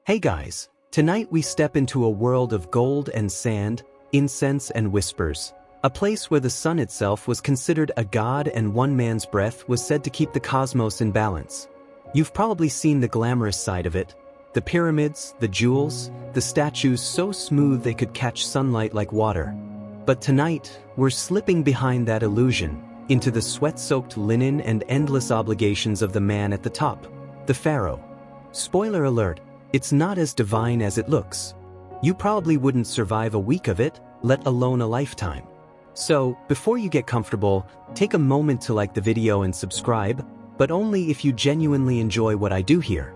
Hey guys, tonight we step into a world of gold and sand, incense and whispers. A place where the sun itself was considered a god and one man's breath was said to keep the cosmos in balance. You've probably seen the glamorous side of it. The pyramids, the jewels, the statues so smooth they could catch sunlight like water. But tonight, we're slipping behind that illusion, into the sweat-soaked linen and endless obligations of the man at the top, the pharaoh. Spoiler alert, it's not as divine as it looks. You probably wouldn't survive a week of it, let alone a lifetime. So, before you get comfortable, take a moment to like the video and subscribe, but only if you genuinely enjoy what I do here.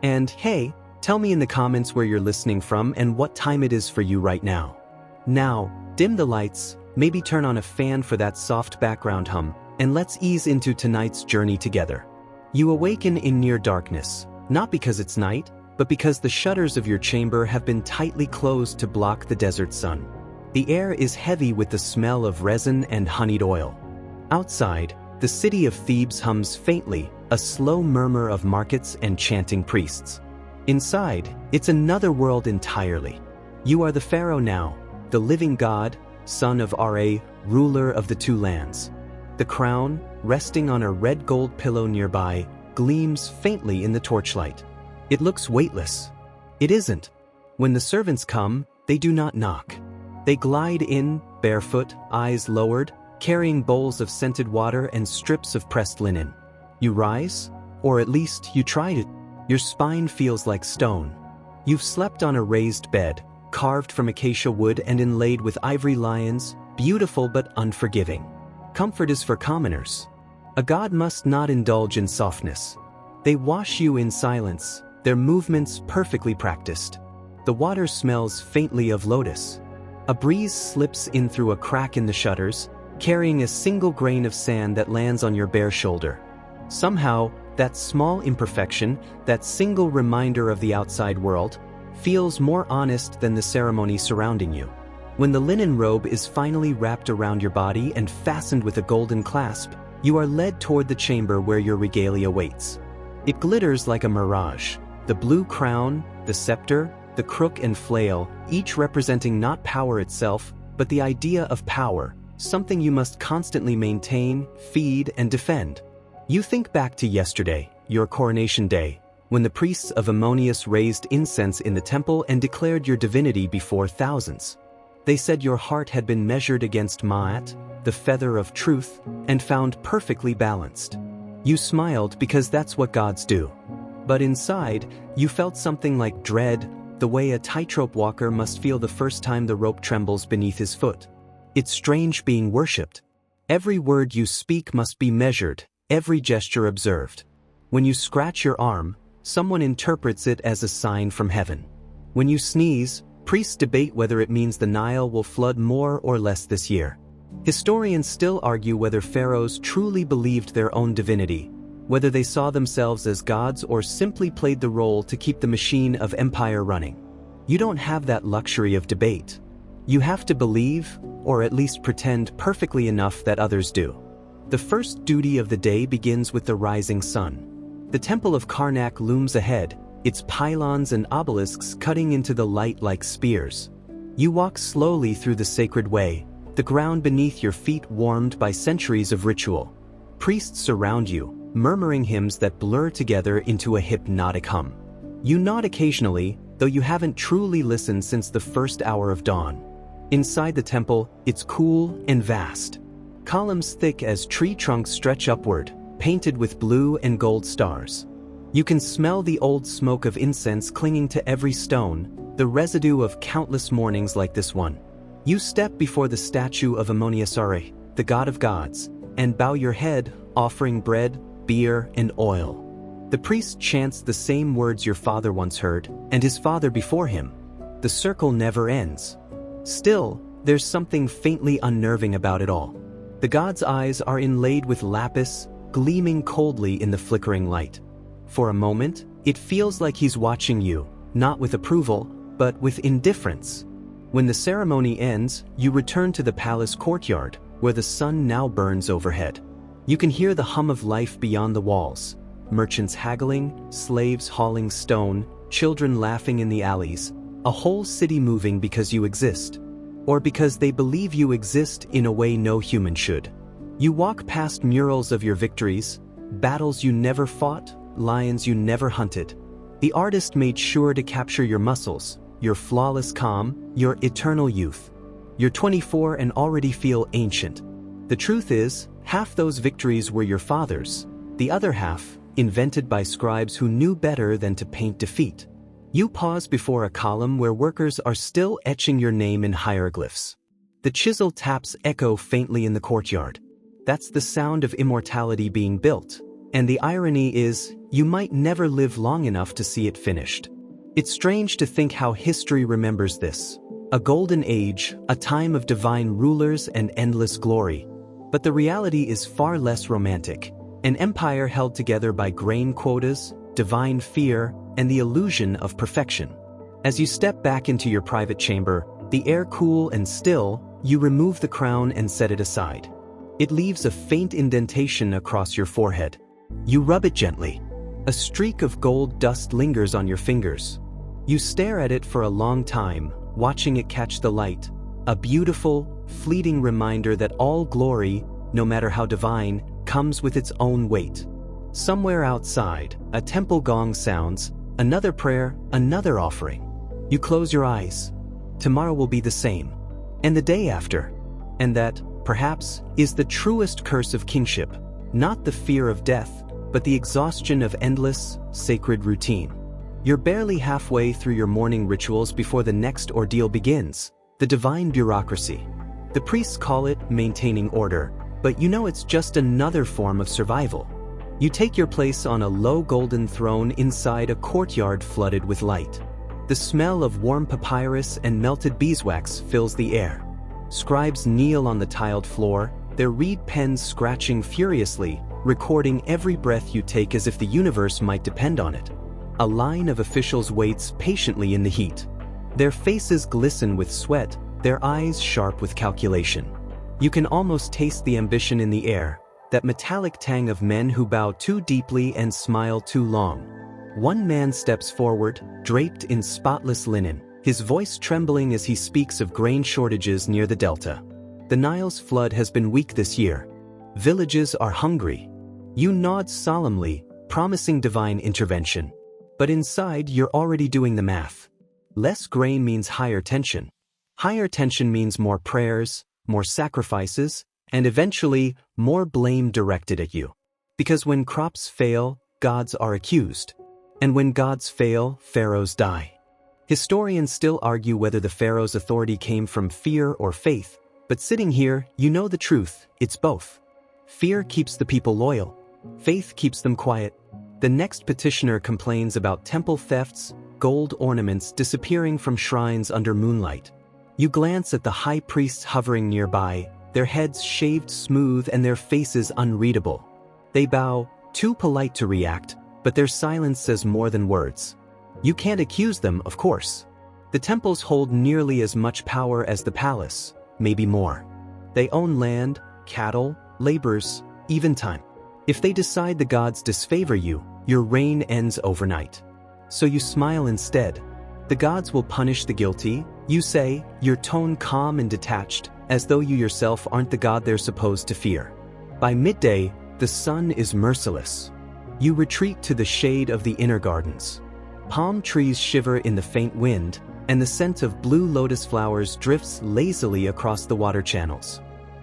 And hey, tell me in the comments where you're listening from and what time it is for you right now. Now, dim the lights, maybe turn on a fan for that soft background hum, and let's ease into tonight's journey together. You awaken in near darkness, not because it's night, but because the shutters of your chamber have been tightly closed to block the desert sun. The air is heavy with the smell of resin and honeyed oil. Outside, the city of Thebes hums faintly, a slow murmur of markets and chanting priests. Inside, it's another world entirely. You are the pharaoh now, the living god, son of Ra, ruler of the two lands. The crown, resting on a red gold pillow nearby, gleams faintly in the torchlight. It looks weightless. It isn't. When the servants come, they do not knock. They glide in, barefoot, eyes lowered, carrying bowls of scented water and strips of pressed linen. You rise, or at least you try to. Your spine feels like stone. You've slept on a raised bed, carved from acacia wood and inlaid with ivory lions, beautiful but unforgiving. Comfort is for commoners. A god must not indulge in softness. They wash you in silence, their movements perfectly practiced. The water smells faintly of lotus. A breeze slips in through a crack in the shutters, carrying a single grain of sand that lands on your bare shoulder. Somehow, that small imperfection, that single reminder of the outside world, feels more honest than the ceremony surrounding you. When the linen robe is finally wrapped around your body and fastened with a golden clasp, you are led toward the chamber where your regalia waits. It glitters like a mirage. The blue crown, the scepter, the crook and flail, each representing not power itself, but the idea of power, something you must constantly maintain, feed, and defend. You think back to yesterday, your coronation day, when the priests of Ammonius raised incense in the temple and declared your divinity before thousands. They said your heart had been measured against Ma'at, the feather of truth, and found perfectly balanced. You smiled because that's what gods do. But inside, you felt something like dread, the way a tightrope walker must feel the first time the rope trembles beneath his foot. It's strange being worshipped. Every word you speak must be measured, every gesture observed. When you scratch your arm, someone interprets it as a sign from heaven. When you sneeze, priests debate whether it means the Nile will flood more or less this year. Historians still argue whether pharaohs truly believed their own divinity, whether they saw themselves as gods or simply played the role to keep the machine of empire running. You don't have that luxury of debate. You have to believe, or at least pretend perfectly enough that others do. The first duty of the day begins with the rising sun. The temple of Karnak looms ahead, its pylons and obelisks cutting into the light like spears. You walk slowly through the sacred way, the ground beneath your feet warmed by centuries of ritual. Priests surround you, murmuring hymns that blur together into a hypnotic hum. You nod occasionally, though you haven't truly listened since the first hour of dawn. Inside the temple, it's cool and vast. Columns thick as tree trunks stretch upward, painted with blue and gold stars. You can smell the old smoke of incense clinging to every stone, the residue of countless mornings like this one. You step before the statue of Ammonius Ra, the god of gods, and bow your head, offering bread, beer, and oil. The priest chants the same words your father once heard, and his father before him. The circle never ends. Still, there's something faintly unnerving about it all. The god's eyes are inlaid with lapis, gleaming coldly in the flickering light. For a moment, it feels like he's watching you, not with approval, but with indifference. When the ceremony ends, you return to the palace courtyard, where the sun now burns overhead. You can hear the hum of life beyond the walls. Merchants haggling, slaves hauling stone, children laughing in the alleys, a whole city moving because you exist. Or because they believe you exist in a way no human should. You walk past murals of your victories, battles you never fought, lions you never hunted. The artist made sure to capture your muscles, your flawless calm, your eternal youth. You're 24 and already feel ancient. The truth is, half those victories were your father's, the other half, invented by scribes who knew better than to paint defeat. You pause before a column where workers are still etching your name in hieroglyphs. The chisel taps echo faintly in the courtyard. That's the sound of immortality being built. And the irony is, you might never live long enough to see it finished. It's strange to think how history remembers this. A golden age, a time of divine rulers and endless glory. But the reality is far less romantic. An empire held together by grain quotas, divine fear, and the illusion of perfection. As you step back into your private chamber, the air cool and still, you remove the crown and set it aside. It leaves a faint indentation across your forehead. You rub it gently. A streak of gold dust lingers on your fingers. You stare at it for a long time, watching it catch the light, a beautiful, fleeting reminder that all glory, no matter how divine, comes with its own weight. Somewhere outside, a temple gong sounds, another prayer, another offering. You close your eyes. Tomorrow will be the same. And the day after. And that, perhaps, is the truest curse of kingship, not the fear of death, but the exhaustion of endless, sacred routine. You're barely halfway through your morning rituals before the next ordeal begins, the divine bureaucracy. The priests call it maintaining order, but you know it's just another form of survival. You take your place on a low golden throne inside a courtyard flooded with light. The smell of warm papyrus and melted beeswax fills the air. Scribes kneel on the tiled floor, their reed pens scratching furiously, recording every breath you take as if the universe might depend on it. A line of officials waits patiently in the heat. Their faces glisten with sweat, their eyes sharp with calculation. You can almost taste the ambition in the air, that metallic tang of men who bow too deeply and smile too long. One man steps forward, draped in spotless linen, his voice trembling as he speaks of grain shortages near the delta. The Nile's flood has been weak this year. Villages are hungry. You nod solemnly, promising divine intervention. But inside, you're already doing the math. Less grain means higher tension. Higher tension means more prayers, more sacrifices, and eventually, more blame directed at you. Because when crops fail, gods are accused. And when gods fail, pharaohs die. Historians still argue whether the pharaoh's authority came from fear or faith, but sitting here, you know the truth, it's both. Fear keeps the people loyal. Faith keeps them quiet. The next petitioner complains about temple thefts, gold ornaments disappearing from shrines under moonlight. You glance at the high priests hovering nearby, their heads shaved smooth and their faces unreadable. They bow, too polite to react, but their silence says more than words. You can't accuse them, of course. The temples hold nearly as much power as the palace, maybe more. They own land, cattle, labors, even time. If they decide the gods disfavor you, your reign ends overnight. So you smile instead. The gods will punish the guilty, you say, your tone calm and detached, as though you yourself aren't the god they're supposed to fear. By midday, the sun is merciless. You retreat to the shade of the inner gardens. Palm trees shiver in the faint wind, and the scent of blue lotus flowers drifts lazily across the water channels.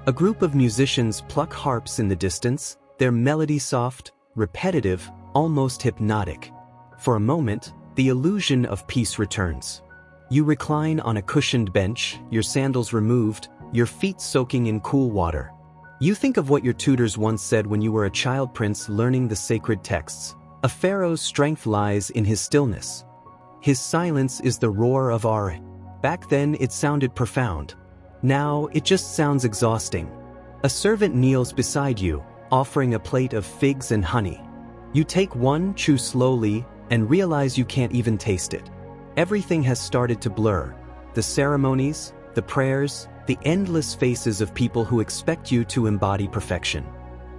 A group of musicians pluck harps in the distance, their melody soft, repetitive, almost hypnotic. For a moment, the illusion of peace returns. You recline on a cushioned bench, your sandals removed, your feet soaking in cool water. You think of what your tutors once said when you were a child prince learning the sacred texts. A pharaoh's strength lies in his stillness. His silence is the roar of Ar. Back then it sounded profound. Now it just sounds exhausting. A servant kneels beside you, offering a plate of figs and honey. You take one, chew slowly, and realize you can't even taste it. Everything has started to blur. The ceremonies, the prayers, the endless faces of people who expect you to embody perfection.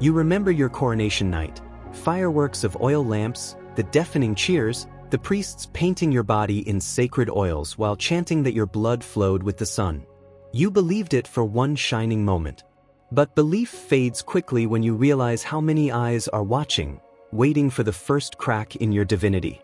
You remember your coronation night, fireworks of oil lamps, the deafening cheers, the priests painting your body in sacred oils while chanting that your blood flowed with the sun. You believed it for one shining moment. But belief fades quickly when you realize how many eyes are watching, waiting for the first crack in your divinity.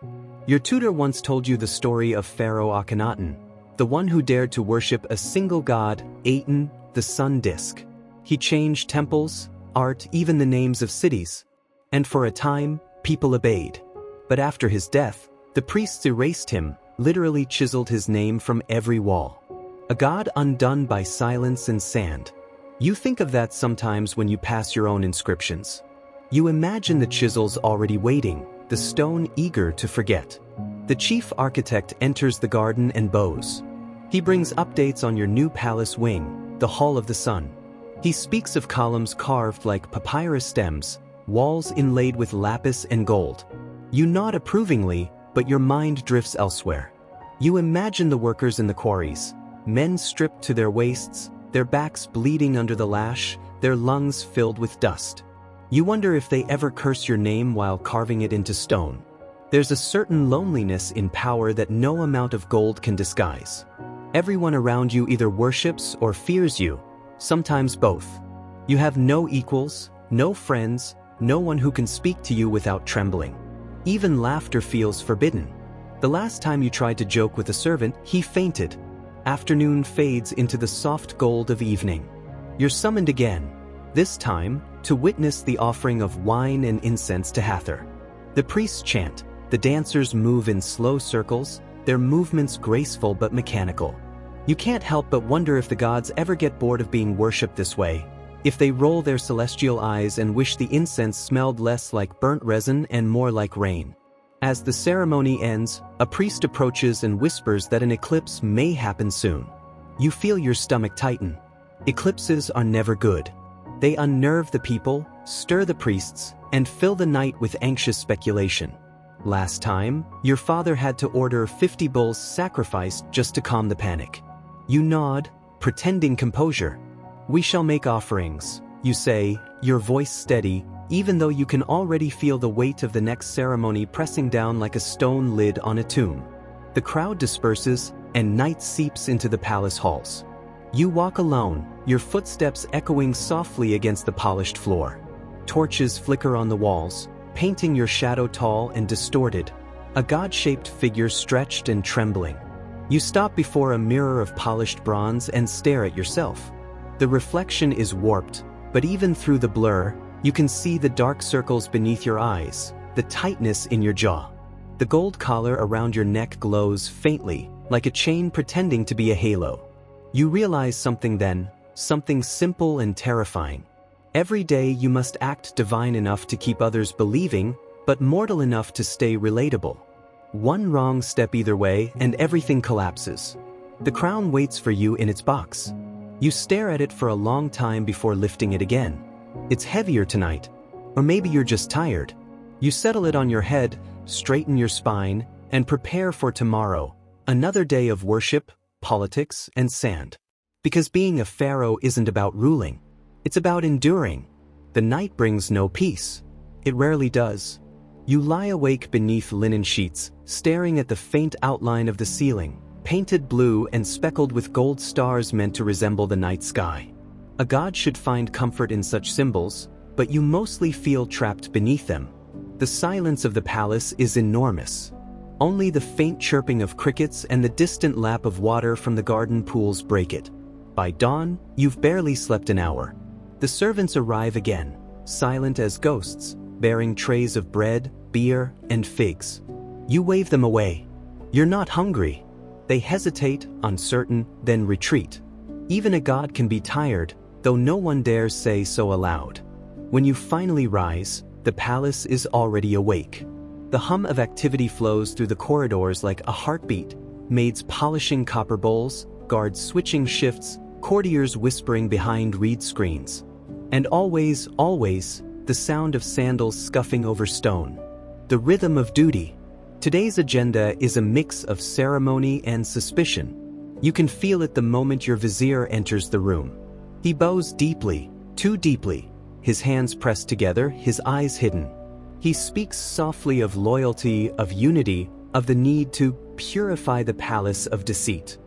Your tutor once told you the story of Pharaoh Akhenaten, the one who dared to worship a single god, Aten, the sun disk. He changed temples, art, even the names of cities. And for a time, people obeyed. But after his death, the priests erased him, literally chiseled his name from every wall. A god undone by silence and sand. You think of that sometimes when you pass your own inscriptions. You imagine the chisels already waiting, the stone eager to forget. The chief architect enters the garden and bows. He brings updates on your new palace wing, the Hall of the Sun. He speaks of columns carved like papyrus stems, walls inlaid with lapis and gold. You nod approvingly, but your mind drifts elsewhere. You imagine the workers in the quarries, men stripped to their waists, their backs bleeding under the lash, their lungs filled with dust. You wonder if they ever curse your name while carving it into stone. There's a certain loneliness in power that no amount of gold can disguise. Everyone around you either worships or fears you, sometimes both. You have no equals, no friends, no one who can speak to you without trembling. Even laughter feels forbidden. The last time you tried to joke with a servant, he fainted. Afternoon fades into the soft gold of evening. You're summoned again, this time to witness the offering of wine and incense to Hathor. The priests chant, the dancers move in slow circles, their movements graceful but mechanical. You can't help but wonder if the gods ever get bored of being worshipped this way, if they roll their celestial eyes and wish the incense smelled less like burnt resin and more like rain. As the ceremony ends, a priest approaches and whispers that an eclipse may happen soon. You feel your stomach tighten. Eclipses are never good. They unnerve the people, stir the priests, and fill the night with anxious speculation. Last time, your father had to order 50 bulls sacrificed just to calm the panic. You nod, pretending composure. "We shall make offerings," you say, your voice steady, even though you can already feel the weight of the next ceremony pressing down like a stone lid on a tomb. The crowd disperses, and night seeps into the palace halls. You walk alone, your footsteps echoing softly against the polished floor. Torches flicker on the walls, painting your shadow tall and distorted, a god-shaped figure stretched and trembling. You stop before a mirror of polished bronze and stare at yourself. The reflection is warped, but even through the blur, you can see the dark circles beneath your eyes, the tightness in your jaw. The gold collar around your neck glows faintly, like a chain pretending to be a halo. You realize something then, something simple and terrifying. Every day you must act divine enough to keep others believing, but mortal enough to stay relatable. One wrong step either way and everything collapses. The crown waits for you in its box. You stare at it for a long time before lifting it again. It's heavier tonight, or maybe you're just tired. You settle it on your head, straighten your spine, and prepare for tomorrow, another day of worship, politics, and sand. Because being a pharaoh isn't about ruling. It's about enduring. The night brings no peace. It rarely does. You lie awake beneath linen sheets, staring at the faint outline of the ceiling, painted blue and speckled with gold stars meant to resemble the night sky. A god should find comfort in such symbols, but you mostly feel trapped beneath them. The silence of the palace is enormous. Only the faint chirping of crickets and the distant lap of water from the garden pools break it. By dawn, you've barely slept an hour. The servants arrive again, silent as ghosts, bearing trays of bread, beer, and figs. You wave them away. You're not hungry. They hesitate, uncertain, then retreat. Even a god can be tired, though no one dares say so aloud. When you finally rise, the palace is already awake. The hum of activity flows through the corridors like a heartbeat, maids polishing copper bowls, guards switching shifts, courtiers whispering behind reed screens. And always, always, the sound of sandals scuffing over stone. The rhythm of duty. Today's agenda is a mix of ceremony and suspicion. You can feel it the moment your vizier enters the room. He bows deeply, too deeply, his hands pressed together, his eyes hidden. He speaks softly of loyalty, of unity, of the need to purify the palace of deceit.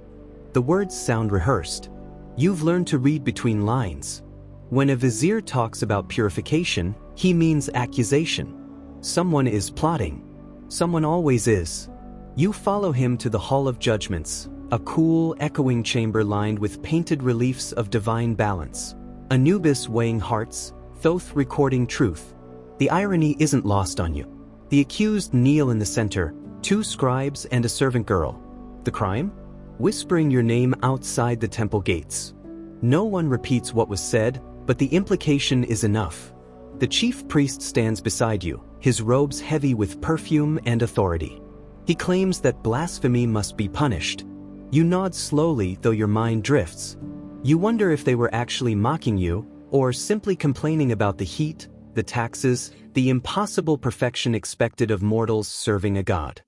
The words sound rehearsed. You've learned to read between lines. When a vizier talks about purification, he means accusation. Someone is plotting. Someone always is. You follow him to the Hall of Judgments, a cool, echoing chamber lined with painted reliefs of divine balance. Anubis weighing hearts, Thoth recording truth. The irony isn't lost on you. The accused kneel in the center, 2 scribes and a servant girl. The crime? Whispering your name outside the temple gates. No one repeats what was said, but the implication is enough. The chief priest stands beside you, his robes heavy with perfume and authority. He claims that blasphemy must be punished. You nod slowly, though your mind drifts. You wonder if they were actually mocking you, or simply complaining about the heat, the taxes, the impossible perfection expected of mortals serving a god.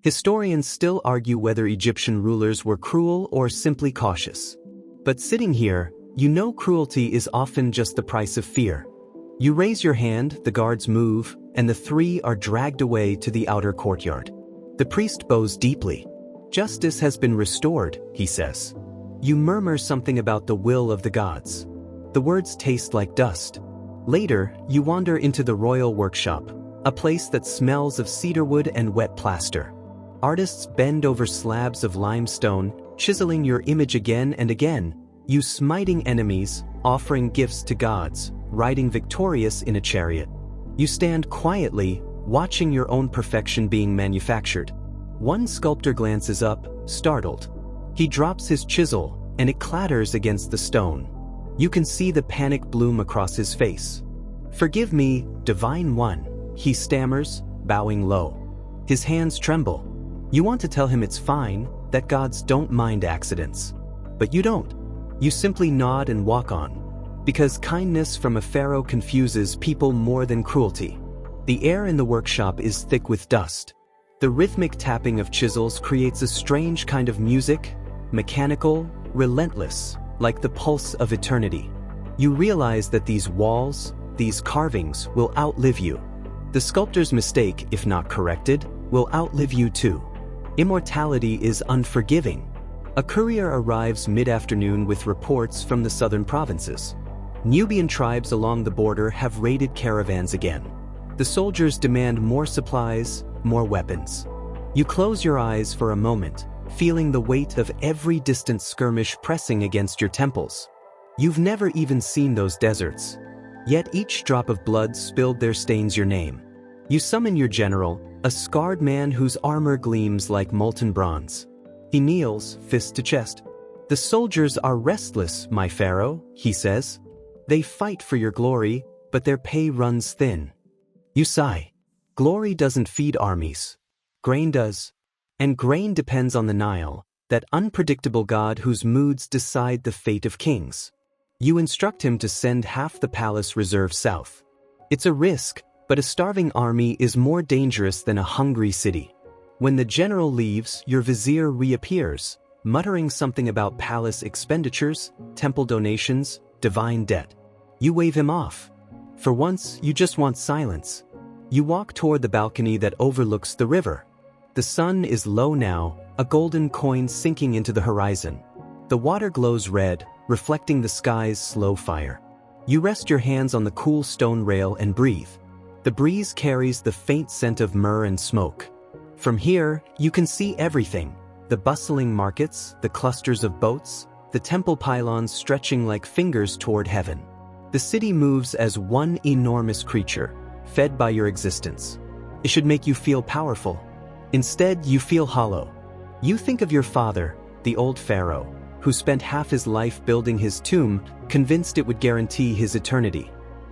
Historians still argue whether Egyptian rulers were cruel or simply cautious. But sitting here, you know cruelty is often just the price of fear. You raise your hand, the guards move, and the 3 are dragged away to the outer courtyard. The priest bows deeply. Justice has been restored, he says. You murmur something about the will of the gods. The words taste like dust. Later, you wander into the royal workshop, a place that smells of cedarwood and wet plaster. Artists bend over slabs of limestone, chiseling your image again and again, you smiting enemies, offering gifts to gods, riding victorious in a chariot. You stand quietly, watching your own perfection being manufactured. One sculptor glances up, startled. He drops his chisel, and it clatters against the stone. You can see the panic bloom across his face. "Forgive me, Divine One," he stammers, bowing low. His hands tremble. You want to tell him it's fine, that gods don't mind accidents. But you don't. You simply nod and walk on. Because kindness from a pharaoh confuses people more than cruelty. The air in the workshop is thick with dust. The rhythmic tapping of chisels creates a strange kind of music, mechanical, relentless, like the pulse of eternity. You realize that these walls, these carvings, will outlive you. The sculptor's mistake, if not corrected, will outlive you too. Immortality is unforgiving. A courier arrives mid-afternoon with reports from the southern provinces. Nubian tribes along the border have raided caravans again. The soldiers demand more supplies, more weapons. You close your eyes for a moment, feeling the weight of every distant skirmish pressing against your temples. You've never even seen those deserts. Yet each drop of blood spilled there stains your name. You summon your general, a scarred man whose armor gleams like molten bronze. He kneels, fist to chest. "The soldiers are restless, my pharaoh," he says. "They fight for your glory, but their pay runs thin." You sigh. Glory doesn't feed armies. Grain does. And grain depends on the Nile, that unpredictable god whose moods decide the fate of kings. You instruct him to send half the palace reserve south. It's a risk, but a starving army is more dangerous than a hungry city. When the general leaves, your vizier reappears, muttering something about palace expenditures, temple donations, divine debt. You wave him off. For once, you just want silence. You walk toward the balcony that overlooks the river. The sun is low now, a golden coin sinking into the horizon. The water glows red, reflecting the sky's slow fire. You rest your hands on the cool stone rail and breathe. The breeze carries the faint scent of myrrh and smoke. From here, you can see everything: the bustling markets, the clusters of boats, the temple pylons stretching like fingers toward heaven. The city moves as one enormous creature, fed by your existence. It should make you feel powerful. Instead, you feel hollow. You think of your father, the old pharaoh, who spent half his life building his tomb, convinced it would guarantee his eternity.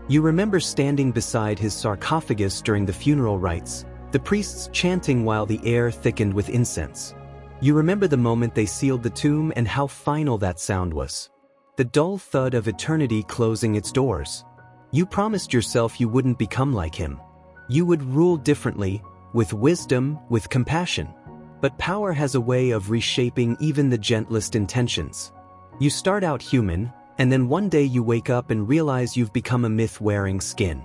You remember standing beside his sarcophagus during the funeral rites, the priests chanting while the air thickened with incense. You remember the moment they sealed the tomb and how final that sound was. The dull thud of eternity closing its doors. You promised yourself you wouldn't become like him. You would rule differently, with wisdom, with compassion. But power has a way of reshaping even the gentlest intentions. You start out human, and then one day you wake up and realize you've become a myth-wearing skin.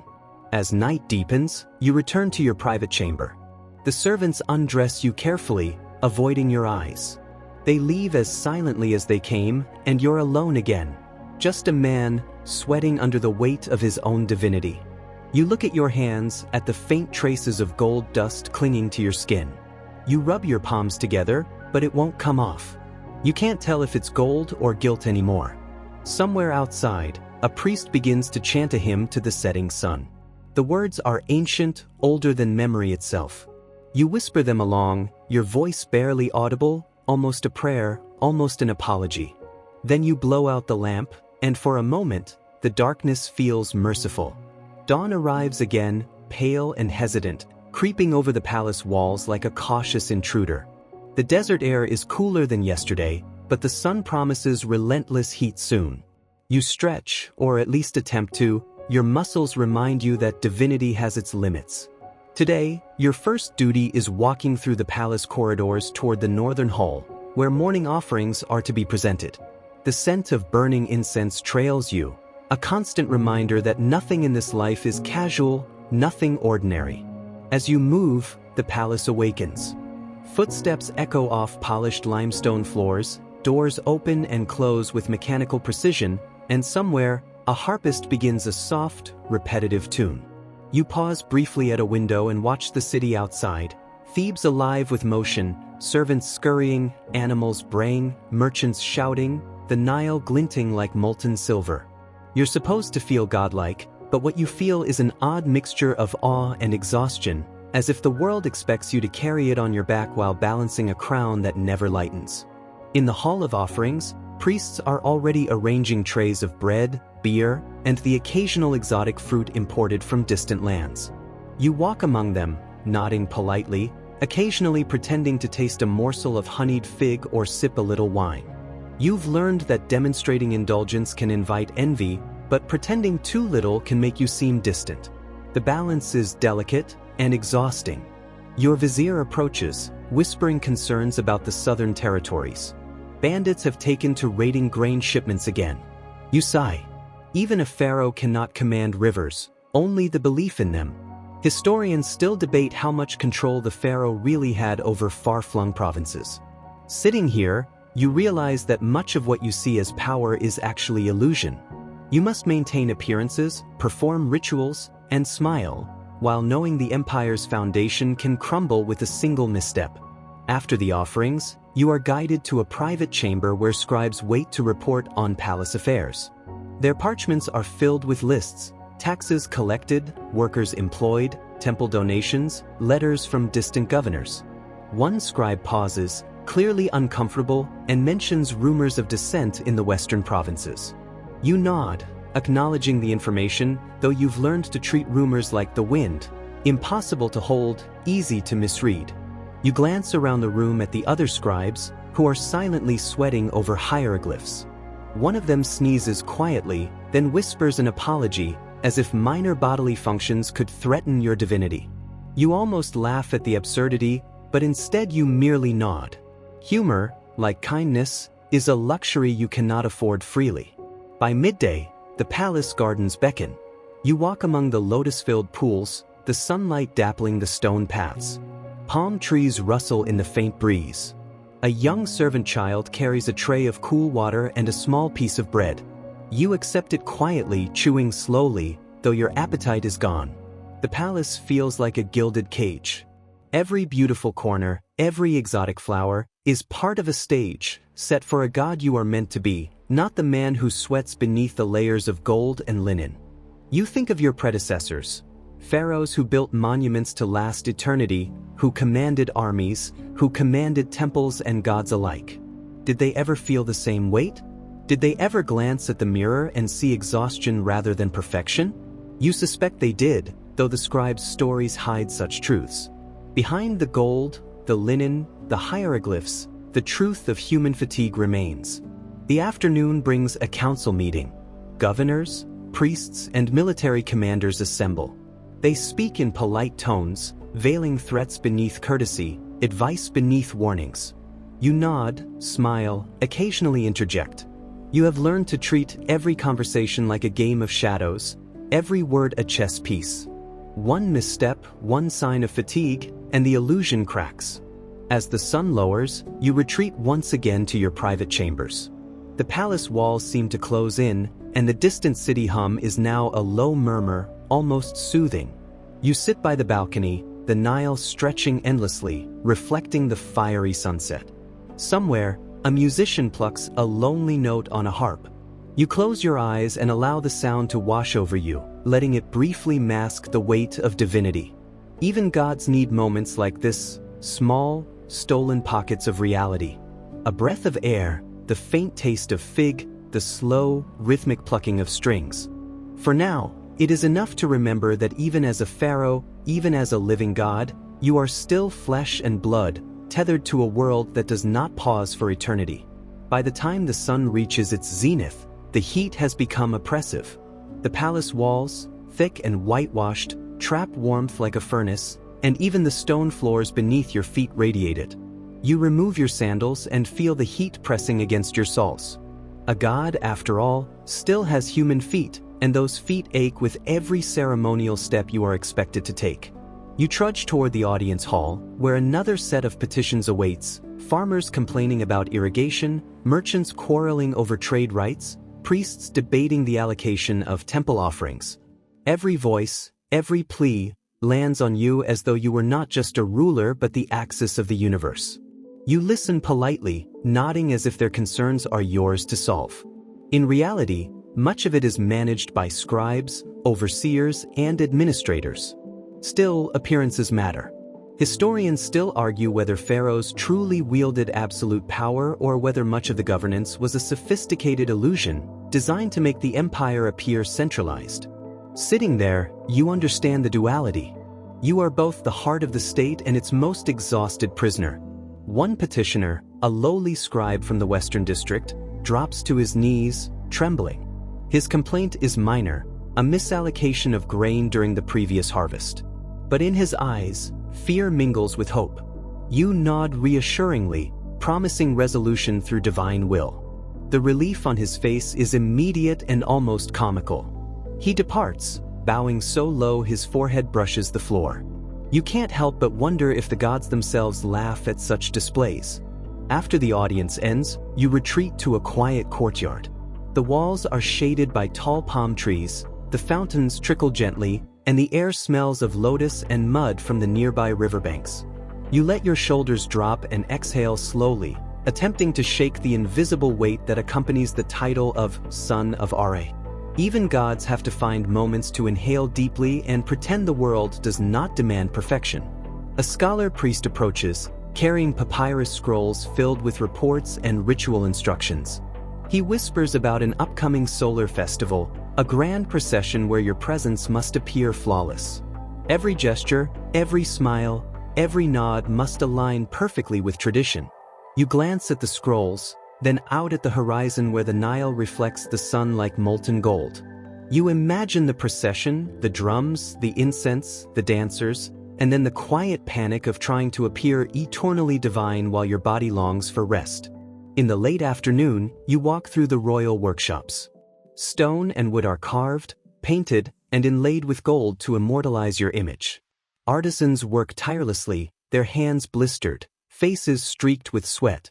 As night deepens, you return to your private chamber. The servants undress you carefully, avoiding your eyes. They leave as silently as they came, and you're alone again. Just a man, sweating under the weight of his own divinity. You look at your hands, at the faint traces of gold dust clinging to your skin. You rub your palms together, but it won't come off. You can't tell if it's gold or guilt anymore. Somewhere outside, a priest begins to chant a hymn to the setting sun. The words are ancient, older than memory itself. You whisper them along, your voice barely audible, almost a prayer, almost an apology. Then you blow out the lamp, and for a moment, the darkness feels merciful. Dawn arrives again, pale and hesitant, creeping over the palace walls like a cautious intruder. The desert air is cooler than yesterday, but the sun promises relentless heat soon. You stretch, or at least attempt to. Your muscles remind you that divinity has its limits. Today, your first duty is walking through the palace corridors toward the northern hall, where morning offerings are to be presented. The scent of burning incense trails you, a constant reminder that nothing in this life is casual, nothing ordinary. As you move, the palace awakens. Footsteps echo off polished limestone floors, doors open and close with mechanical precision, and somewhere, a harpist begins a soft, repetitive tune. You pause briefly at a window and watch the city outside, Thebes alive with motion, servants scurrying, animals braying, merchants shouting, the Nile glinting like molten silver. You're supposed to feel godlike, but what you feel is an odd mixture of awe and exhaustion, as if the world expects you to carry it on your back while balancing a crown that never lightens. In the Hall of Offerings, priests are already arranging trays of bread, beer, and the occasional exotic fruit imported from distant lands. You walk among them, nodding politely, occasionally pretending to taste a morsel of honeyed fig or sip a little wine. You've learned that demonstrating indulgence can invite envy, but pretending too little can make you seem distant. The balance is delicate and exhausting. Your vizier approaches, whispering concerns about the southern territories. Bandits have taken to raiding grain shipments again. You sigh. Even a pharaoh cannot command rivers, only the belief in them. Historians still debate how much control the pharaoh really had over far-flung provinces. Sitting here, you realize that much of what you see as power is actually illusion. You must maintain appearances, perform rituals, and smile, while knowing the empire's foundation can crumble with a single misstep. After the offerings, you are guided to a private chamber where scribes wait to report on palace affairs. Their parchments are filled with lists, taxes collected, workers employed, temple donations, letters from distant governors. One scribe pauses, clearly uncomfortable, and mentions rumors of dissent in the western provinces. You nod, acknowledging the information, though you've learned to treat rumors like the wind, impossible to hold, easy to misread. You glance around the room at the other scribes, who are silently sweating over hieroglyphs. One of them sneezes quietly, then whispers an apology, as if minor bodily functions could threaten your divinity. You almost laugh at the absurdity, but instead you merely nod. Humor, like kindness, is a luxury you cannot afford freely. By midday, the palace gardens beckon. You walk among the lotus-filled pools, the sunlight dappling the stone paths. Palm trees rustle in the faint breeze. A young servant child carries a tray of cool water and a small piece of bread. You accept it quietly, chewing slowly, though your appetite is gone. The palace feels like a gilded cage. Every beautiful corner, every exotic flower, is part of a stage, set for a god you are meant to be, not the man who sweats beneath the layers of gold and linen. You think of your predecessors, pharaohs who built monuments to last eternity, who commanded armies, who commanded temples and gods alike. Did they ever feel the same weight? Did they ever glance at the mirror and see exhaustion rather than perfection? You suspect they did, though the scribes' stories hide such truths. Behind the gold, the linen, the hieroglyphs, the truth of human fatigue remains. The afternoon brings a council meeting. Governors, priests, and military commanders assemble. They speak in polite tones, veiling threats beneath courtesy, advice beneath warnings. You nod, smile, occasionally interject. You have learned to treat every conversation like a game of shadows, every word a chess piece. One misstep, one sign of fatigue, and the illusion cracks. As the sun lowers, you retreat once again to your private chambers. The palace walls seem to close in, and the distant city hum is now a low murmur, almost soothing. You sit by the balcony, the Nile stretching endlessly, reflecting the fiery sunset. Somewhere, a musician plucks a lonely note on a harp. You close your eyes and allow the sound to wash over you, letting it briefly mask the weight of divinity. Even gods need moments like this, small, stolen pockets of reality. A breath of air, the faint taste of fig, the slow, rhythmic plucking of strings. For now, it is enough to remember that even as a pharaoh, even as a living god, you are still flesh and blood, tethered to a world that does not pause for eternity. By the time the sun reaches its zenith, the heat has become oppressive. The palace walls, thick and whitewashed, trap warmth like a furnace, and even the stone floors beneath your feet radiate it. You remove your sandals and feel the heat pressing against your soles. A god, after all, still has human feet, and those feet ache with every ceremonial step you are expected to take. You trudge toward the audience hall, where another set of petitions awaits, farmers complaining about irrigation, merchants quarreling over trade rights, priests debating the allocation of temple offerings. Every voice, every plea, lands on you as though you were not just a ruler but the axis of the universe. You listen politely, nodding as if their concerns are yours to solve. In reality, much of it is managed by scribes, overseers, and administrators. Still, appearances matter. Historians still argue whether pharaohs truly wielded absolute power or whether much of the governance was a sophisticated illusion designed to make the empire appear centralized. Sitting there, you understand the duality. You are both the heart of the state and its most exhausted prisoner. One petitioner, a lowly scribe from the Western District, drops to his knees, trembling. His complaint is minor, a misallocation of grain during the previous harvest. But in his eyes, fear mingles with hope. You nod reassuringly, promising resolution through divine will. The relief on his face is immediate and almost comical. He departs, bowing so low his forehead brushes the floor. You can't help but wonder if the gods themselves laugh at such displays. After the audience ends, you retreat to a quiet courtyard. The walls are shaded by tall palm trees, the fountains trickle gently, and the air smells of lotus and mud from the nearby riverbanks. You let your shoulders drop and exhale slowly, attempting to shake the invisible weight that accompanies the title of Son of Ra. Even gods have to find moments to inhale deeply and pretend the world does not demand perfection. A scholar priest approaches, carrying papyrus scrolls filled with reports and ritual instructions. He whispers about an upcoming solar festival, a grand procession where your presence must appear flawless. Every gesture, every smile, every nod must align perfectly with tradition. You glance at the scrolls, then out at the horizon where the Nile reflects the sun like molten gold. You imagine the procession, the drums, the incense, the dancers, and then the quiet panic of trying to appear eternally divine while your body longs for rest. In the late afternoon, you walk through the royal workshops. Stone and wood are carved, painted, and inlaid with gold to immortalize your image. Artisans work tirelessly, their hands blistered, faces streaked with sweat.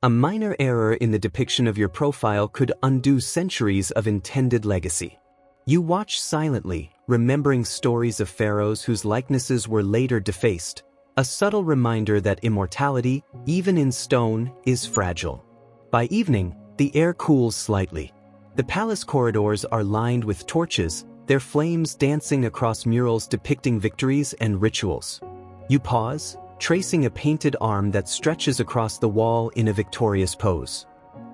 A minor error in the depiction of your profile could undo centuries of intended legacy. You watch silently, remembering stories of pharaohs whose likenesses were later defaced, a subtle reminder that immortality, even in stone, is fragile. By evening, the air cools slightly. The palace corridors are lined with torches, their flames dancing across murals depicting victories and rituals. You pause, tracing a painted arm that stretches across the wall in a victorious pose.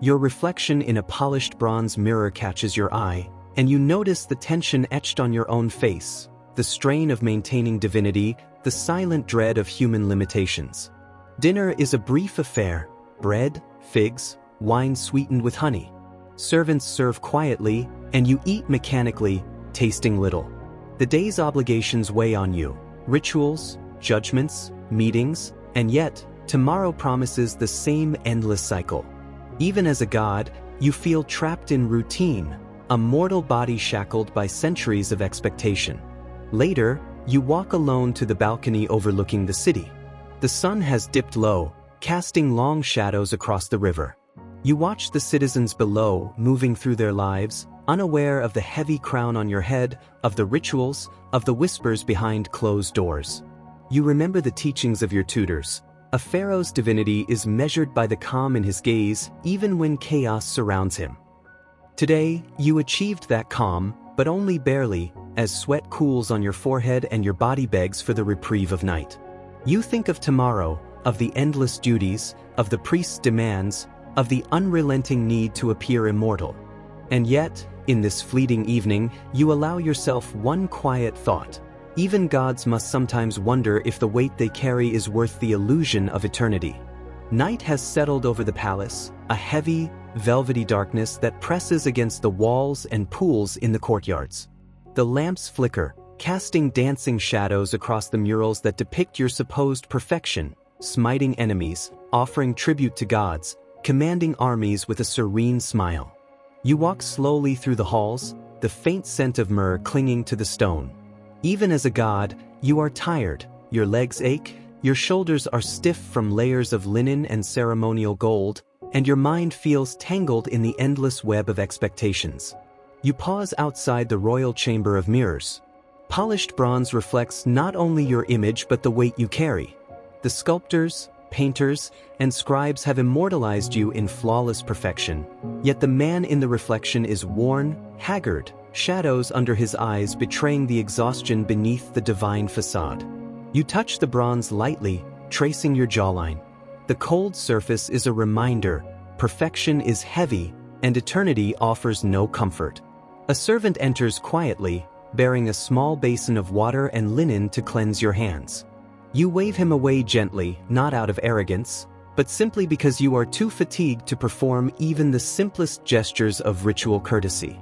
Your reflection in a polished bronze mirror catches your eye, and you notice the tension etched on your own face, the strain of maintaining divinity, the silent dread of human limitations. Dinner is a brief affair: bread, figs, wine sweetened with honey. Servants serve quietly, and you eat mechanically, tasting little. The day's obligations weigh on you: rituals, judgments, meetings, and yet, tomorrow promises the same endless cycle. Even as a god, you feel trapped in routine, a mortal body shackled by centuries of expectation. Later, You walk alone to the balcony overlooking the city. The sun has dipped low, casting long shadows across the river. You watch the citizens below moving through their lives, unaware of the heavy crown on your head, of the rituals, of the whispers behind closed doors. You remember the teachings of your tutors. A pharaoh's divinity is measured by the calm in his gaze, even when chaos surrounds him. Today, you achieved that calm, but only barely, as sweat cools on your forehead and your body begs for the reprieve of night. You think of tomorrow, of the endless duties, of the priest's demands, of the unrelenting need to appear immortal. And yet, in this fleeting evening, you allow yourself one quiet thought. Even gods must sometimes wonder if the weight they carry is worth the illusion of eternity. Night has settled over the palace, a heavy, velvety darkness that presses against the walls and pools in the courtyards. The lamps flicker, casting dancing shadows across the murals that depict your supposed perfection, smiting enemies, offering tribute to gods, commanding armies with a serene smile. You walk slowly through the halls, the faint scent of myrrh clinging to the stone. Even as a god, you are tired, your legs ache, your shoulders are stiff from layers of linen and ceremonial gold, and your mind feels tangled in the endless web of expectations. You pause outside the royal chamber of mirrors. Polished bronze reflects not only your image but the weight you carry. The sculptors, painters, and scribes have immortalized you in flawless perfection, yet the man in the reflection is worn, haggard, shadows under his eyes betraying the exhaustion beneath the divine facade. You touch the bronze lightly, tracing your jawline. The cold surface is a reminder, perfection is heavy, and eternity offers no comfort. A servant enters quietly, bearing a small basin of water and linen to cleanse your hands. You wave him away gently, not out of arrogance, but simply because you are too fatigued to perform even the simplest gestures of ritual courtesy.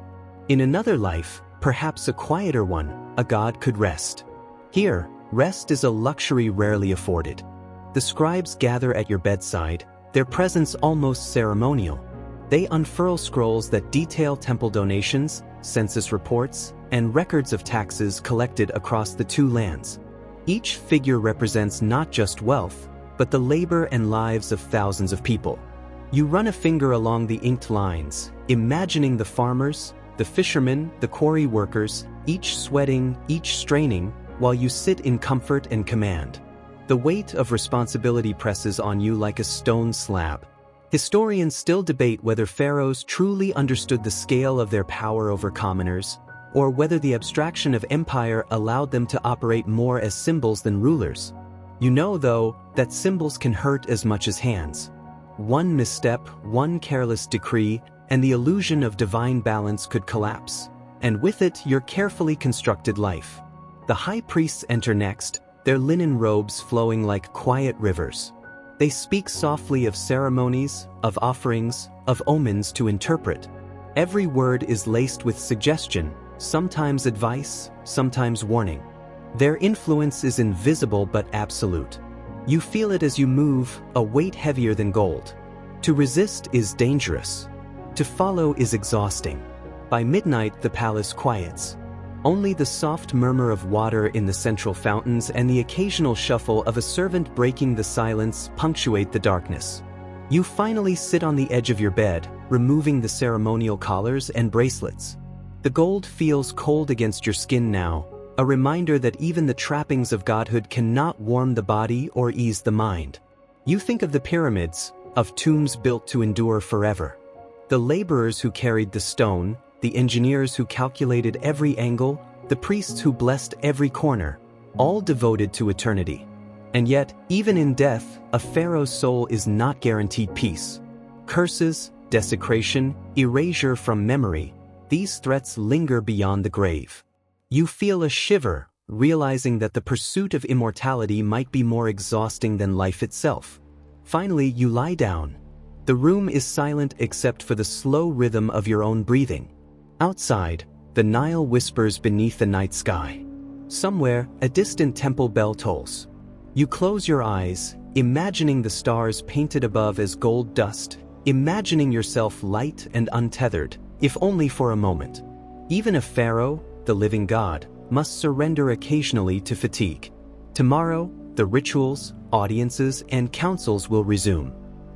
In another life, perhaps a quieter one, a god could rest. Here, rest is a luxury rarely afforded. The scribes gather at your bedside, their presence almost ceremonial. They unfurl scrolls that detail temple donations, census reports, and records of taxes collected across the two lands. Each figure represents not just wealth, but the labor and lives of thousands of people. You run a finger along the inked lines, imagining the farmers, the fishermen, the quarry workers, each sweating, each straining, while you sit in comfort and command. The weight of responsibility presses on you like a stone slab. Historians still debate whether pharaohs truly understood the scale of their power over commoners, or whether the abstraction of empire allowed them to operate more as symbols than rulers. You know, though, that symbols can hurt as much as hands. One misstep, one careless decree, and the illusion of divine balance could collapse, and with it your carefully constructed life. The high priests enter next, their linen robes flowing like quiet rivers. They speak softly of ceremonies, of offerings, of omens to interpret. Every word is laced with suggestion, sometimes advice, sometimes warning. Their influence is invisible but absolute. You feel it as you move, a weight heavier than gold. To resist is dangerous. To follow is exhausting. By midnight, the palace quiets. Only the soft murmur of water in the central fountains and the occasional shuffle of a servant breaking the silence punctuate the darkness. You finally sit on the edge of your bed, removing the ceremonial collars and bracelets. The gold feels cold against your skin now, a reminder that even the trappings of godhood cannot warm the body or ease the mind. You think of the pyramids, of tombs built to endure forever. The laborers who carried the stone, the engineers who calculated every angle, the priests who blessed every corner, all devoted to eternity. And yet, even in death, a pharaoh's soul is not guaranteed peace. Curses, desecration, erasure from memory, these threats linger beyond the grave. You feel a shiver, realizing that the pursuit of immortality might be more exhausting than life itself. Finally, you lie down. The room is silent except for the slow rhythm of your own breathing. Outside, the Nile whispers beneath the night sky. Somewhere, a distant temple bell tolls. You close your eyes, imagining the stars painted above as gold dust, imagining yourself light and untethered, if only for a moment. Even a pharaoh, the living god, must surrender occasionally to fatigue. Tomorrow, the rituals, audiences, and councils will resume.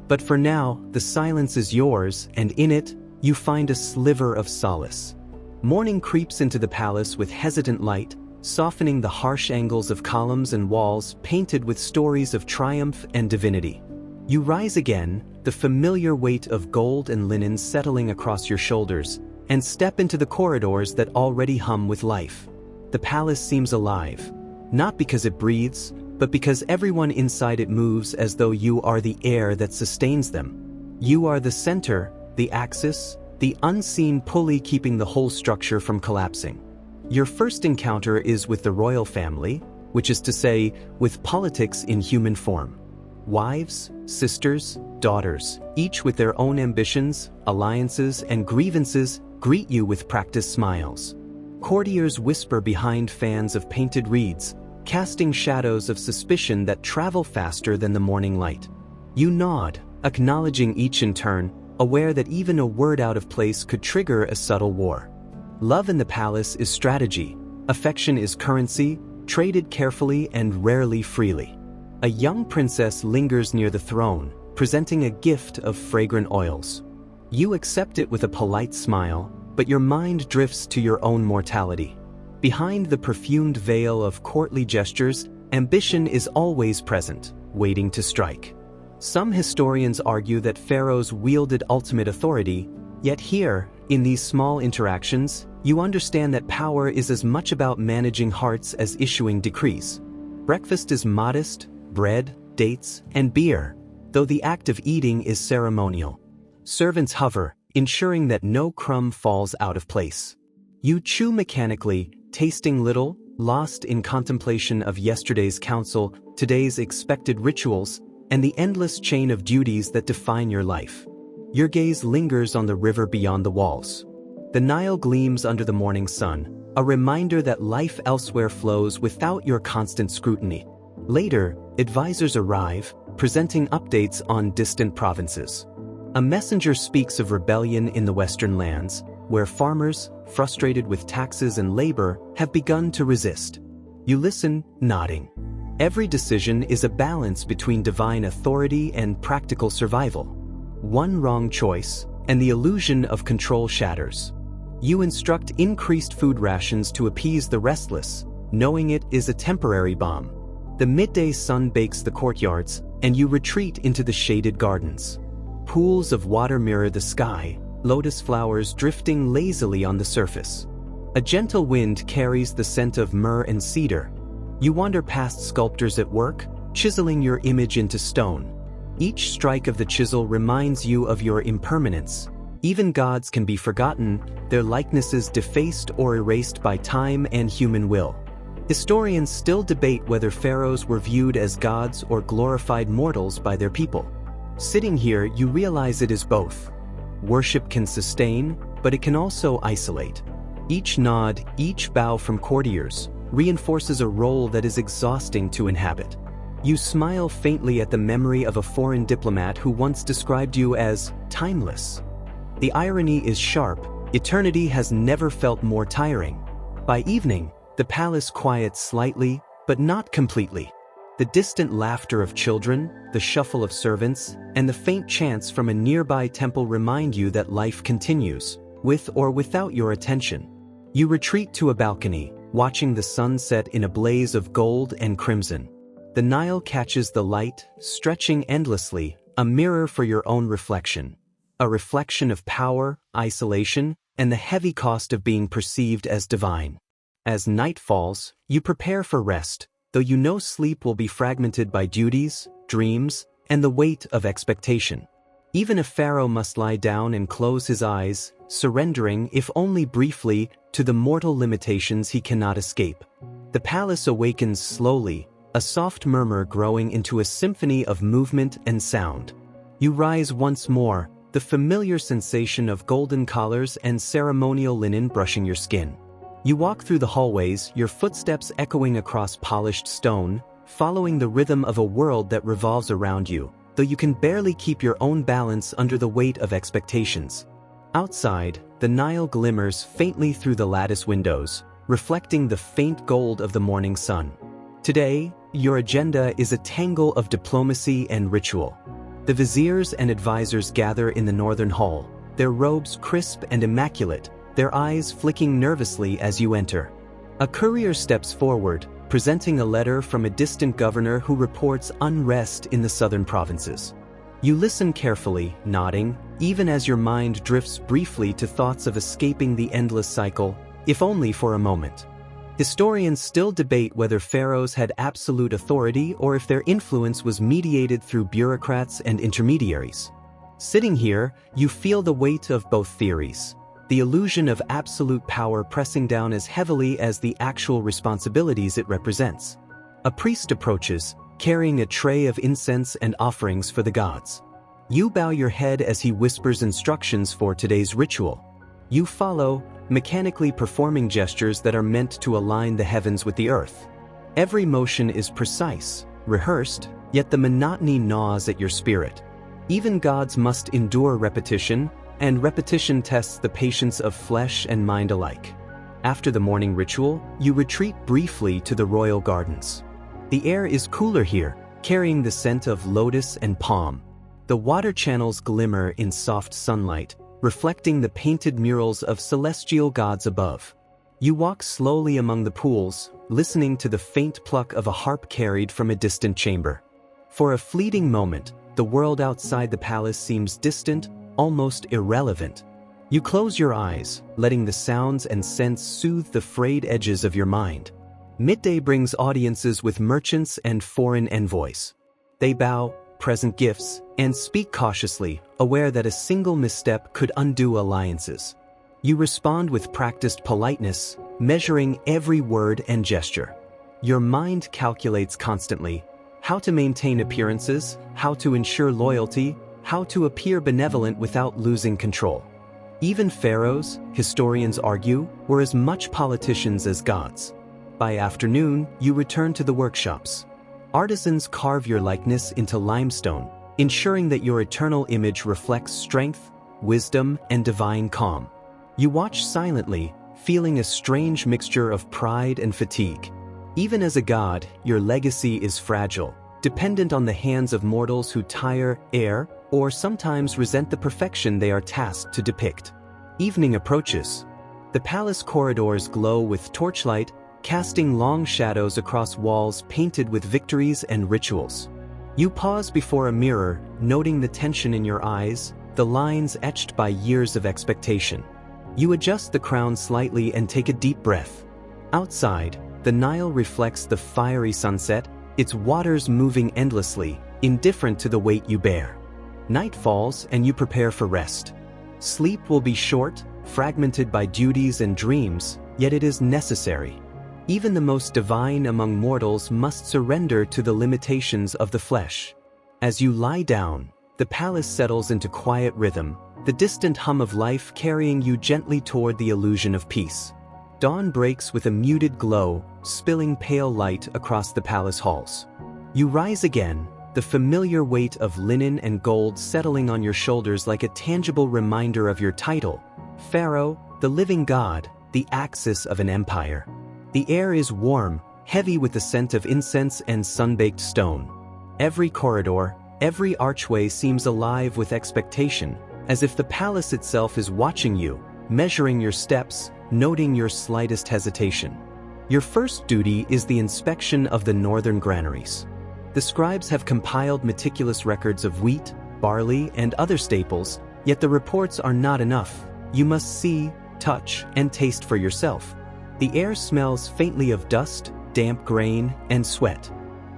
But for now, the silence is yours, and in it, you find a sliver of solace. Morning creeps into the palace with hesitant light, softening the harsh angles of columns and walls painted with stories of triumph and divinity. You rise again, the familiar weight of gold and linen settling across your shoulders, and step into the corridors that already hum with life. The palace seems alive, not because it breathes, but because everyone inside it moves as though you are the air that sustains them. You are the center, the axis, the unseen pulley keeping the whole structure from collapsing. Your first encounter is with the royal family, which is to say, with politics in human form. Wives, sisters, daughters, each with their own ambitions, alliances, and grievances, greet you with practiced smiles. Courtiers whisper behind fans of painted reeds, casting shadows of suspicion that travel faster than the morning light. You nod, acknowledging each in turn, aware that even a word out of place could trigger a subtle war. Love in the palace is strategy. Affection is currency, traded carefully and rarely freely. A young princess lingers near the throne, presenting a gift of fragrant oils. You accept it with a polite smile, but your mind drifts to your own mortality. Behind the perfumed veil of courtly gestures, ambition is always present, waiting to strike. Some historians argue that pharaohs wielded ultimate authority, yet here, in these small interactions, you understand that power is as much about managing hearts as issuing decrees. Breakfast is modest, bread, dates, and beer, though the act of eating is ceremonial. Servants hover, ensuring that no crumb falls out of place. You chew mechanically, tasting little, lost in contemplation of yesterday's council, today's expected rituals, and the endless chain of duties that define your life. Your gaze lingers on the river beyond the walls. The Nile gleams under the morning sun, a reminder that life elsewhere flows without your constant scrutiny. Later, advisors arrive, presenting updates on distant provinces. A messenger speaks of rebellion in the western lands, where farmers, frustrated with taxes and labor, have begun to resist. You listen, nodding. Every decision is a balance between divine authority and practical survival. One wrong choice, and the illusion of control shatters. You instruct increased food rations to appease the restless, knowing it is a temporary bomb. The midday sun bakes the courtyards, and you retreat into the shaded gardens. Pools of water mirror the sky, lotus flowers drifting lazily on the surface. A gentle wind carries the scent of myrrh and cedar. You wander past sculptors at work, chiseling your image into stone. Each strike of the chisel reminds you of your impermanence. Even gods can be forgotten, their likenesses defaced or erased by time and human will. Historians still debate whether pharaohs were viewed as gods or glorified mortals by their people. Sitting here, you realize it is both. Worship can sustain, but it can also isolate. Each nod, each bow from courtiers, reinforces a role that is exhausting to inhabit. You smile faintly at the memory of a foreign diplomat who once described you as timeless. The irony is sharp. Eternity has never felt more tiring. By evening, the palace quiets slightly, but not completely. The distant laughter of children, the shuffle of servants, and the faint chants from a nearby temple remind you that life continues, with or without your attention. You retreat to a balcony, watching the sun set in a blaze of gold and crimson. The Nile catches the light, stretching endlessly, a mirror for your own reflection. A reflection of power, isolation, and the heavy cost of being perceived as divine. As night falls, you prepare for rest, though you know sleep will be fragmented by duties, dreams, and the weight of expectation. Even a pharaoh must lie down and close his eyes, surrendering, if only briefly, to the mortal limitations he cannot escape. The palace awakens slowly, a soft murmur growing into a symphony of movement and sound. You rise once more, the familiar sensation of golden collars and ceremonial linen brushing your skin. You walk through the hallways, your footsteps echoing across polished stone, following the rhythm of a world that revolves around you, though you can barely keep your own balance under the weight of expectations. Outside, the Nile glimmers faintly through the lattice windows, reflecting the faint gold of the morning sun. Today, your agenda is a tangle of diplomacy and ritual. The viziers and advisors gather in the northern hall, their robes crisp and immaculate, their eyes flicking nervously as you enter. A courier steps forward, presenting a letter from a distant governor who reports unrest in the southern provinces. You listen carefully, nodding, even as your mind drifts briefly to thoughts of escaping the endless cycle, if only for a moment. Historians still debate whether pharaohs had absolute authority or if their influence was mediated through bureaucrats and intermediaries. Sitting here, you feel the weight of both theories, the illusion of absolute power pressing down as heavily as the actual responsibilities it represents. A priest approaches, carrying a tray of incense and offerings for the gods. You bow your head as he whispers instructions for today's ritual. You follow, mechanically performing gestures that are meant to align the heavens with the earth. Every motion is precise, rehearsed, yet the monotony gnaws at your spirit. Even gods must endure repetition, and repetition tests the patience of flesh and mind alike. After the morning ritual, you retreat briefly to the royal gardens. The air is cooler here, carrying the scent of lotus and palm. The water channels glimmer in soft sunlight, reflecting the painted murals of celestial gods above. You walk slowly among the pools, listening to the faint pluck of a harp carried from a distant chamber. For a fleeting moment, the world outside the palace seems distant, almost irrelevant. You close your eyes, letting the sounds and scents soothe the frayed edges of your mind. Midday brings audiences with merchants and foreign envoys. They bow, present gifts, and speak cautiously, aware that a single misstep could undo alliances. You respond with practiced politeness, measuring every word and gesture. Your mind calculates constantly how to maintain appearances, how to ensure loyalty, how to appear benevolent without losing control. Even pharaohs, historians argue, were as much politicians as gods. By afternoon, you return to the workshops. Artisans carve your likeness into limestone, ensuring that your eternal image reflects strength, wisdom, and divine calm. You watch silently, feeling a strange mixture of pride and fatigue. Even as a god, your legacy is fragile, dependent on the hands of mortals who tire, err, or sometimes resent the perfection they are tasked to depict. Evening approaches. The palace corridors glow with torchlight, casting long shadows across walls painted with victories and rituals. You pause before a mirror, noting the tension in your eyes, the lines etched by years of expectation. You adjust the crown slightly and take a deep breath. Outside, the Nile reflects the fiery sunset, its waters moving endlessly, indifferent to the weight you bear. Night falls and you prepare for rest. Sleep will be short, fragmented by duties and dreams, yet it is necessary. Even the most divine among mortals must surrender to the limitations of the flesh. As you lie down, the palace settles into quiet rhythm, the distant hum of life carrying you gently toward the illusion of peace. Dawn breaks with a muted glow, spilling pale light across the palace halls. You rise again, the familiar weight of linen and gold settling on your shoulders like a tangible reminder of your title, Pharaoh, the living god, the axis of an empire. The air is warm, heavy with the scent of incense and sun-baked stone. Every corridor, every archway seems alive with expectation, as if the palace itself is watching you, measuring your steps, noting your slightest hesitation. Your first duty is the inspection of the northern granaries. The scribes have compiled meticulous records of wheat, barley, and other staples, yet the reports are not enough. You must see, touch, and taste for yourself. The air smells faintly of dust, damp grain, and sweat.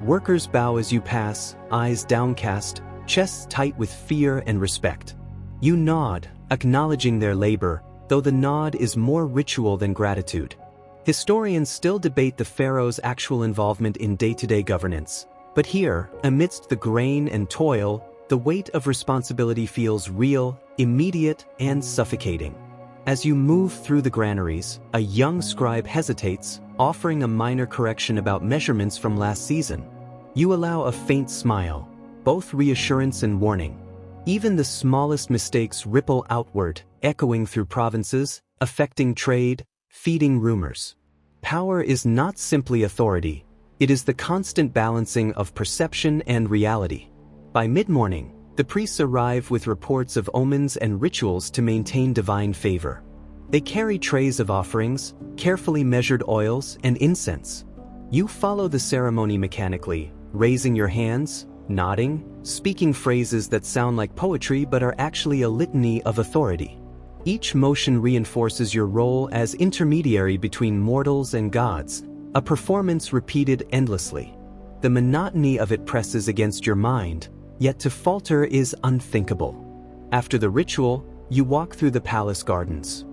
Workers bow as you pass, eyes downcast, chests tight with fear and respect. You nod, acknowledging their labor, though the nod is more ritual than gratitude. Historians still debate the pharaoh's actual involvement in day-to-day governance. But here, amidst the grain and toil, the weight of responsibility feels real, immediate, and suffocating. As you move through the granaries, a young scribe hesitates, offering a minor correction about measurements from last season. You allow a faint smile, both reassurance and warning. Even the smallest mistakes ripple outward, echoing through provinces, affecting trade, feeding rumors. Power is not simply authority, it is the constant balancing of perception and reality. By mid-morning, the priests arrive with reports of omens and rituals to maintain divine favor. They carry trays of offerings, carefully measured oils, and incense. You follow the ceremony mechanically, raising your hands, nodding, speaking phrases that sound like poetry but are actually a litany of authority. Each motion reinforces your role as intermediary between mortals and gods, a performance repeated endlessly. The monotony of it presses against your mind, yet to falter is unthinkable. After the ritual, you walk through the palace gardens.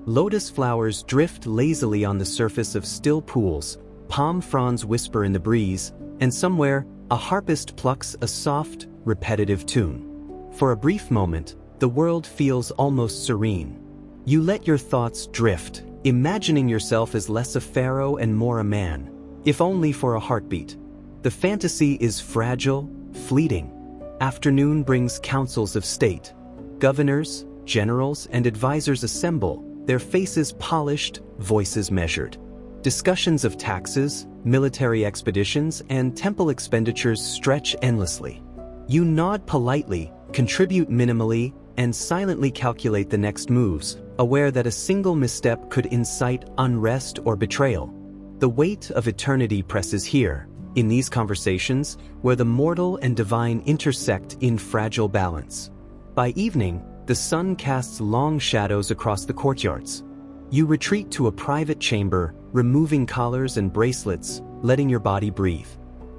Lotus flowers drift lazily on the surface of still pools, palm fronds whisper in the breeze, and somewhere, a harpist plucks a soft, repetitive tune. For a brief moment, the world feels almost serene. You let your thoughts drift, imagining yourself as less a pharaoh and more a man, if only for a heartbeat. The fantasy is fragile, fleeting. Afternoon brings councils of state. Governors, generals, and advisors assemble, their faces polished, voices measured. Discussions of taxes, military expeditions, and temple expenditures stretch endlessly. You nod politely, contribute minimally, and silently calculate the next moves, aware that a single misstep could incite unrest or betrayal. The weight of eternity presses here, in these conversations, where the mortal and divine intersect in fragile balance. By evening, the sun casts long shadows across the courtyards. You retreat to a private chamber, removing collars and bracelets, letting your body breathe.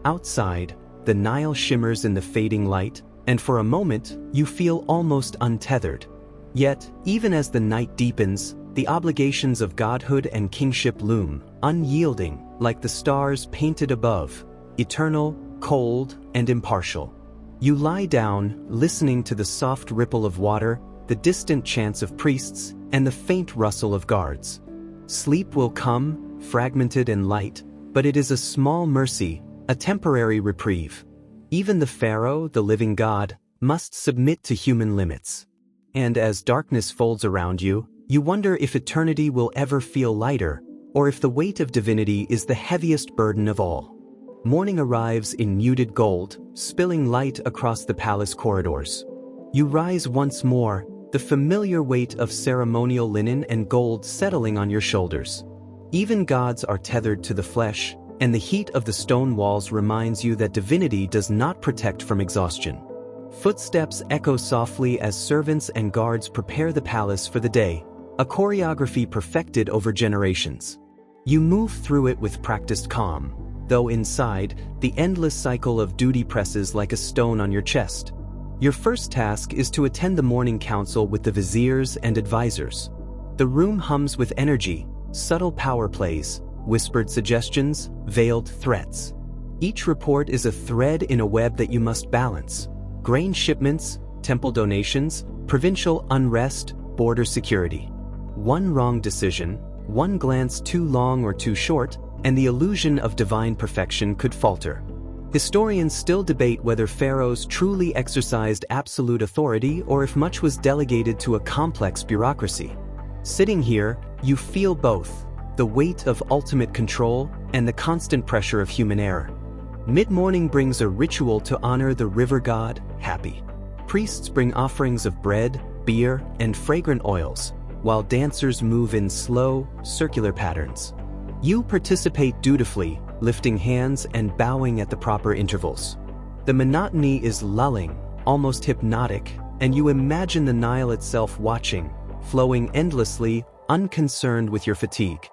Outside, the Nile shimmers in the fading light, and for a moment, you feel almost untethered. Yet, even as the night deepens, the obligations of godhood and kingship loom, unyielding, like the stars painted above, eternal, cold, and impartial. You lie down, listening to the soft ripple of water, the distant chants of priests, and the faint rustle of guards. Sleep will come, fragmented and light, but it is a small mercy, a temporary reprieve. Even the pharaoh, the living god, must submit to human limits. And as darkness folds around you, you wonder if eternity will ever feel lighter, or if the weight of divinity is the heaviest burden of all. Morning arrives in muted gold, spilling light across the palace corridors. You rise once more, the familiar weight of ceremonial linen and gold settling on your shoulders. Even gods are tethered to the flesh, and the heat of the stone walls reminds you that divinity does not protect from exhaustion. Footsteps echo softly as servants and guards prepare the palace for the day, a choreography perfected over generations. You move through it with practiced calm, though inside, the endless cycle of duty presses like a stone on your chest. Your first task is to attend the morning council with the viziers and advisors. The room hums with energy, subtle power plays, whispered suggestions, veiled threats. Each report is a thread in a web that you must balance. Grain shipments, temple donations, provincial unrest, border security. One wrong decision, one glance too long or too short, and the illusion of divine perfection could falter. Historians still debate whether pharaohs truly exercised absolute authority or if much was delegated to a complex bureaucracy. Sitting here, you feel both, the weight of ultimate control and the constant pressure of human error. Mid-morning brings a ritual to honor the river god, Happy. Priests bring offerings of bread, beer, and fragrant oils, while dancers move in slow, circular patterns. You participate dutifully, lifting hands and bowing at the proper intervals. The monotony is lulling, almost hypnotic, and you imagine the Nile itself watching, flowing endlessly, unconcerned with your fatigue.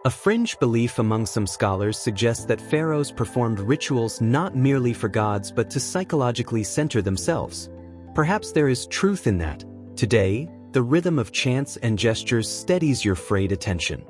A fringe belief among some scholars suggests that pharaohs performed rituals not merely for gods but to psychologically center themselves. Perhaps there is truth in that. Today, the rhythm of chants and gestures steadies your frayed attention.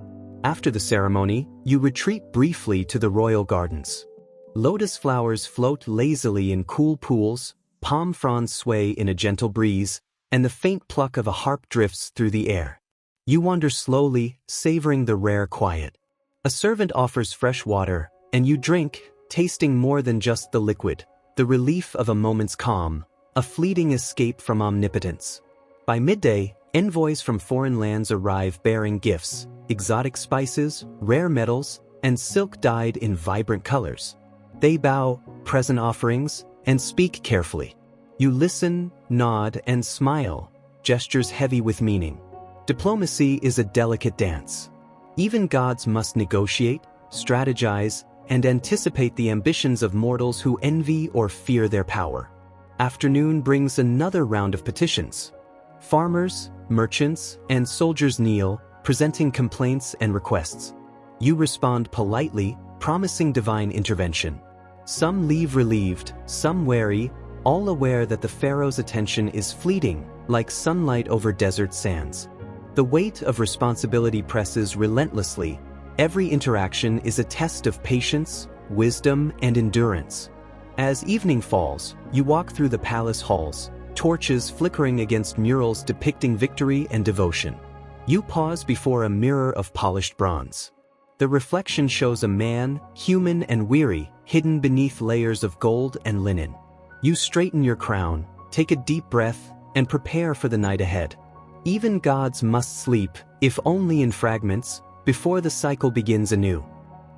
After the ceremony, you retreat briefly to the royal gardens. Lotus flowers float lazily in cool pools, palm fronds sway in a gentle breeze, and the faint pluck of a harp drifts through the air. You wander slowly, savoring the rare quiet. A servant offers fresh water, and you drink, tasting more than just the liquid, the relief of a moment's calm, a fleeting escape from omnipotence. By midday, Envoys from foreign lands arrive bearing gifts, exotic spices, rare metals, and silk dyed in vibrant colors. They bow, present offerings, and speak carefully. You listen, nod, and smile, gestures heavy with meaning. Diplomacy is a delicate dance. Even gods must negotiate, strategize, and anticipate the ambitions of mortals who envy or fear their power. Afternoon brings another round of petitions. Farmers, merchants, and soldiers kneel, presenting complaints and requests. You respond politely, promising divine intervention. Some leave relieved, some wary, all aware that the pharaoh's attention is fleeting, like sunlight over desert sands. The weight of responsibility presses relentlessly. Every interaction is a test of patience, wisdom, and endurance. As evening falls, you walk through the palace halls, torches flickering against murals depicting victory and devotion. You pause before a mirror of polished bronze. The reflection shows a man, human and weary, hidden beneath layers of gold and linen. You straighten your crown, take a deep breath, and prepare for the night ahead. Even gods must sleep, if only in fragments, before the cycle begins anew.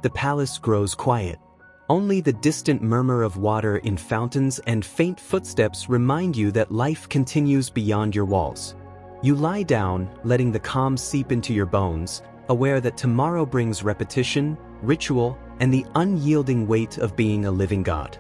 The palace grows quiet. Only the distant murmur of water in fountains and faint footsteps remind you that life continues beyond your walls. You lie down, letting the calm seep into your bones, aware that tomorrow brings repetition, ritual, and the unyielding weight of being a living god.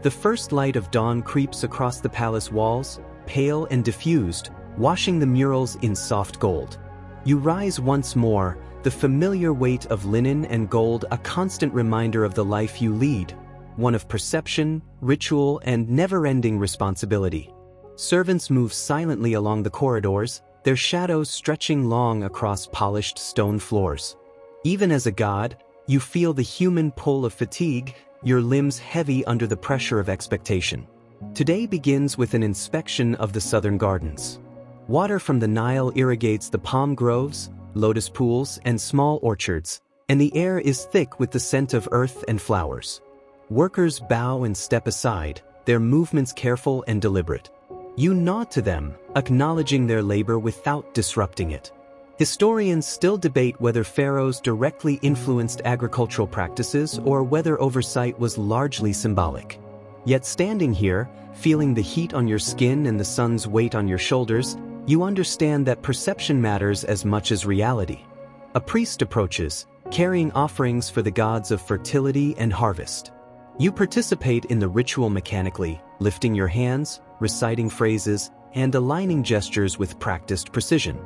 The first light of dawn creeps across the palace walls, pale and diffused, washing the murals in soft gold. You rise once more, the familiar weight of linen and gold a constant reminder of the life you lead, one of perception, ritual, and never-ending responsibility. Servants move silently along the corridors, their shadows stretching long across polished stone floors. Even as a god, you feel the human pull of fatigue, your limbs heavy under the pressure of expectation. Today begins with an inspection of the southern gardens. Water from the Nile irrigates the palm groves, lotus pools, and small orchards, and the air is thick with the scent of earth and flowers. Workers bow and step aside, their movements careful and deliberate. You nod to them, acknowledging their labor without disrupting it. Historians still debate whether pharaohs directly influenced agricultural practices or whether oversight was largely symbolic. Yet standing here, feeling the heat on your skin and the sun's weight on your shoulders, you understand that perception matters as much as reality. A priest approaches, carrying offerings for the gods of fertility and harvest. You participate in the ritual mechanically, lifting your hands, reciting phrases, and aligning gestures with practiced precision.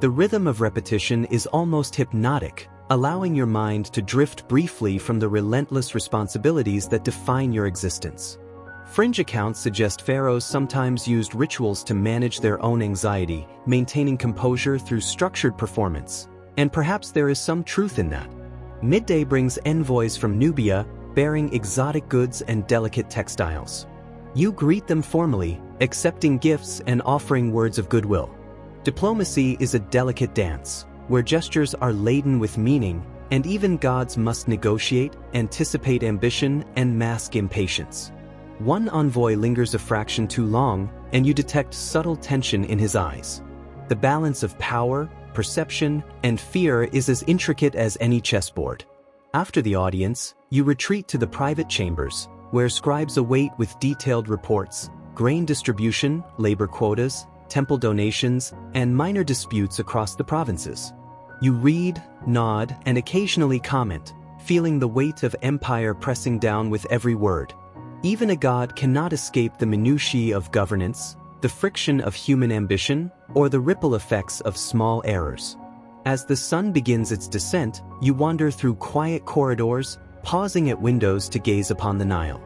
The rhythm of repetition is almost hypnotic, allowing your mind to drift briefly from the relentless responsibilities that define your existence. Fringe accounts suggest pharaohs sometimes used rituals to manage their own anxiety, maintaining composure through structured performance. And perhaps there is some truth in that. Midday brings envoys from Nubia, bearing exotic goods and delicate textiles. You greet them formally, accepting gifts and offering words of goodwill. Diplomacy is a delicate dance, where gestures are laden with meaning, and even gods must negotiate, anticipate ambition, and mask impatience. One envoy lingers a fraction too long, and you detect subtle tension in his eyes. The balance of power, perception, and fear is as intricate as any chessboard. After the audience, you retreat to the private chambers, where scribes await with detailed reports, grain distribution, labor quotas, temple donations, and minor disputes across the provinces. You read, nod, and occasionally comment, feeling the weight of empire pressing down with every word. Even a god cannot escape the minutiae of governance, the friction of human ambition, or the ripple effects of small errors. As the sun begins its descent, you wander through quiet corridors, pausing at windows to gaze upon the Nile.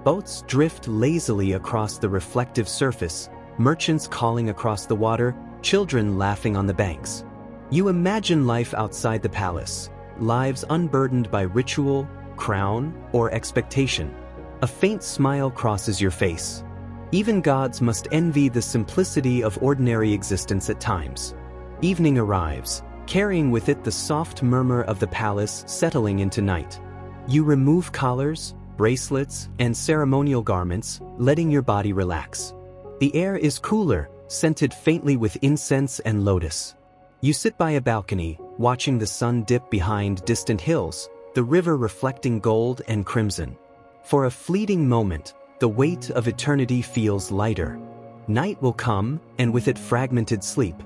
Boats drift lazily across the reflective surface, merchants calling across the water, children laughing on the banks. You imagine life outside the palace, lives unburdened by ritual, crown, or expectation. A faint smile crosses your face. Even gods must envy the simplicity of ordinary existence at times. Evening arrives, carrying with it the soft murmur of the palace settling into night. You remove collars, bracelets, and ceremonial garments, letting your body relax. The air is cooler, scented faintly with incense and lotus. You sit by a balcony, watching the sun dip behind distant hills, the river reflecting gold and crimson. For a fleeting moment, the weight of eternity feels lighter. Night will come, and with it fragmented sleep.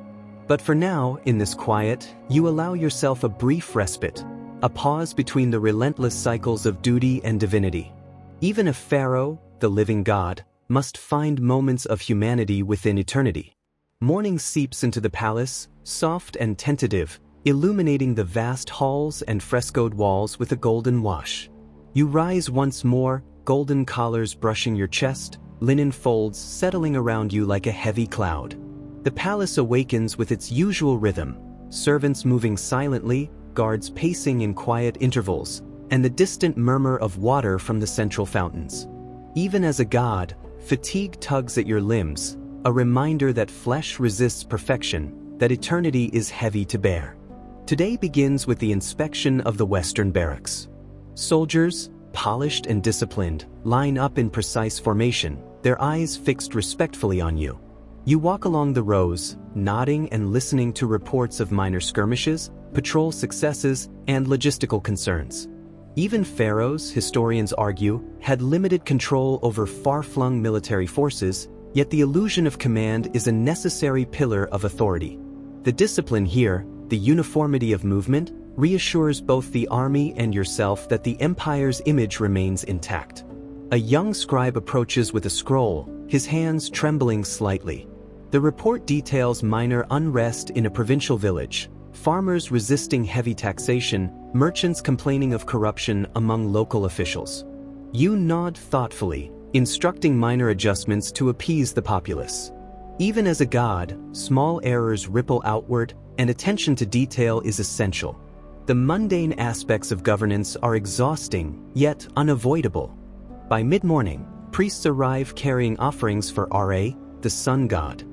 But for now, in this quiet, you allow yourself a brief respite, a pause between the relentless cycles of duty and divinity. Even a pharaoh, the living god, must find moments of humanity within eternity. Morning seeps into the palace, soft and tentative, illuminating the vast halls and frescoed walls with a golden wash. You rise once more, golden collars brushing your chest, linen folds settling around you like a heavy cloud. The palace awakens with its usual rhythm, servants moving silently, guards pacing in quiet intervals, and the distant murmur of water from the central fountains. Even as a god, fatigue tugs at your limbs, a reminder that flesh resists perfection, that eternity is heavy to bear. Today begins with the inspection of the Western barracks. Soldiers, polished and disciplined, line up in precise formation, their eyes fixed respectfully on you. You walk along the rows, nodding and listening to reports of minor skirmishes, patrol successes, and logistical concerns. Even pharaohs, historians argue, had limited control over far-flung military forces, yet the illusion of command is a necessary pillar of authority. The discipline here, the uniformity of movement, reassures both the army and yourself that the empire's image remains intact. A young scribe approaches with a scroll, his hands trembling slightly. The report details minor unrest in a provincial village, farmers resisting heavy taxation, merchants complaining of corruption among local officials. You nod thoughtfully, instructing minor adjustments to appease the populace. Even as a god, small errors ripple outward, and attention to detail is essential. The mundane aspects of governance are exhausting, yet unavoidable. By mid-morning, priests arrive carrying offerings for Ra, the sun god.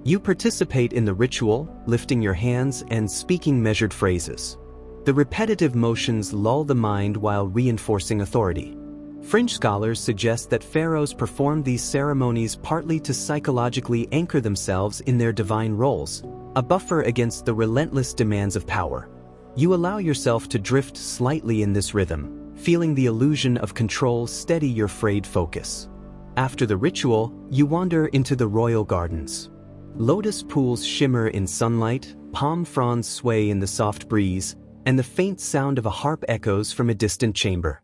You participate in the ritual, lifting your hands and speaking measured phrases. The repetitive motions lull the mind while reinforcing authority. Fringe scholars suggest that pharaohs performed these ceremonies partly to psychologically anchor themselves in their divine roles, a buffer against the relentless demands of power. You allow yourself to drift slightly in this rhythm, feeling the illusion of control steady your frayed focus. After the ritual, you wander into the royal gardens. Lotus pools shimmer in sunlight, palm fronds sway in the soft breeze, and the faint sound of a harp echoes from a distant chamber.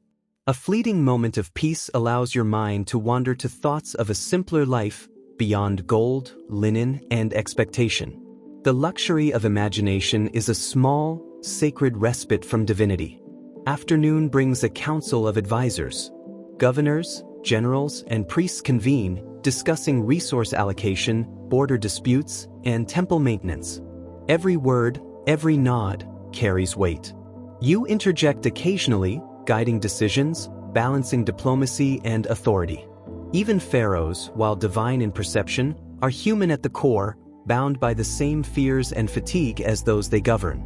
A fleeting moment of peace allows your mind to wander to thoughts of a simpler life, beyond gold, linen, and expectation. The luxury of imagination is a small, sacred respite from divinity. Afternoon brings a council of advisors. Governors, generals, and priests convene, discussing resource allocation, border disputes, and temple maintenance. Every word, every nod, carries weight. You interject occasionally, guiding decisions, balancing diplomacy and authority. Even pharaohs, while divine in perception, are human at the core, bound by the same fears and fatigue as those they govern.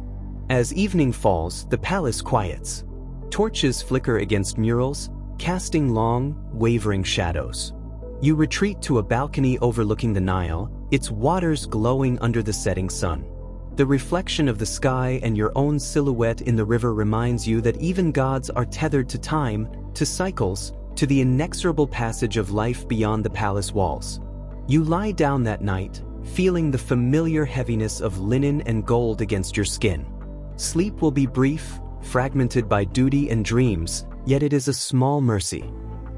As evening falls, the palace quiets. Torches flicker against murals, casting long, wavering shadows. You retreat to a balcony overlooking the Nile, its waters glowing under the setting sun. The reflection of the sky and your own silhouette in the river reminds you that even gods are tethered to time, to cycles, to the inexorable passage of life beyond the palace walls. You lie down that night, feeling the familiar heaviness of linen and gold against your skin. Sleep will be brief, fragmented by duty and dreams, yet it is a small mercy.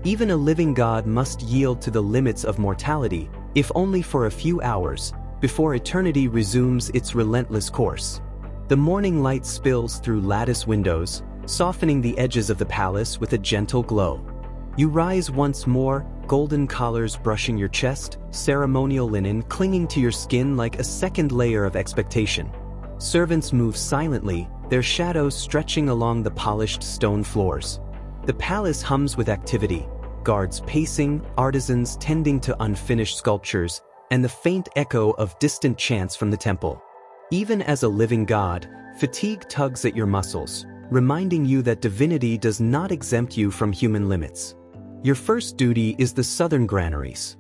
Even a living god must yield to the limits of mortality, if only for a few hours, before eternity resumes its relentless course. The morning light spills through lattice windows, softening the edges of the palace with a gentle glow. You rise once more, golden collars brushing your chest, ceremonial linen clinging to your skin like a second layer of expectation. Servants move silently, their shadows stretching along the polished stone floors. The palace hums with activity, guards pacing, artisans tending to unfinished sculptures, and the faint echo of distant chants from the temple. Even as a living god, fatigue tugs at your muscles, reminding you that divinity does not exempt you from human limits. Your first duty is the southern granaries.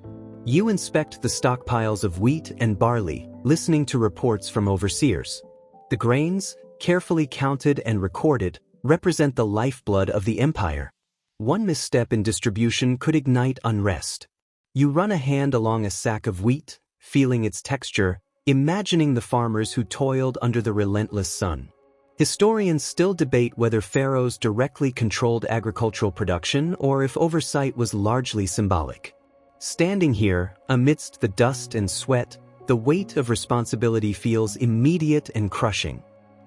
You inspect the stockpiles of wheat and barley, listening to reports from overseers. The grains, carefully counted and recorded, represent the lifeblood of the empire. One misstep in distribution could ignite unrest. You run a hand along a sack of wheat, feeling its texture, imagining the farmers who toiled under the relentless sun. Historians still debate whether pharaohs directly controlled agricultural production or if oversight was largely symbolic. Standing here, amidst the dust and sweat, the weight of responsibility feels immediate and crushing.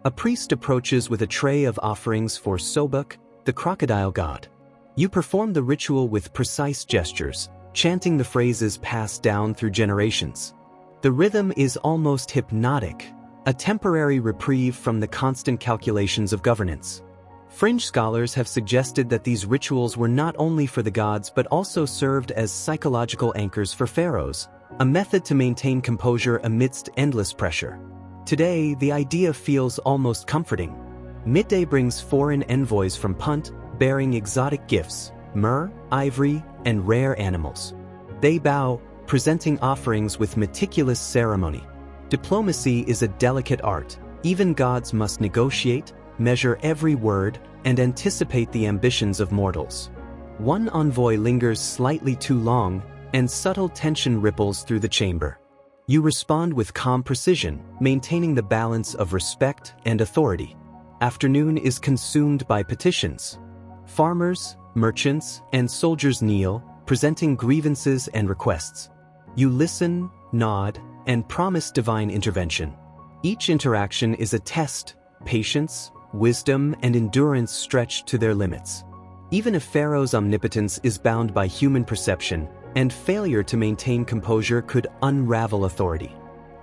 A priest approaches with a tray of offerings for Sobuk, the crocodile god. You perform the ritual with precise gestures, chanting the phrases passed down through generations. The rhythm is almost hypnotic, a temporary reprieve from the constant calculations of governance. Fringe scholars have suggested that these rituals were not only for the gods but also served as psychological anchors for pharaohs, a method to maintain composure amidst endless pressure. Today, the idea feels almost comforting. Midday brings foreign envoys from Punt, bearing exotic gifts, myrrh, ivory, and rare animals. They bow, presenting offerings with meticulous ceremony. Diplomacy is a delicate art. Even gods must negotiate, measure every word, and anticipate the ambitions of mortals. One envoy lingers slightly too long, and subtle tension ripples through the chamber. You respond with calm precision, maintaining the balance of respect and authority. Afternoon is consumed by petitions. Farmers, merchants, and soldiers kneel, presenting grievances and requests. You listen, nod, and promise divine intervention. Each interaction is a test, patience, wisdom, and endurance stretched to their limits. Even a pharaoh's omnipotence is bound by human perception, and failure to maintain composure could unravel authority.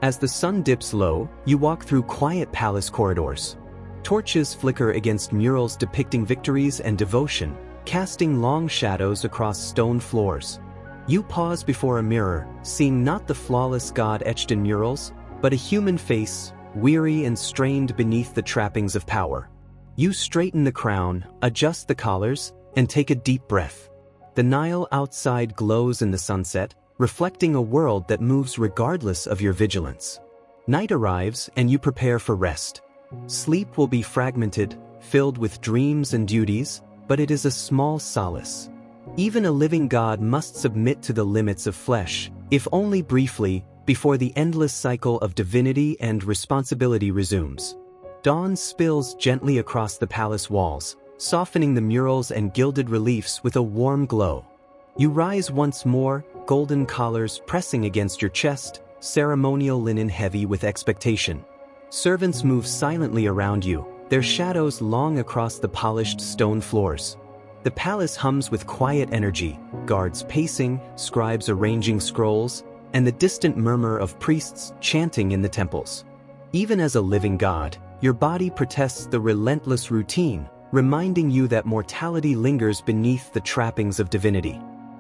As the sun dips low, you walk through quiet palace corridors. Torches flicker against murals depicting victories and devotion, casting long shadows across stone floors. You pause before a mirror, seeing not the flawless god etched in murals, but a human face, weary and strained beneath the trappings of power. You straighten the crown, adjust the collars, and take a deep breath. The Nile outside glows in the sunset, reflecting a world that moves regardless of your vigilance. Night arrives and you prepare for rest. Sleep will be fragmented, filled with dreams and duties, but it is a small solace. Even a living god must submit to the limits of flesh, if only briefly, before the endless cycle of divinity and responsibility resumes. Dawn spills gently across the palace walls, softening the murals and gilded reliefs with a warm glow. You rise once more, golden collars pressing against your chest, ceremonial linen heavy with expectation. Servants move silently around you, their shadows long across the polished stone floors. The palace hums with quiet energy, guards pacing, scribes arranging scrolls, and the distant murmur of priests chanting in the temples. Even as a living god, your body protests the relentless routine, reminding you that mortality lingers beneath the trappings of divinity.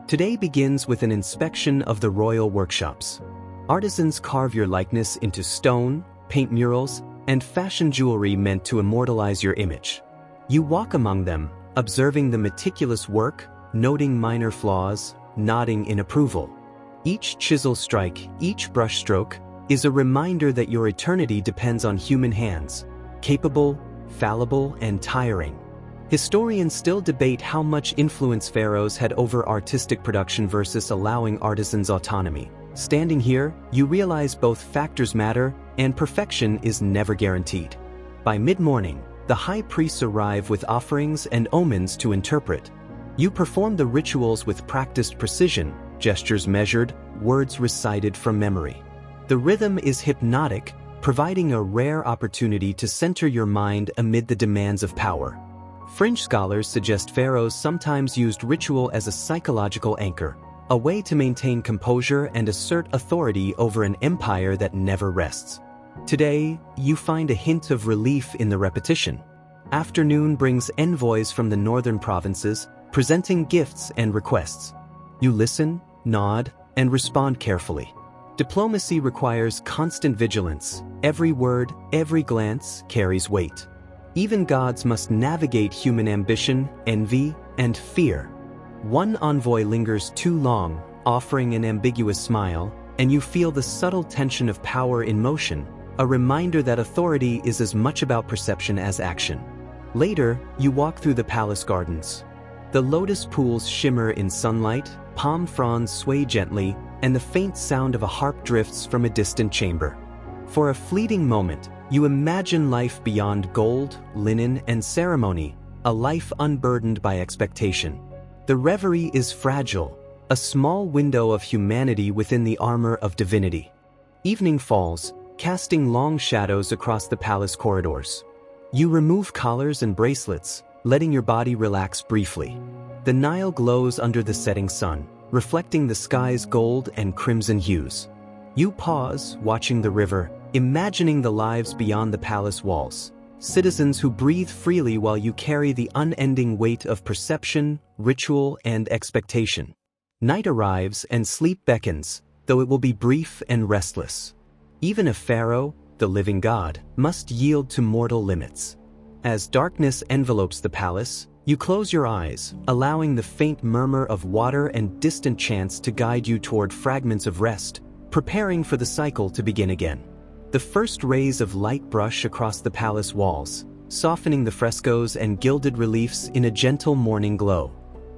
Today begins with an inspection of the royal workshops. Artisans carve your likeness into stone, paint murals, and fashion jewelry meant to immortalize your image. You walk among them, observing the meticulous work, noting minor flaws, nodding in approval. Each chisel strike, each brushstroke, is a reminder that your eternity depends on human hands, capable, fallible, and tiring. Historians still debate how much influence pharaohs had over artistic production versus allowing artisans autonomy. Standing here, you realize both factors matter, and perfection is never guaranteed. By mid-morning, the high priests arrive with offerings and omens to interpret. You perform the rituals with practiced precision, gestures measured, words recited from memory. The rhythm is hypnotic, providing a rare opportunity to center your mind amid the demands of power. Fringe scholars suggest pharaohs sometimes used ritual as a psychological anchor, a way to maintain composure and assert authority over an empire that never rests. Today, you find a hint of relief in the repetition. Afternoon brings envoys from the northern provinces, presenting gifts and requests. You listen, nod, and respond carefully. Diplomacy requires constant vigilance. Every word, every glance carries weight. Even gods must navigate human ambition, envy, and fear. One envoy lingers too long, offering an ambiguous smile, and you feel the subtle tension of power in motion, a reminder that authority is as much about perception as action. Later, you walk through the palace gardens. The lotus pools shimmer in sunlight, palm fronds sway gently, and the faint sound of a harp drifts from a distant chamber. For a fleeting moment, you imagine life beyond gold, linen, and ceremony, a life unburdened by expectation. The reverie is fragile, a small window of humanity within the armor of divinity. Evening falls, casting long shadows across the palace corridors. You remove collars and bracelets, letting your body relax briefly. The Nile glows under the setting sun, reflecting the sky's gold and crimson hues. You pause, watching the river, imagining the lives beyond the palace walls. Citizens who breathe freely while you carry the unending weight of perception, ritual, and expectation. Night arrives and sleep beckons, though it will be brief and restless. Even a pharaoh, the living god, must yield to mortal limits. As darkness envelopes the palace, you close your eyes, allowing the faint murmur of water and distant chants to guide you toward fragments of rest, preparing for the cycle to begin again. The first rays of light brush across the palace walls, softening the frescoes and gilded reliefs in a gentle morning glow.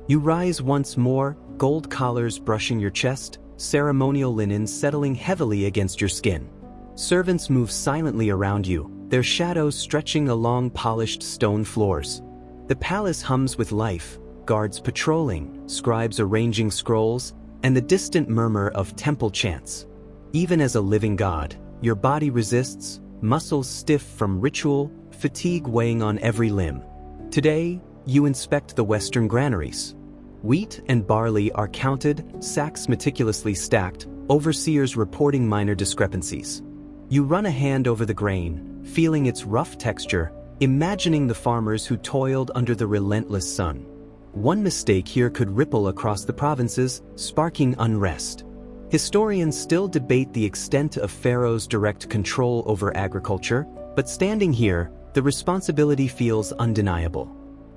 You rise once more, gold collars brushing your chest, ceremonial linen settling heavily against your skin. Servants move silently around you, their shadows stretching along polished stone floors. The palace hums with life, guards patrolling, scribes arranging scrolls, and the distant murmur of temple chants. Even as a living god, your body resists, muscles stiff from ritual, fatigue weighing on every limb. Today, you inspect the western granaries. Wheat and barley are counted, sacks meticulously stacked, overseers reporting minor discrepancies. You run a hand over the grain, feeling its rough texture, imagining the farmers who toiled under the relentless sun. One mistake here could ripple across the provinces, sparking unrest. Historians still debate the extent of Pharaoh's direct control over agriculture, but standing here, the responsibility feels undeniable.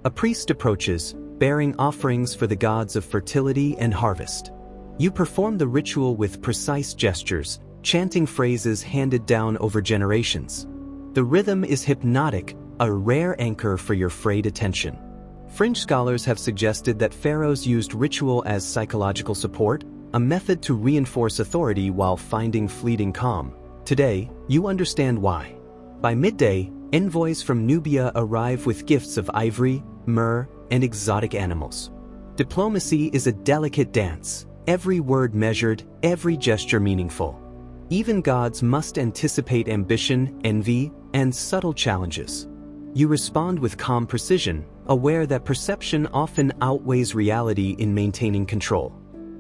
A priest approaches, bearing offerings for the gods of fertility and harvest. You perform the ritual with precise gestures, chanting phrases handed down over generations. The rhythm is hypnotic, a rare anchor for your frayed attention. Fringe scholars have suggested that pharaohs used ritual as psychological support, a method to reinforce authority while finding fleeting calm. Today, you understand why. By midday, envoys from Nubia arrive with gifts of ivory, myrrh, and exotic animals. Diplomacy is a delicate dance, every word measured, every gesture meaningful. Even gods must anticipate ambition, envy, and subtle challenges. You respond with calm precision, aware that perception often outweighs reality in maintaining control.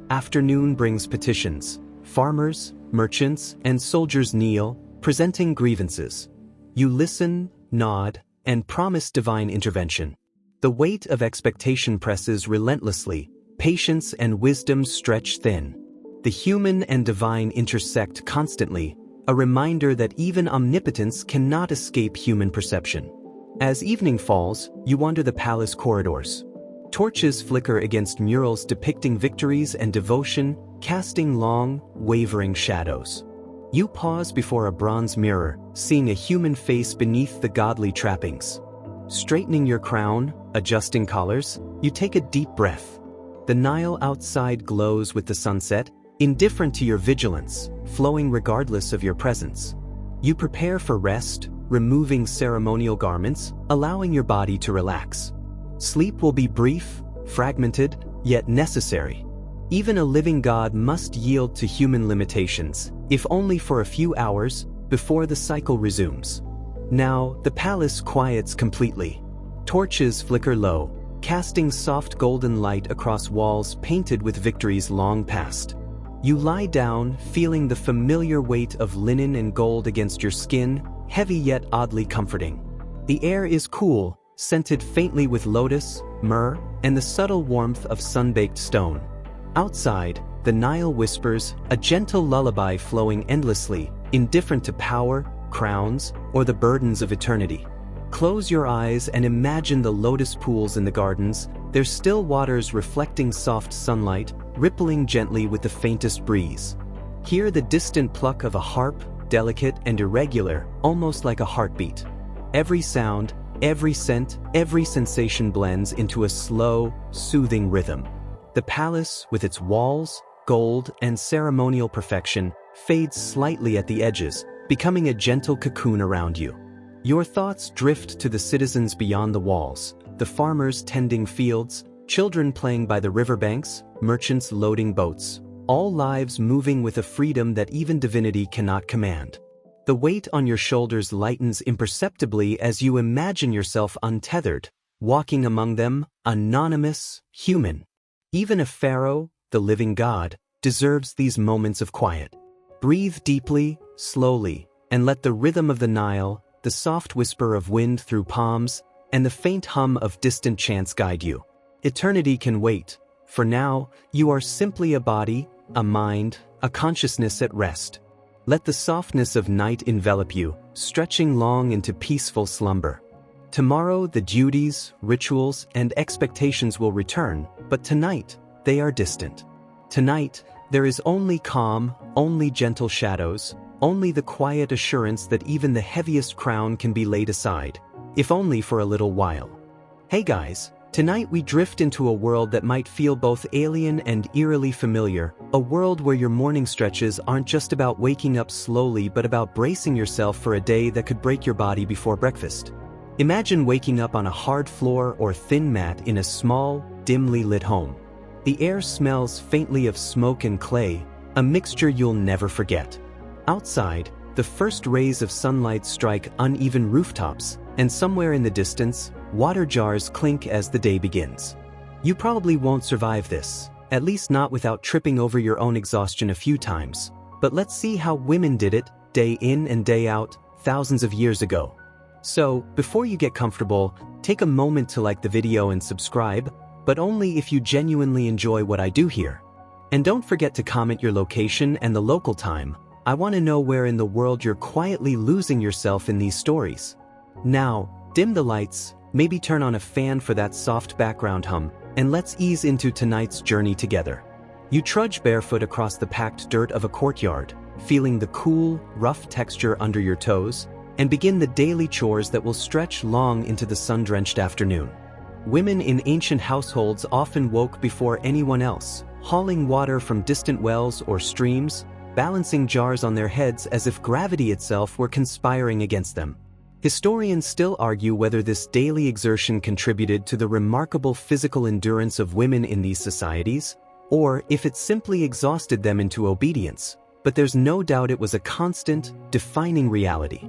Afternoon brings petitions. Farmers, merchants, and soldiers kneel, presenting grievances. You listen, nod, and promise divine intervention. The weight of expectation presses relentlessly, patience and wisdom stretch thin. The human and divine intersect constantly, a reminder that even omnipotence cannot escape human perception. As evening falls, you wander the palace corridors. Torches flicker against murals depicting victories and devotion, casting long, wavering shadows. You pause before a bronze mirror, seeing a human face beneath the godly trappings. Straightening your crown, adjusting collars, you take a deep breath. The Nile outside glows with the sunset, indifferent to your vigilance, flowing regardless of your presence. You prepare for rest, removing ceremonial garments, allowing your body to relax. Sleep will be brief, fragmented, yet necessary. Even a living god must yield to human limitations, if only for a few hours, before the cycle resumes. Now, the palace quiets completely. Torches flicker low, casting soft golden light across walls painted with victories long past. You lie down, feeling the familiar weight of linen and gold against your skin, heavy yet oddly comforting. The air is cool, scented faintly with lotus, myrrh, and the subtle warmth of sun-baked stone. Outside, the Nile whispers, a gentle lullaby flowing endlessly, indifferent to power, crowns, or the burdens of eternity. Close your eyes and imagine the lotus pools in the gardens, their still waters reflecting soft sunlight, rippling gently with the faintest breeze. Hear the distant pluck of a harp, delicate and irregular, almost like a heartbeat. Every sound, every scent, every sensation blends into a slow, soothing rhythm. The palace, with its walls, gold, and ceremonial perfection, fades slightly at the edges, becoming a gentle cocoon around you. Your thoughts drift to the citizens beyond the walls, the farmers tending fields, children playing by the riverbanks, merchants loading boats, all lives moving with a freedom that even divinity cannot command. The weight on your shoulders lightens imperceptibly as you imagine yourself untethered, walking among them, anonymous, human. Even a pharaoh, the living god, deserves these moments of quiet. Breathe deeply, slowly, and let the rhythm of the Nile, the soft whisper of wind through palms, and the faint hum of distant chants guide you. Eternity can wait. For now, you are simply a body, a mind, a consciousness at rest. Let the softness of night envelop you, stretching long into peaceful slumber. Tomorrow the duties, rituals, and expectations will return, but tonight, they are distant. Tonight, there is only calm, only gentle shadows, only the quiet assurance that even the heaviest crown can be laid aside, if only for a little while. Hey guys, tonight we drift into a world that might feel both alien and eerily familiar, a world where your morning stretches aren't just about waking up slowly but about bracing yourself for a day that could break your body before breakfast. Imagine waking up on a hard floor or thin mat in a small, dimly lit home. The air smells faintly of smoke and clay, a mixture you'll never forget. Outside, the first rays of sunlight strike uneven rooftops, and somewhere in the distance, water jars clink as the day begins. You probably won't survive this, at least not without tripping over your own exhaustion a few times. But let's see how women did it, day in and day out, thousands of years ago. So, before you get comfortable, take a moment to like the video and subscribe, but only if you genuinely enjoy what I do here. And don't forget to comment your location and the local time. I want to know where in the world you're quietly losing yourself in these stories. Now, dim the lights, maybe turn on a fan for that soft background hum, and let's ease into tonight's journey together. You trudge barefoot across the packed dirt of a courtyard, feeling the cool, rough texture under your toes, and begin the daily chores that will stretch long into the sun-drenched afternoon. Women in ancient households often woke before anyone else, hauling water from distant wells or streams, balancing jars on their heads as if gravity itself were conspiring against them. Historians still argue whether this daily exertion contributed to the remarkable physical endurance of women in these societies, or if it simply exhausted them into obedience, but there's no doubt it was a constant, defining reality.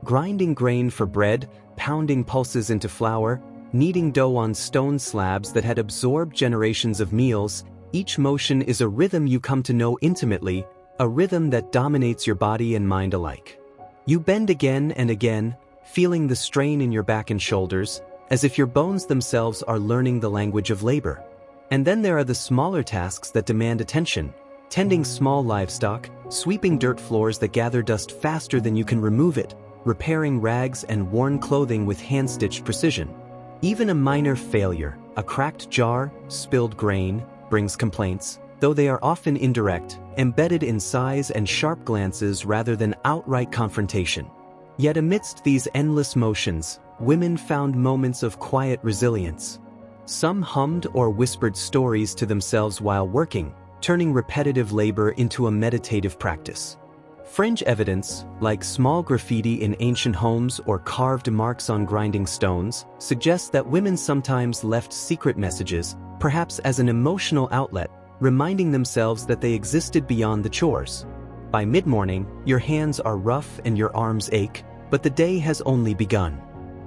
Grinding grain for bread, pounding pulses into flour, kneading dough on stone slabs that had absorbed generations of meals, each motion is a rhythm you come to know intimately, a rhythm that dominates your body and mind alike. You bend again and again, feeling the strain in your back and shoulders, as if your bones themselves are learning the language of labor. And then there are the smaller tasks that demand attention, tending small livestock, sweeping dirt floors that gather dust faster than you can remove it, repairing rags and worn clothing with hand-stitched precision. Even a minor failure, a cracked jar, spilled grain, brings complaints, though they are often indirect, embedded in sighs and sharp glances rather than outright confrontation. Yet amidst these endless motions, women found moments of quiet resilience. Some hummed or whispered stories to themselves while working, turning repetitive labor into a meditative practice. Fringe evidence, like small graffiti in ancient homes or carved marks on grinding stones, suggests that women sometimes left secret messages, perhaps as an emotional outlet, reminding themselves that they existed beyond the chores. By mid-morning, your hands are rough and your arms ache, but the day has only begun.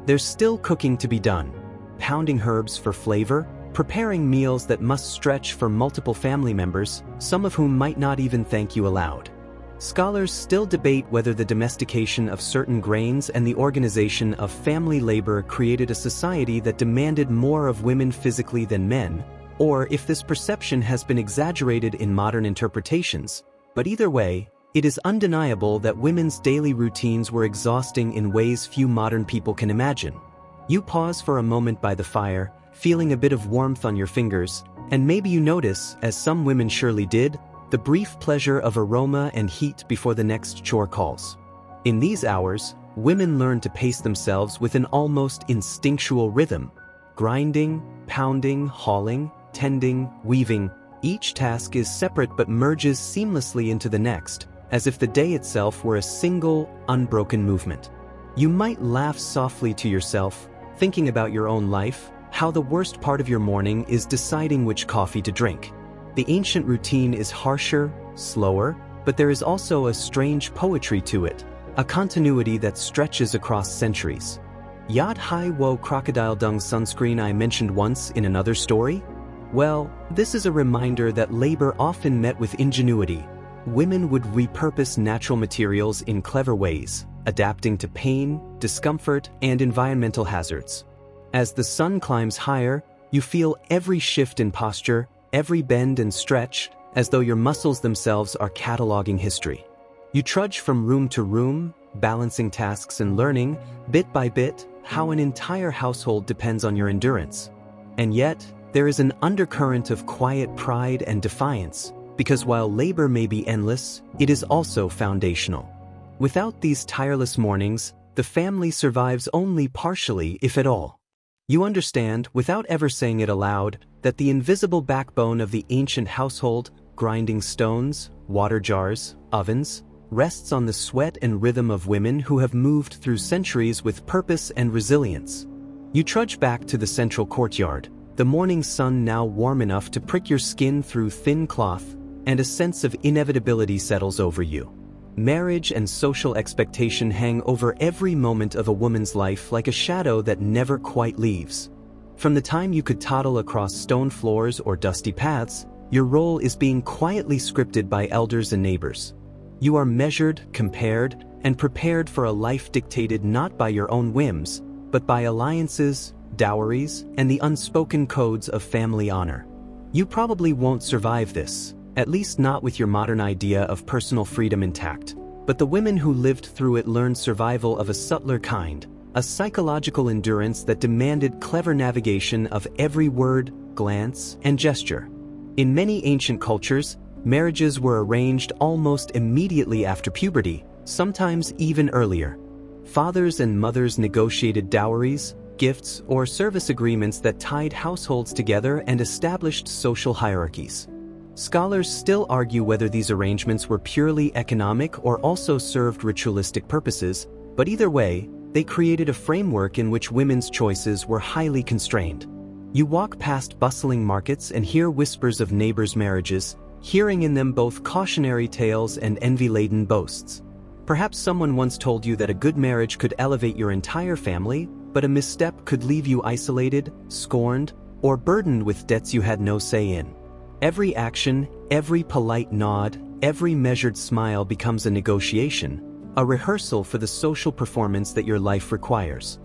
There's still cooking to be done, pounding herbs for flavor, preparing meals that must stretch for multiple family members, some of whom might not even thank you aloud. Scholars still debate whether the domestication of certain grains and the organization of family labor created a society that demanded more of women physically than men, or if this perception has been exaggerated in modern interpretations. But either way, it is undeniable that women's daily routines were exhausting in ways few modern people can imagine. You pause for a moment by the fire, feeling a bit of warmth on your fingers, And maybe you notice, as some women surely did, the brief pleasure of aroma and heat before the next chore calls. In these hours, women learn to pace themselves with an almost instinctual rhythm. Grinding, pounding, hauling, tending, weaving, each task is separate but merges seamlessly into the next, as if the day itself were a single, unbroken movement. You might laugh softly to yourself, thinking about your own life, how the worst part of your morning is deciding which coffee to drink. The ancient routine is harsher, slower, but there is also a strange poetry to it, a continuity that stretches across centuries. Yat Hai Wo crocodile dung sunscreen I mentioned once in another story? Well, this is a reminder that labor often met with ingenuity. Women would repurpose natural materials in clever ways, adapting to pain, discomfort, and environmental hazards. As the sun climbs higher, you feel every shift in posture, every bend and stretch, as though your muscles themselves are cataloging history. You trudge from room to room, balancing tasks and learning, bit by bit, how an entire household depends on your endurance. And yet, there is an undercurrent of quiet pride and defiance, because while labor may be endless, it is also foundational. Without these tireless mornings, the family survives only partially, if at all. You understand, without ever saying it aloud, that the invisible backbone of the ancient household, grinding stones, water jars, ovens, rests on the sweat and rhythm of women who have moved through centuries with purpose and resilience. You trudge back to the central courtyard, the morning sun now warm enough to prick your skin through thin cloth, and a sense of inevitability settles over you. Marriage and social expectation hang over every moment of a woman's life like a shadow that never quite leaves. From the time you could toddle across stone floors or dusty paths, your role is being quietly scripted by elders and neighbors. You are measured, compared, and prepared for a life dictated not by your own whims, but by alliances, dowries, and the unspoken codes of family honor. You probably won't survive this, at least not with your modern idea of personal freedom intact. But the women who lived through it learned survival of a subtler kind, a psychological endurance that demanded clever navigation of every word, glance, and gesture. In many ancient cultures, marriages were arranged almost immediately after puberty, sometimes even earlier. Fathers and mothers negotiated dowries, gifts, or service agreements that tied households together and established social hierarchies. Scholars still argue whether these arrangements were purely economic or also served ritualistic purposes, but either way, they created a framework in which women's choices were highly constrained. You walk past bustling markets and hear whispers of neighbors' marriages, hearing in them both cautionary tales and envy-laden boasts. Perhaps someone once told you that a good marriage could elevate your entire family, but a misstep could leave you isolated, scorned, or burdened with debts you had no say in. Every action, every polite nod, every measured smile becomes a negotiation, a rehearsal for the social performance that your life requires.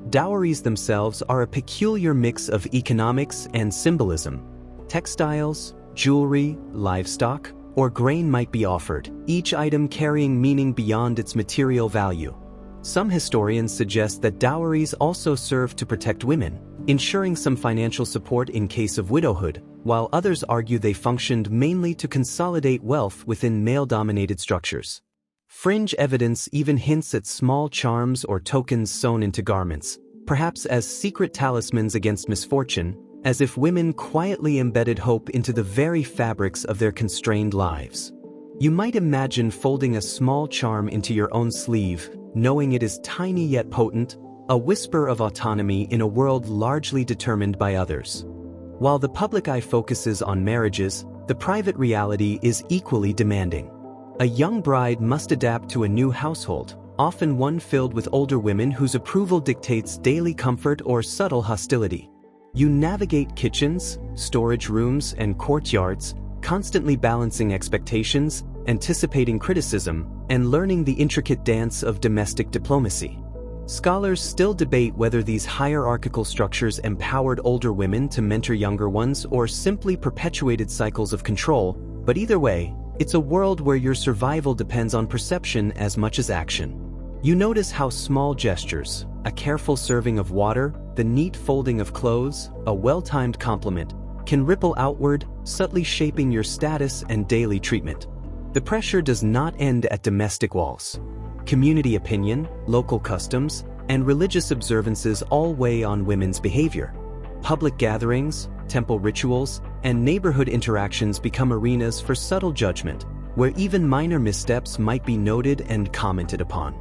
Dowries themselves are a peculiar mix of economics and symbolism. Textiles, jewelry, livestock, or grain might be offered, each item carrying meaning beyond its material value. Some historians suggest that dowries also serve to protect women, ensuring some financial support in case of widowhood, while others argue they functioned mainly to consolidate wealth within male-dominated structures. Fringe evidence even hints at small charms or tokens sewn into garments, perhaps as secret talismans against misfortune, as if women quietly embedded hope into the very fabrics of their constrained lives. You might imagine folding a small charm into your own sleeve, knowing it is tiny yet potent, a whisper of autonomy in a world largely determined by others. While the public eye focuses on marriages, the private reality is equally demanding. A young bride must adapt to a new household, often one filled with older women whose approval dictates daily comfort or subtle hostility. You navigate kitchens, storage rooms, and courtyards, constantly balancing expectations, anticipating criticism, and learning the intricate dance of domestic diplomacy. Scholars still debate whether these hierarchical structures empowered older women to mentor younger ones or simply perpetuated cycles of control, but either way, it's a world where your survival depends on perception as much as action. You notice how small gestures, a careful serving of water, the neat folding of clothes, a well-timed compliment, can ripple outward, subtly shaping your status and daily treatment. The pressure does not end at domestic walls. Community opinion, local customs, and religious observances all weigh on women's behavior. Public gatherings, temple rituals, and neighborhood interactions become arenas for subtle judgment, where even minor missteps might be noted and commented upon.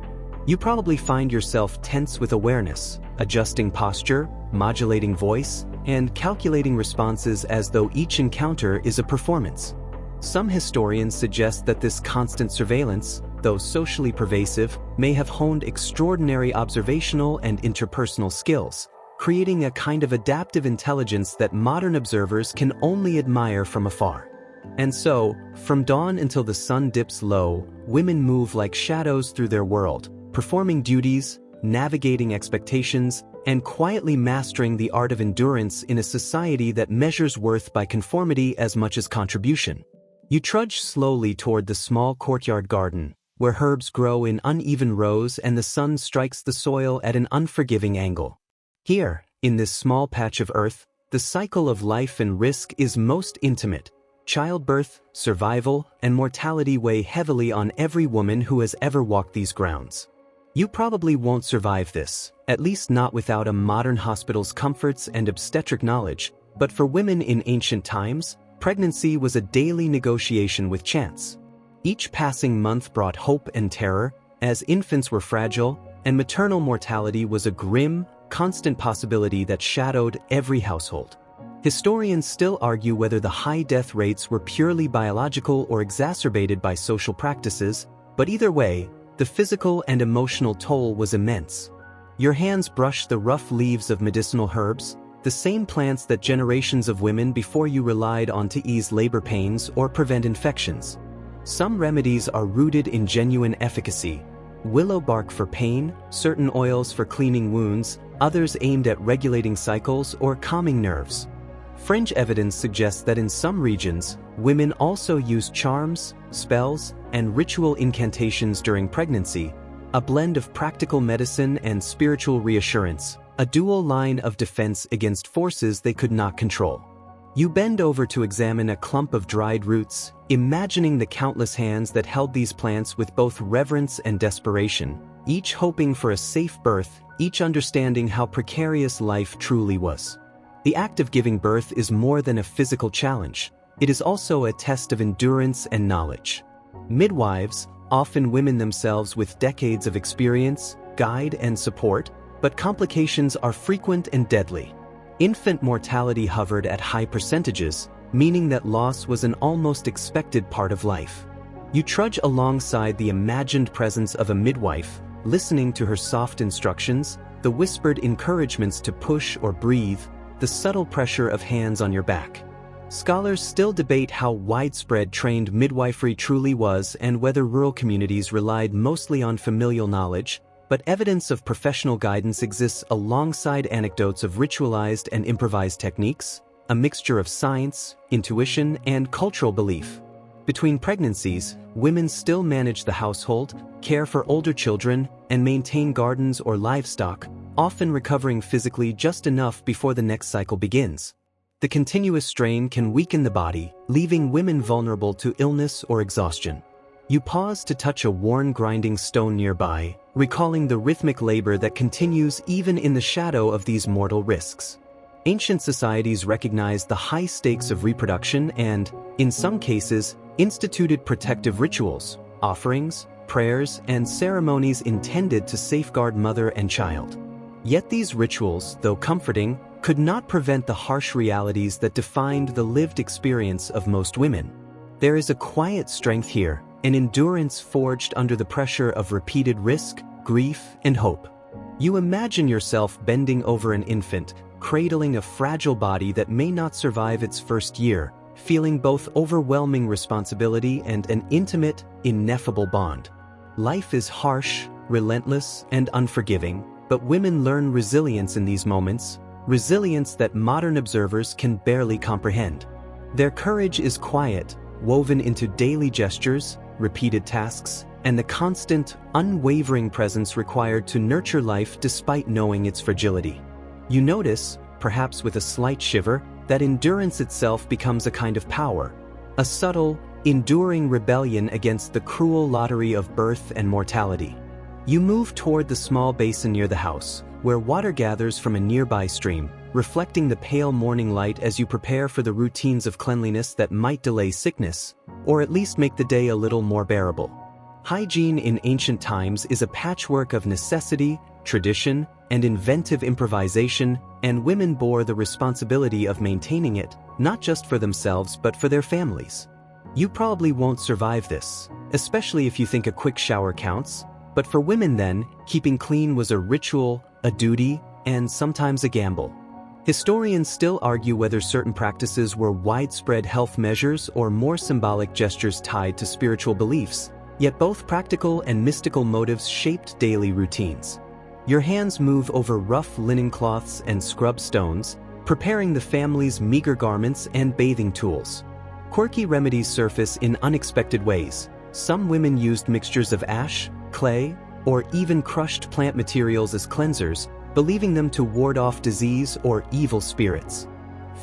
You probably find yourself tense with awareness, adjusting posture, modulating voice, and calculating responses as though each encounter is a performance. Some historians suggest that this constant surveillance, though socially pervasive, may have honed extraordinary observational and interpersonal skills, creating a kind of adaptive intelligence that modern observers can only admire from afar. And so, from dawn until the sun dips low, women move like shadows through their world, performing duties, navigating expectations, and quietly mastering the art of endurance in a society that measures worth by conformity as much as contribution. You trudge slowly toward the small courtyard garden, where herbs grow in uneven rows and the sun strikes the soil at an unforgiving angle. Here, in this small patch of earth, the cycle of life and risk is most intimate. Childbirth, survival, and mortality weigh heavily on every woman who has ever walked these grounds. You probably won't survive this, at least not without a modern hospital's comforts and obstetric knowledge, but for women in ancient times, pregnancy was a daily negotiation with chance. Each passing month brought hope and terror, as infants were fragile, and maternal mortality was a grim, constant possibility that shadowed every household. Historians still argue whether the high death rates were purely biological or exacerbated by social practices, but either way, the physical and emotional toll was immense. Your hands brush the rough leaves of medicinal herbs, the same plants that generations of women before you relied on to ease labor pains or prevent infections. Some remedies are rooted in genuine efficacy: willow bark for pain, certain oils for cleaning wounds, others aimed at regulating cycles or calming nerves. Fringe evidence suggests that in some regions, women also use charms, spells, and ritual incantations during pregnancy, a blend of practical medicine and spiritual reassurance, a dual line of defense against forces they could not control. You bend over to examine a clump of dried roots, imagining the countless hands that held these plants with both reverence and desperation, each hoping for a safe birth, each understanding how precarious life truly was. The act of giving birth is more than a physical challenge. It is also a test of endurance and knowledge. Midwives, often women themselves with decades of experience, guide and support, but complications are frequent and deadly. Infant mortality hovered at high percentages, meaning that loss was an almost expected part of life. You trudge alongside the imagined presence of a midwife, listening to her soft instructions, the whispered encouragements to push or breathe, the subtle pressure of hands on your back. Scholars still debate how widespread trained midwifery truly was and whether rural communities relied mostly on familial knowledge, but evidence of professional guidance exists alongside anecdotes of ritualized and improvised techniques, a mixture of science, intuition, and cultural belief. Between pregnancies, women still manage the household, care for older children, and maintain gardens or livestock, often recovering physically just enough before the next cycle begins. The continuous strain can weaken the body, leaving women vulnerable to illness or exhaustion. You pause to touch a worn grinding stone nearby, recalling the rhythmic labor that continues even in the shadow of these mortal risks. Ancient societies recognized the high stakes of reproduction and, in some cases, instituted protective rituals, offerings, prayers, and ceremonies intended to safeguard mother and child. Yet these rituals, though comforting, could not prevent the harsh realities that defined the lived experience of most women. There is a quiet strength here, an endurance forged under the pressure of repeated risk, grief, and hope. You imagine yourself bending over an infant, cradling a fragile body that may not survive its first year, feeling both overwhelming responsibility and an intimate, ineffable bond. Life is harsh, relentless, and unforgiving, but women learn resilience in these moments, resilience that modern observers can barely comprehend. Their courage is quiet, woven into daily gestures, repeated tasks, and the constant, unwavering presence required to nurture life despite knowing its fragility. You notice, perhaps with a slight shiver, that endurance itself becomes a kind of power, a subtle, enduring rebellion against the cruel lottery of birth and mortality. You move toward the small basin near the house, where water gathers from a nearby stream, reflecting the pale morning light as you prepare for the routines of cleanliness that might delay sickness, or at least make the day a little more bearable. Hygiene in ancient times is a patchwork of necessity, tradition, and inventive improvisation, and women bore the responsibility of maintaining it, not just for themselves but for their families. You probably won't survive this, especially if you think a quick shower counts, but for women then, keeping clean was a ritual, a duty, and sometimes a gamble. Historians still argue whether certain practices were widespread health measures or more symbolic gestures tied to spiritual beliefs, yet both practical and mystical motives shaped daily routines. Your hands move over rough linen cloths and scrub stones, preparing the family's meager garments and bathing tools. Quirky remedies surface in unexpected ways. Some women used mixtures of ash, clay, or even crushed plant materials as cleansers, believing them to ward off disease or evil spirits.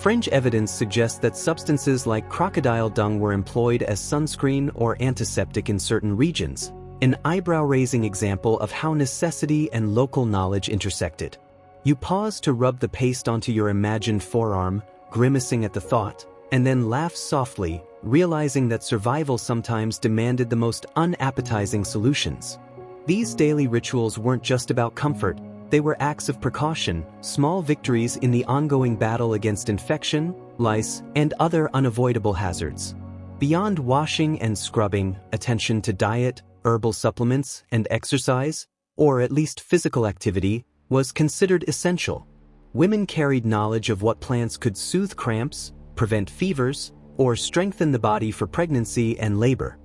Fringe evidence suggests that substances like crocodile dung were employed as sunscreen or antiseptic in certain regions, an eyebrow-raising example of how necessity and local knowledge intersected. You pause to rub the paste onto your imagined forearm, grimacing at the thought, and then laugh softly, realizing that survival sometimes demanded the most unappetizing solutions. These daily rituals weren't just about comfort, they were acts of precaution, small victories in the ongoing battle against infection, lice, and other unavoidable hazards. Beyond washing and scrubbing, attention to diet, herbal supplements, and exercise, or at least physical activity, was considered essential. Women carried knowledge of what plants could soothe cramps, prevent fevers, or strengthen the body for pregnancy and labor.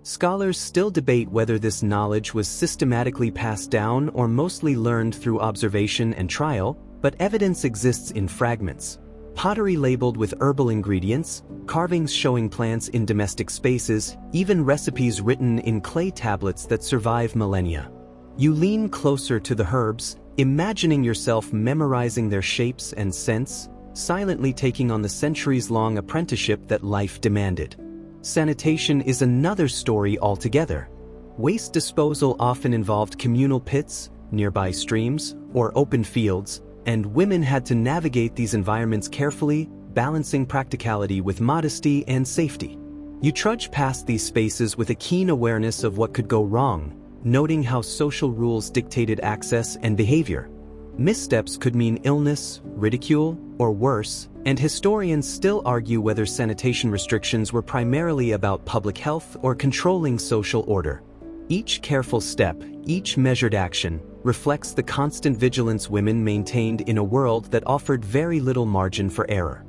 Scholars still debate whether this knowledge was systematically passed down or mostly learned through observation and trial, but evidence exists in fragments. Pottery labeled with herbal ingredients, carvings showing plants in domestic spaces, even recipes written in clay tablets that survive millennia. You lean closer to the herbs, imagining yourself memorizing their shapes and scents, silently taking on the centuries-long apprenticeship that life demanded. Sanitation is another story altogether. Waste disposal often involved communal pits, nearby streams, or open fields, and women had to navigate these environments carefully, balancing practicality with modesty and safety. You trudge past these spaces with a keen awareness of what could go wrong, noting how social rules dictated access and behavior. Missteps could mean illness, ridicule, or worse, and historians still argue whether sanitation restrictions were primarily about public health or controlling social order. Each careful step, each measured action, reflects the constant vigilance women maintained in a world that offered very little margin for error.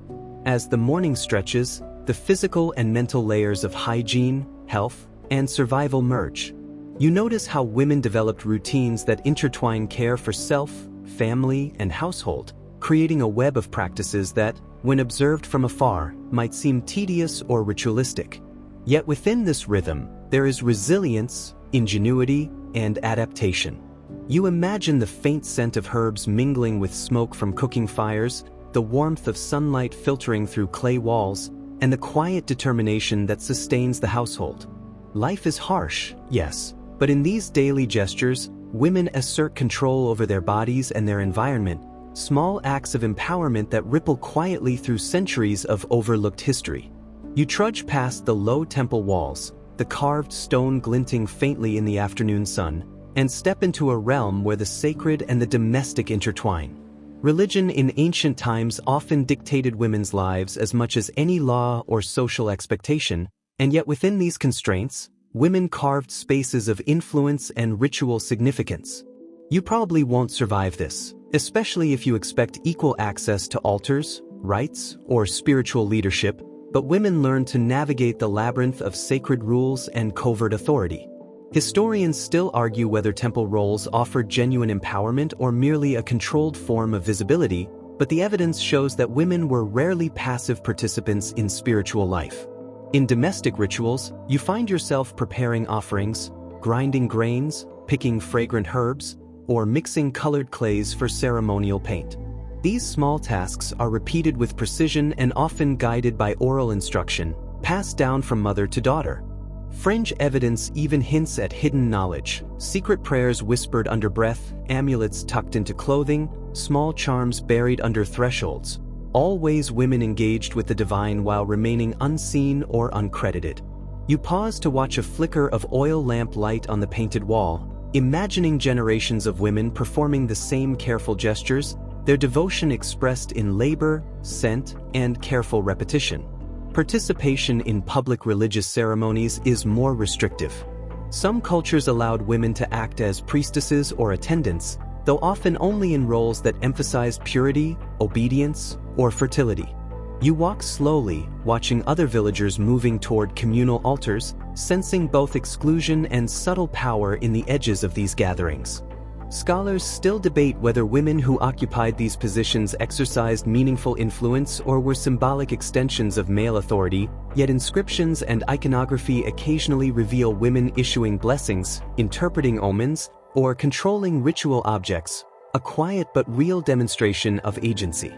As the morning stretches, the physical and mental layers of hygiene, health, and survival merge. You notice how women developed routines that intertwine care for self, family, and household, creating a web of practices that, when observed from afar, might seem tedious or ritualistic. Yet within this rhythm, there is resilience, ingenuity, and adaptation. You imagine the faint scent of herbs mingling with smoke from cooking fires, the warmth of sunlight filtering through clay walls, and the quiet determination that sustains the household. Life is harsh, yes, but in these daily gestures, women assert control over their bodies and their environment, small acts of empowerment that ripple quietly through centuries of overlooked history. You trudge past the low temple walls, the carved stone glinting faintly in the afternoon sun, and step into a realm where the sacred and the domestic intertwine. Religion in ancient times often dictated women's lives as much as any law or social expectation, and yet within these constraints, women carved spaces of influence and ritual significance. You probably won't survive this, especially if you expect equal access to altars, rites, or spiritual leadership, but women learn to navigate the labyrinth of sacred rules and covert authority. Historians still argue whether temple roles offered genuine empowerment or merely a controlled form of visibility, but the evidence shows that women were rarely passive participants in spiritual life. In domestic rituals, you find yourself preparing offerings, grinding grains, picking fragrant herbs, or mixing colored clays for ceremonial paint. These small tasks are repeated with precision and often guided by oral instruction, passed down from mother to daughter. Fringe evidence even hints at hidden knowledge, secret prayers whispered under breath, amulets tucked into clothing, small charms buried under thresholds, all ways women engaged with the divine while remaining unseen or uncredited. You pause to watch a flicker of oil lamp light on the painted wall, imagining generations of women performing the same careful gestures, their devotion expressed in labor, scent, and careful repetition. Participation in public religious ceremonies is more restrictive. Some cultures allowed women to act as priestesses or attendants, though often only in roles that emphasized purity, obedience, or fertility. You walk slowly, watching other villagers moving toward communal altars, sensing both exclusion and subtle power in the edges of these gatherings. Scholars still debate whether women who occupied these positions exercised meaningful influence or were symbolic extensions of male authority, yet inscriptions and iconography occasionally reveal women issuing blessings, interpreting omens, or controlling ritual objects, a quiet but real demonstration of agency.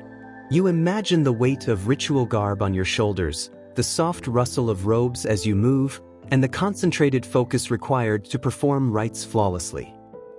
You imagine the weight of ritual garb on your shoulders, the soft rustle of robes as you move, and the concentrated focus required to perform rites flawlessly.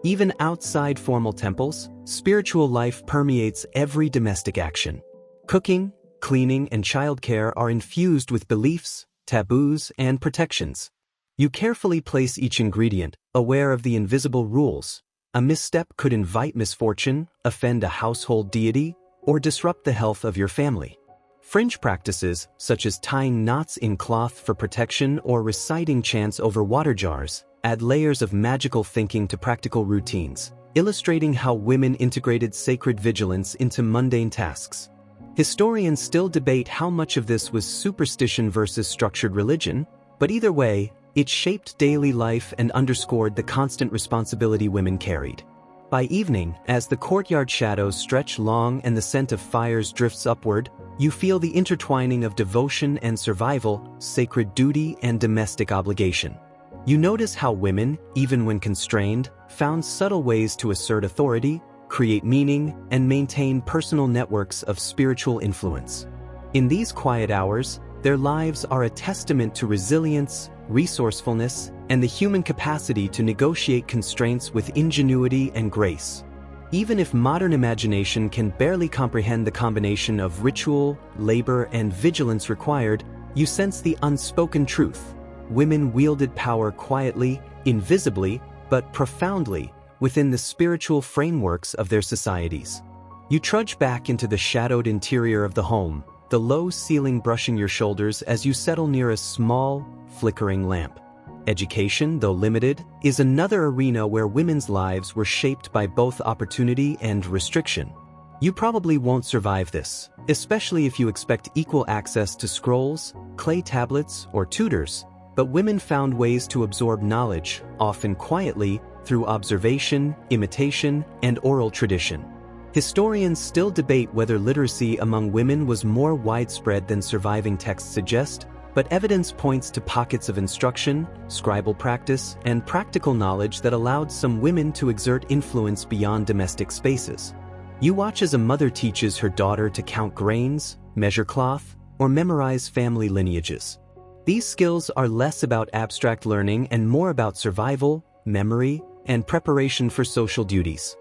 Even outside formal temples, spiritual life permeates every domestic action. Cooking, cleaning, and childcare are infused with beliefs, taboos, and protections. You carefully place each ingredient, aware of the invisible rules. A misstep could invite misfortune, offend a household deity, or disrupt the health of your family. Fringe practices, such as tying knots in cloth for protection or reciting chants over water jars, add layers of magical thinking to practical routines, illustrating how women integrated sacred vigilance into mundane tasks. Historians still debate how much of this was superstition versus structured religion, but either way, it shaped daily life and underscored the constant responsibility women carried. By evening, as the courtyard shadows stretch long and the scent of fires drifts upward, you feel the intertwining of devotion and survival, sacred duty and domestic obligation. You notice how women, even when constrained, found subtle ways to assert authority, create meaning, and maintain personal networks of spiritual influence. In these quiet hours, their lives are a testament to resilience, resourcefulness, and the human capacity to negotiate constraints with ingenuity and grace. Even if modern imagination can barely comprehend the combination of ritual, labor, and vigilance required, you sense the unspoken truth. Women wielded power quietly, invisibly, but profoundly within the spiritual frameworks of their societies. You trudge back into the shadowed interior of the home, the low ceiling brushing your shoulders as you settle near a small, flickering lamp. Education, though limited, is another arena where women's lives were shaped by both opportunity and restriction. You probably won't survive this, especially if you expect equal access to scrolls, clay tablets, or tutors. But women found ways to absorb knowledge, often quietly, through observation, imitation, and oral tradition. Historians still debate whether literacy among women was more widespread than surviving texts suggest, but evidence points to pockets of instruction, scribal practice, and practical knowledge that allowed some women to exert influence beyond domestic spaces. You watch as a mother teaches her daughter to count grains, measure cloth, or memorize family lineages. These skills are less about abstract learning and more about survival, memory, and preparation for social duties.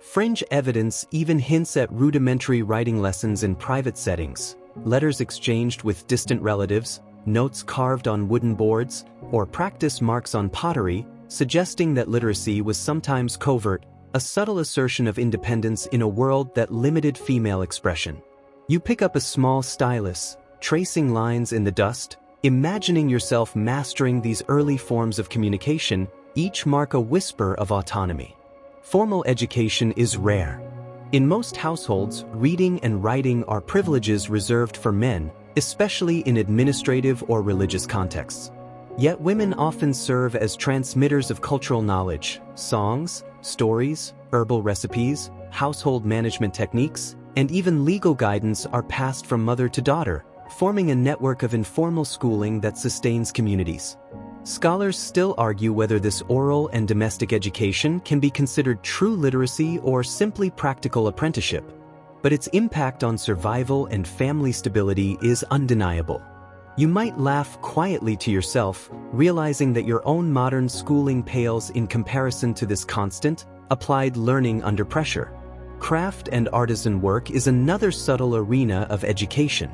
Fringe evidence even hints at rudimentary writing lessons in private settings, letters exchanged with distant relatives, notes carved on wooden boards, or practice marks on pottery, suggesting that literacy was sometimes covert, a subtle assertion of independence in a world that limited female expression. You pick up a small stylus, tracing lines in the dust, imagining yourself mastering these early forms of communication, each mark a whisper of autonomy. Formal education is rare. In most households, reading and writing are privileges reserved for men, especially in administrative or religious contexts. Yet women often serve as transmitters of cultural knowledge. Songs, stories, herbal recipes, household management techniques, and even legal guidance are passed from mother to daughter, forming a network of informal schooling that sustains communities. Scholars still argue whether this oral and domestic education can be considered true literacy or simply practical apprenticeship. but its impact on survival and family stability is undeniable. You might laugh quietly to yourself, realizing that your own modern schooling pales in comparison to this constant, applied learning under pressure. Craft and artisan work is another subtle arena of education.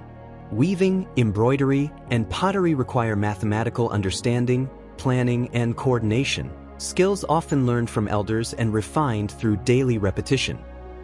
Weaving, embroidery, and pottery require mathematical understanding, planning, and coordination, skills often learned from elders and refined through daily repetition.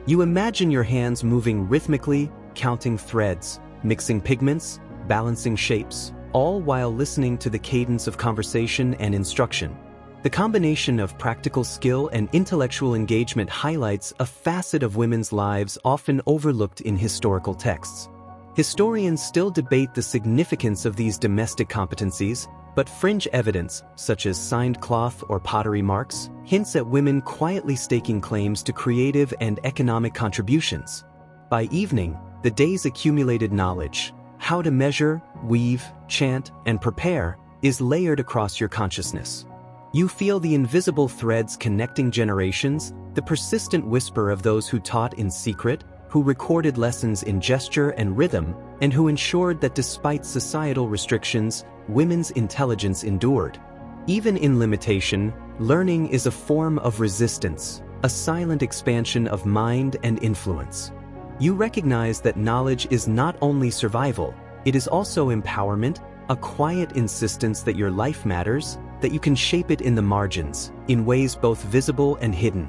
You imagine your hands moving rhythmically, counting threads, mixing pigments, balancing shapes, all while listening to the cadence of conversation and instruction. The combination of practical skill and intellectual engagement highlights a facet of women's lives often overlooked in historical texts. Historians still debate the significance of these domestic competencies, but fringe evidence, such as signed cloth or pottery marks, hints at women quietly staking claims to creative and economic contributions. By evening, the day's accumulated knowledge, how to measure, weave, chant, and prepare, is layered across your consciousness. You feel the invisible threads connecting generations, the persistent whisper of those who taught in secret, who recorded lessons in gesture and rhythm, and who ensured that despite societal restrictions, women's intelligence endured. Even in limitation, learning is a form of resistance, a silent expansion of mind and influence. You recognize that knowledge is not only survival, it is also empowerment, a quiet insistence that your life matters, that you can shape it in the margins, in ways both visible and hidden.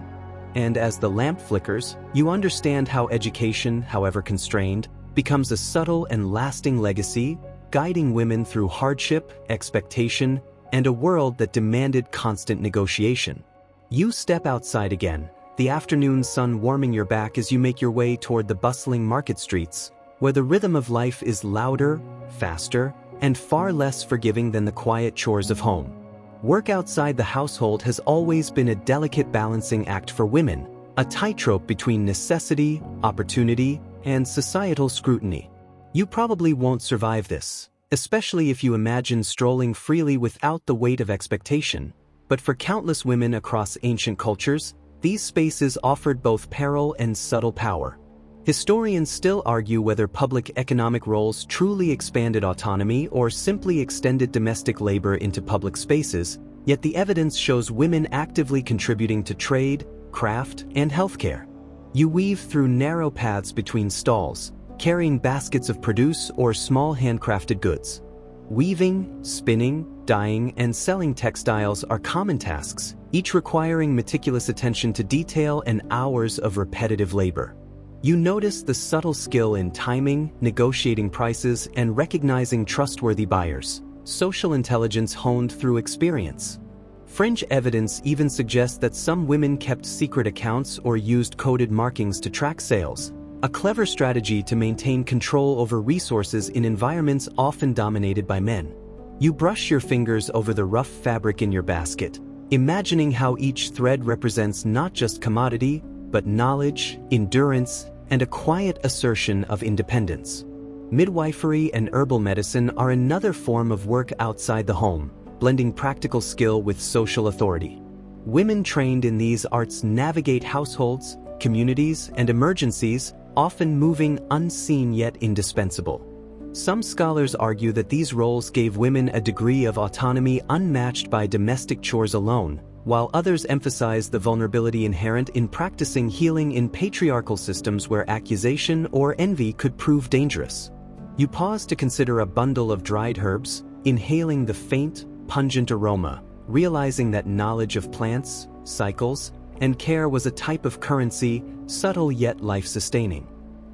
And as the lamp flickers, you understand how education, however constrained, becomes a subtle and lasting legacy, guiding women through hardship, expectation, and a world that demanded constant negotiation. You step outside again, the afternoon sun warming your back as you make your way toward the bustling market streets, where the rhythm of life is louder, faster, and far less forgiving than the quiet chores of home. Work outside the household has always been a delicate balancing act for women, a tightrope between necessity, opportunity, and societal scrutiny. You probably won't survive this, especially if you imagine strolling freely without the weight of expectation. But for countless women across ancient cultures, these spaces offered both peril and subtle power. Historians still argue whether public economic roles truly expanded autonomy or simply extended domestic labor into public spaces, yet the evidence shows women actively contributing to trade, craft, and healthcare. You weave through narrow paths between stalls, carrying baskets of produce or small handcrafted goods. Weaving, spinning, dyeing, and selling textiles are common tasks, each requiring meticulous attention to detail and hours of repetitive labor. You notice the subtle skill in timing, negotiating prices, and recognizing trustworthy buyers, social intelligence honed through experience. Fringe evidence even suggests that some women kept secret accounts or used coded markings to track sales, a clever strategy to maintain control over resources in environments often dominated by men. You brush your fingers over the rough fabric in your basket, imagining how each thread represents not just commodity, but knowledge, endurance, and a quiet assertion of independence. Midwifery and herbal medicine are another form of work outside the home, blending practical skill with social authority. Women trained in these arts navigate households, communities, and emergencies, often moving unseen yet indispensable. Some scholars argue that these roles gave women a degree of autonomy unmatched by domestic chores alone, while others emphasize the vulnerability inherent in practicing healing in patriarchal systems where accusation or envy could prove dangerous. You pause to consider a bundle of dried herbs, inhaling the faint, pungent aroma, realizing that knowledge of plants, cycles, and care was a type of currency, subtle yet life-sustaining.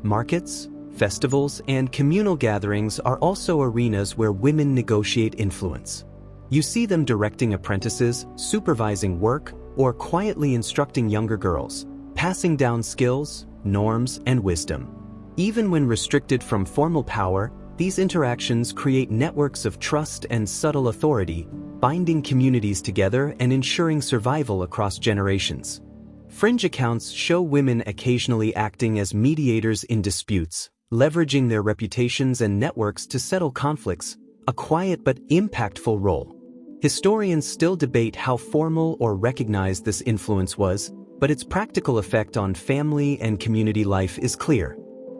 Markets, festivals, and communal gatherings are also arenas where women negotiate influence. You see them directing apprentices, supervising work, or quietly instructing younger girls, passing down skills, norms, and wisdom. Even when restricted from formal power, these interactions create networks of trust and subtle authority, binding communities together and ensuring survival across generations. Fringe accounts show women occasionally acting as mediators in disputes, leveraging their reputations and networks to settle conflicts, a quiet but impactful role. Historians still debate how formal or recognized this influence was, but its practical effect on family and community life is clear.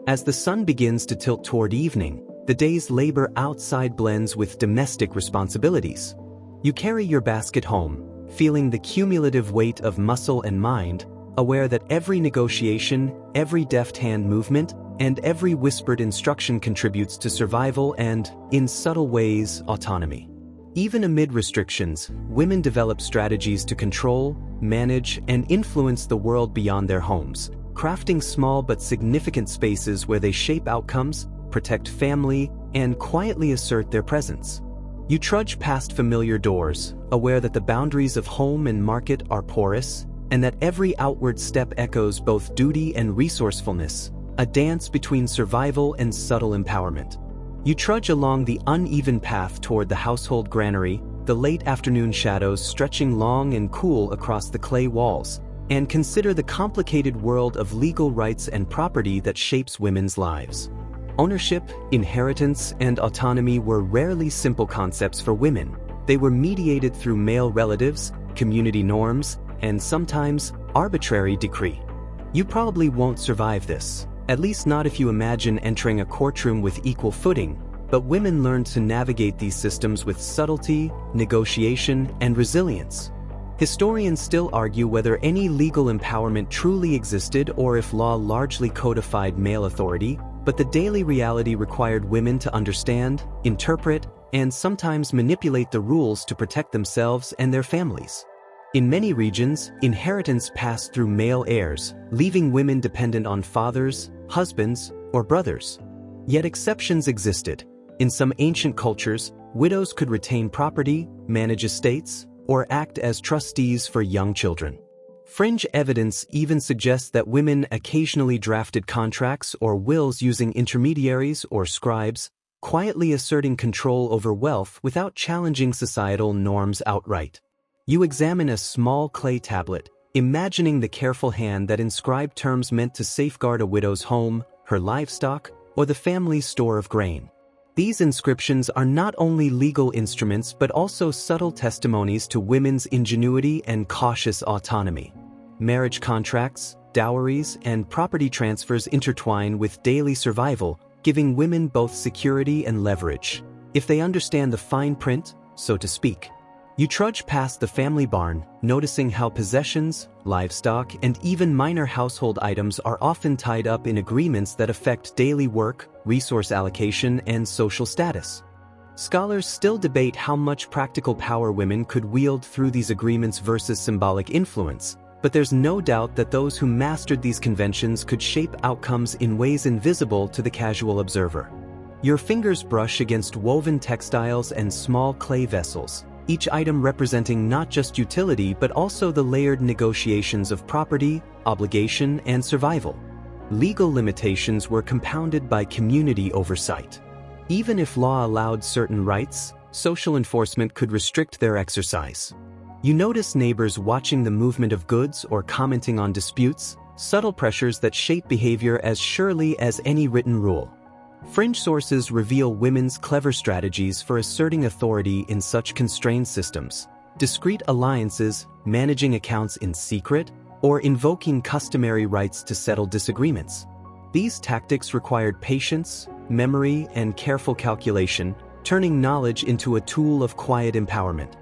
As the sun begins to tilt toward evening, the day's labor outside blends with domestic responsibilities. You carry your basket home, feeling the cumulative weight of muscle and mind, aware that every negotiation, every deft hand movement, and every whispered instruction contributes to survival and, in subtle ways, autonomy. Even amid restrictions, women develop strategies to control, manage, and influence the world beyond their homes, crafting small but significant spaces where they shape outcomes, protect family, and quietly assert their presence. You trudge past familiar doors, aware that the boundaries of home and market are porous, and that every outward step echoes both duty and resourcefulness, a dance between survival and subtle empowerment. You trudge along the uneven path toward the household granary, the late afternoon shadows stretching long and cool across the clay walls, and consider the complicated world of legal rights and property that shapes women's lives. Ownership, inheritance, and autonomy were rarely simple concepts for women. They were mediated through male relatives, community norms, and sometimes arbitrary decree. You probably won't survive this, at least not if you imagine entering a courtroom with equal footing, but women learned to navigate these systems with subtlety, negotiation, and resilience. Historians still argue whether any legal empowerment truly existed or if law largely codified male authority, but the daily reality required women to understand, interpret, and sometimes manipulate the rules to protect themselves and their families. In many regions, inheritance passed through male heirs, leaving women dependent on fathers, husbands, or brothers. Yet exceptions existed. In some ancient cultures, widows could retain property, manage estates, or act as trustees for young children. Fringe evidence even suggests that women occasionally drafted contracts or wills using intermediaries or scribes, quietly asserting control over wealth without challenging societal norms outright. You examine a small clay tablet, imagining the careful hand that inscribed terms meant to safeguard a widow's home, her livestock, or the family's store of grain. These inscriptions are not only legal instruments but also subtle testimonies to women's ingenuity and cautious autonomy. Marriage contracts, dowries, and property transfers intertwine with daily survival, giving women both security and leverage, if they understand the fine print, so to speak. You trudge past the family barn, noticing how possessions, livestock, and even minor household items are often tied up in agreements that affect daily work, resource allocation, and social status. Scholars still debate how much practical power women could wield through these agreements versus symbolic influence, but there's no doubt that those who mastered these conventions could shape outcomes in ways invisible to the casual observer. Your fingers brush against woven textiles and small clay vessels, each item representing not just utility but also the layered negotiations of property, obligation, and survival. Legal limitations were compounded by community oversight. Even if law allowed certain rights, social enforcement could restrict their exercise. You notice neighbors watching the movement of goods or commenting on disputes, subtle pressures that shape behavior as surely as any written rule. Fringe sources reveal women's clever strategies for asserting authority in such constrained systems: discreet alliances, managing accounts in secret, or invoking customary rights to settle disagreements. These tactics required patience, memory, and careful calculation, turning knowledge into a tool of quiet empowerment.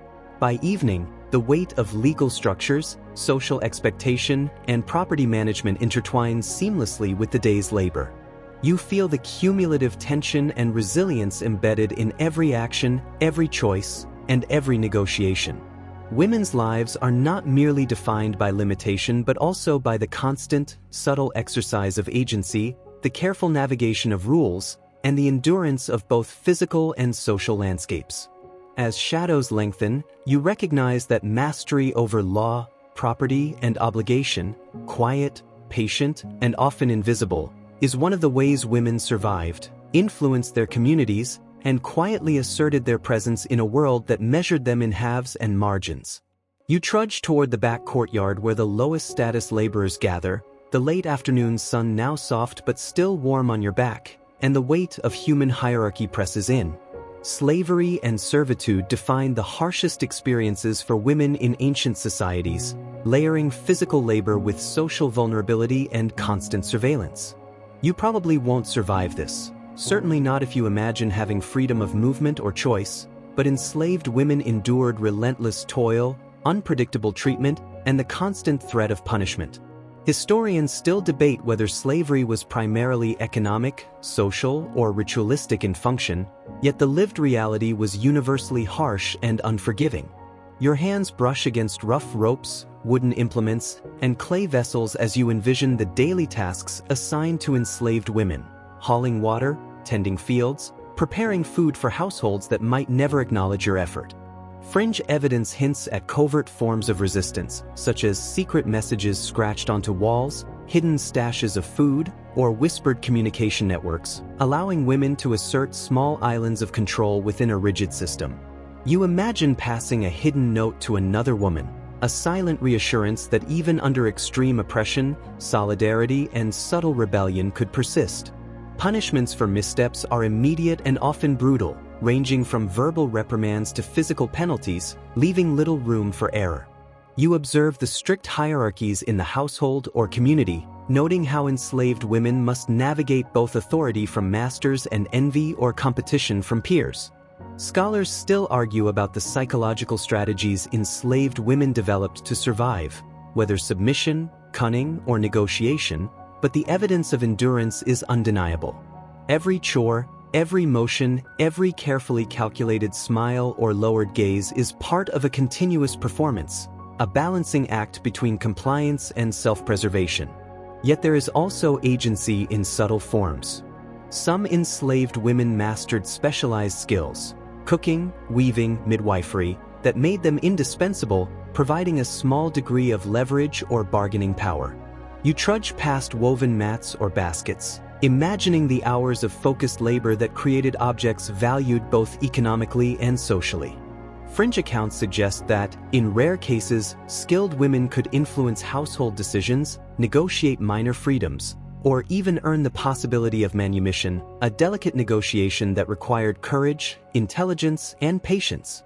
By evening, the weight of legal structures, social expectation, and property management intertwine seamlessly with the day's labor. You feel the cumulative tension and resilience embedded in every action, every choice, and every negotiation. Women's lives are not merely defined by limitation but also by the constant, subtle exercise of agency, the careful navigation of rules, and the endurance of both physical and social landscapes. As shadows lengthen, you recognize that mastery over law, property, and obligation, quiet, patient, and often invisible, is one of the ways women survived, influenced their communities, and quietly asserted their presence in a world that measured them in halves and margins. You trudge toward the back courtyard where the lowest status laborers gather, the late afternoon sun now soft but still warm on your back, and the weight of human hierarchy presses in. Slavery and servitude defined the harshest experiences for women in ancient societies, layering physical labor with social vulnerability and constant surveillance. You probably won't survive this. Certainly not if you imagine having freedom of movement or choice, but enslaved women endured relentless toil, unpredictable treatment, and the constant threat of punishment. Historians still debate whether slavery was primarily economic, social, or ritualistic in function, yet the lived reality was universally harsh and unforgiving. Your hands brush against rough ropes, wooden implements, and clay vessels as you envision the daily tasks assigned to enslaved women: hauling water, tending fields, preparing food for households that might never acknowledge your effort. Fringe evidence hints at covert forms of resistance, such as secret messages scratched onto walls, hidden stashes of food, or whispered communication networks, allowing women to assert small islands of control within a rigid system. You imagine passing a hidden note to another woman, a silent reassurance that even under extreme oppression, solidarity and subtle rebellion could persist. Punishments for missteps are immediate and often brutal, ranging from verbal reprimands to physical penalties, leaving little room for error. You observe the strict hierarchies in the household or community, noting how enslaved women must navigate both authority from masters and envy or competition from peers. Scholars still argue about the psychological strategies enslaved women developed to survive, whether submission, cunning, or negotiation, but the evidence of endurance is undeniable. Every chore, every motion, every carefully calculated smile or lowered gaze is part of a continuous performance, a balancing act between compliance and self-preservation. Yet there is also agency in subtle forms. Some enslaved women mastered specialized skills, cooking, weaving, midwifery, that made them indispensable, providing a small degree of leverage or bargaining power. You trudge past woven mats or baskets, imagining the hours of focused labor that created objects valued both economically and socially. Fringe accounts suggest that, in rare cases, skilled women could influence household decisions, negotiate minor freedoms, or even earn the possibility of manumission, a delicate negotiation that required courage, intelligence, and patience.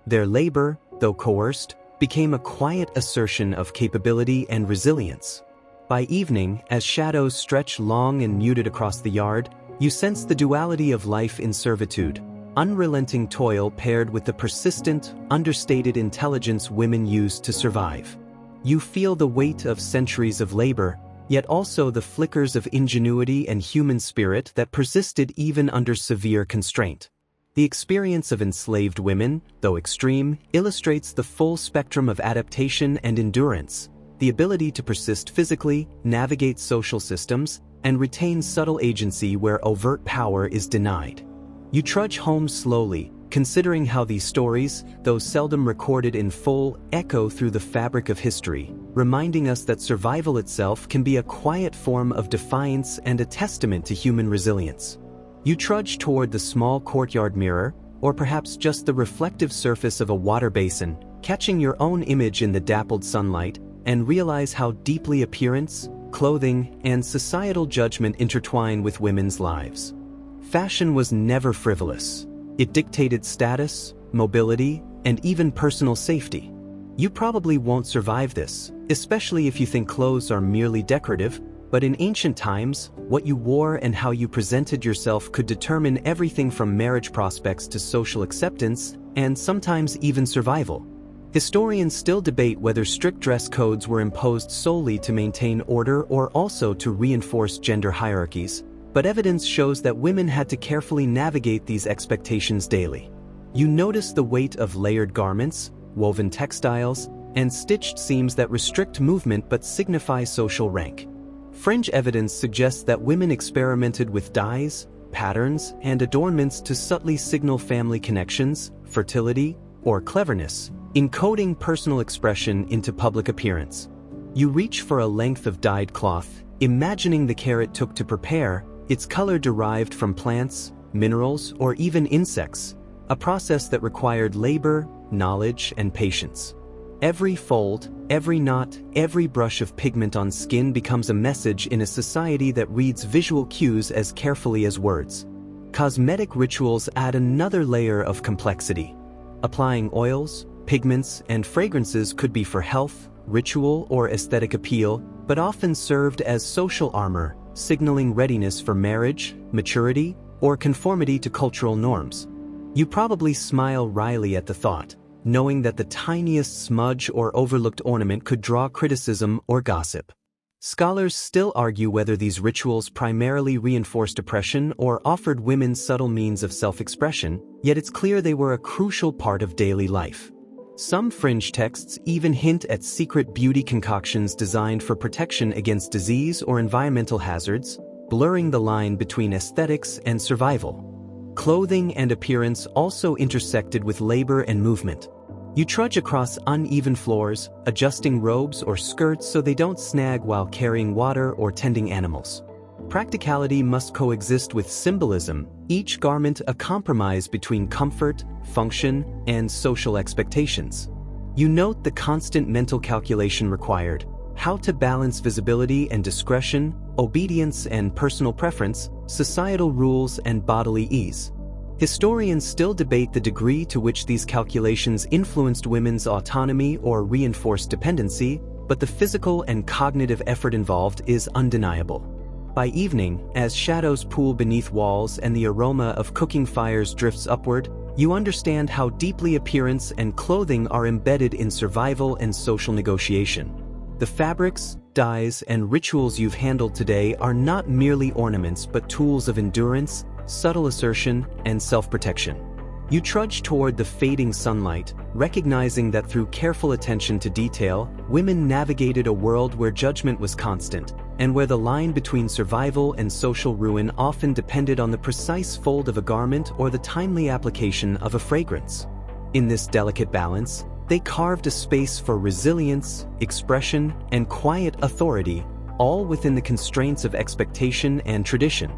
Their labor, though coerced, became a quiet assertion of capability and resilience. By evening, as shadows stretch long and muted across the yard, you sense the duality of life in servitude, unrelenting toil paired with the persistent, understated intelligence women use to survive. You feel the weight of centuries of labor, yet also the flickers of ingenuity and human spirit that persisted even under severe constraint. The experience of enslaved women, though extreme, illustrates the full spectrum of adaptation and endurance, the ability to persist physically, navigate social systems, and retain subtle agency where overt power is denied. You trudge home slowly, considering how these stories, though seldom recorded in full, echo through the fabric of history, reminding us that survival itself can be a quiet form of defiance and a testament to human resilience. You trudge toward the small courtyard mirror, or perhaps just the reflective surface of a water basin, catching your own image in the dappled sunlight, and realize how deeply appearance, clothing, and societal judgment intertwine with women's lives. Fashion was never frivolous. It dictated status, mobility, and even personal safety. You probably won't survive this, especially if you think clothes are merely decorative, but in ancient times, what you wore and how you presented yourself could determine everything from marriage prospects to social acceptance, and sometimes even survival. Historians still debate whether strict dress codes were imposed solely to maintain order or also to reinforce gender hierarchies, but evidence shows that women had to carefully navigate these expectations daily. You notice the weight of layered garments, woven textiles, and stitched seams that restrict movement but signify social rank. Fringe evidence suggests that women experimented with dyes, patterns, and adornments to subtly signal family connections, fertility, or cleverness, encoding personal expression into public appearance. You reach for a length of dyed cloth, imagining the care it took to prepare, its color derived from plants, minerals, or even insects, a process that required labor, knowledge, and patience. Every fold, every knot, every brush of pigment on skin becomes a message in a society that reads visual cues as carefully as words. Cosmetic rituals add another layer of complexity. Applying oils, pigments, and fragrances could be for health, ritual, or aesthetic appeal, but often served as social armor, signaling readiness for marriage, maturity, or conformity to cultural norms. You probably smile wryly at the thought, knowing that the tiniest smudge or overlooked ornament could draw criticism or gossip. Scholars still argue whether these rituals primarily reinforced oppression or offered women subtle means of self-expression, yet it's clear they were a crucial part of daily life. Some fringe texts even hint at secret beauty concoctions designed for protection against disease or environmental hazards, blurring the line between aesthetics and survival. Clothing and appearance also intersected with labor and movement. You trudge across uneven floors, adjusting robes or skirts so they don't snag while carrying water or tending animals. Practicality must coexist with symbolism, each garment a compromise between comfort, function, and social expectations. You note the constant mental calculation required, how to balance visibility and discretion, obedience and personal preference, societal rules and bodily ease. Historians still debate the degree to which these calculations influenced women's autonomy or reinforced dependency, but the physical and cognitive effort involved is undeniable. By evening, as shadows pool beneath walls and the aroma of cooking fires drifts upward, you understand how deeply appearance and clothing are embedded in survival and social negotiation. The fabrics, dyes, and rituals you've handled today are not merely ornaments but tools of endurance, subtle assertion, and self-protection. You trudge toward the fading sunlight, recognizing that through careful attention to detail, women navigated a world where judgment was constant, and where the line between survival and social ruin often depended on the precise fold of a garment or the timely application of a fragrance. In this delicate balance, they carved a space for resilience, expression, and quiet authority, all within the constraints of expectation and tradition.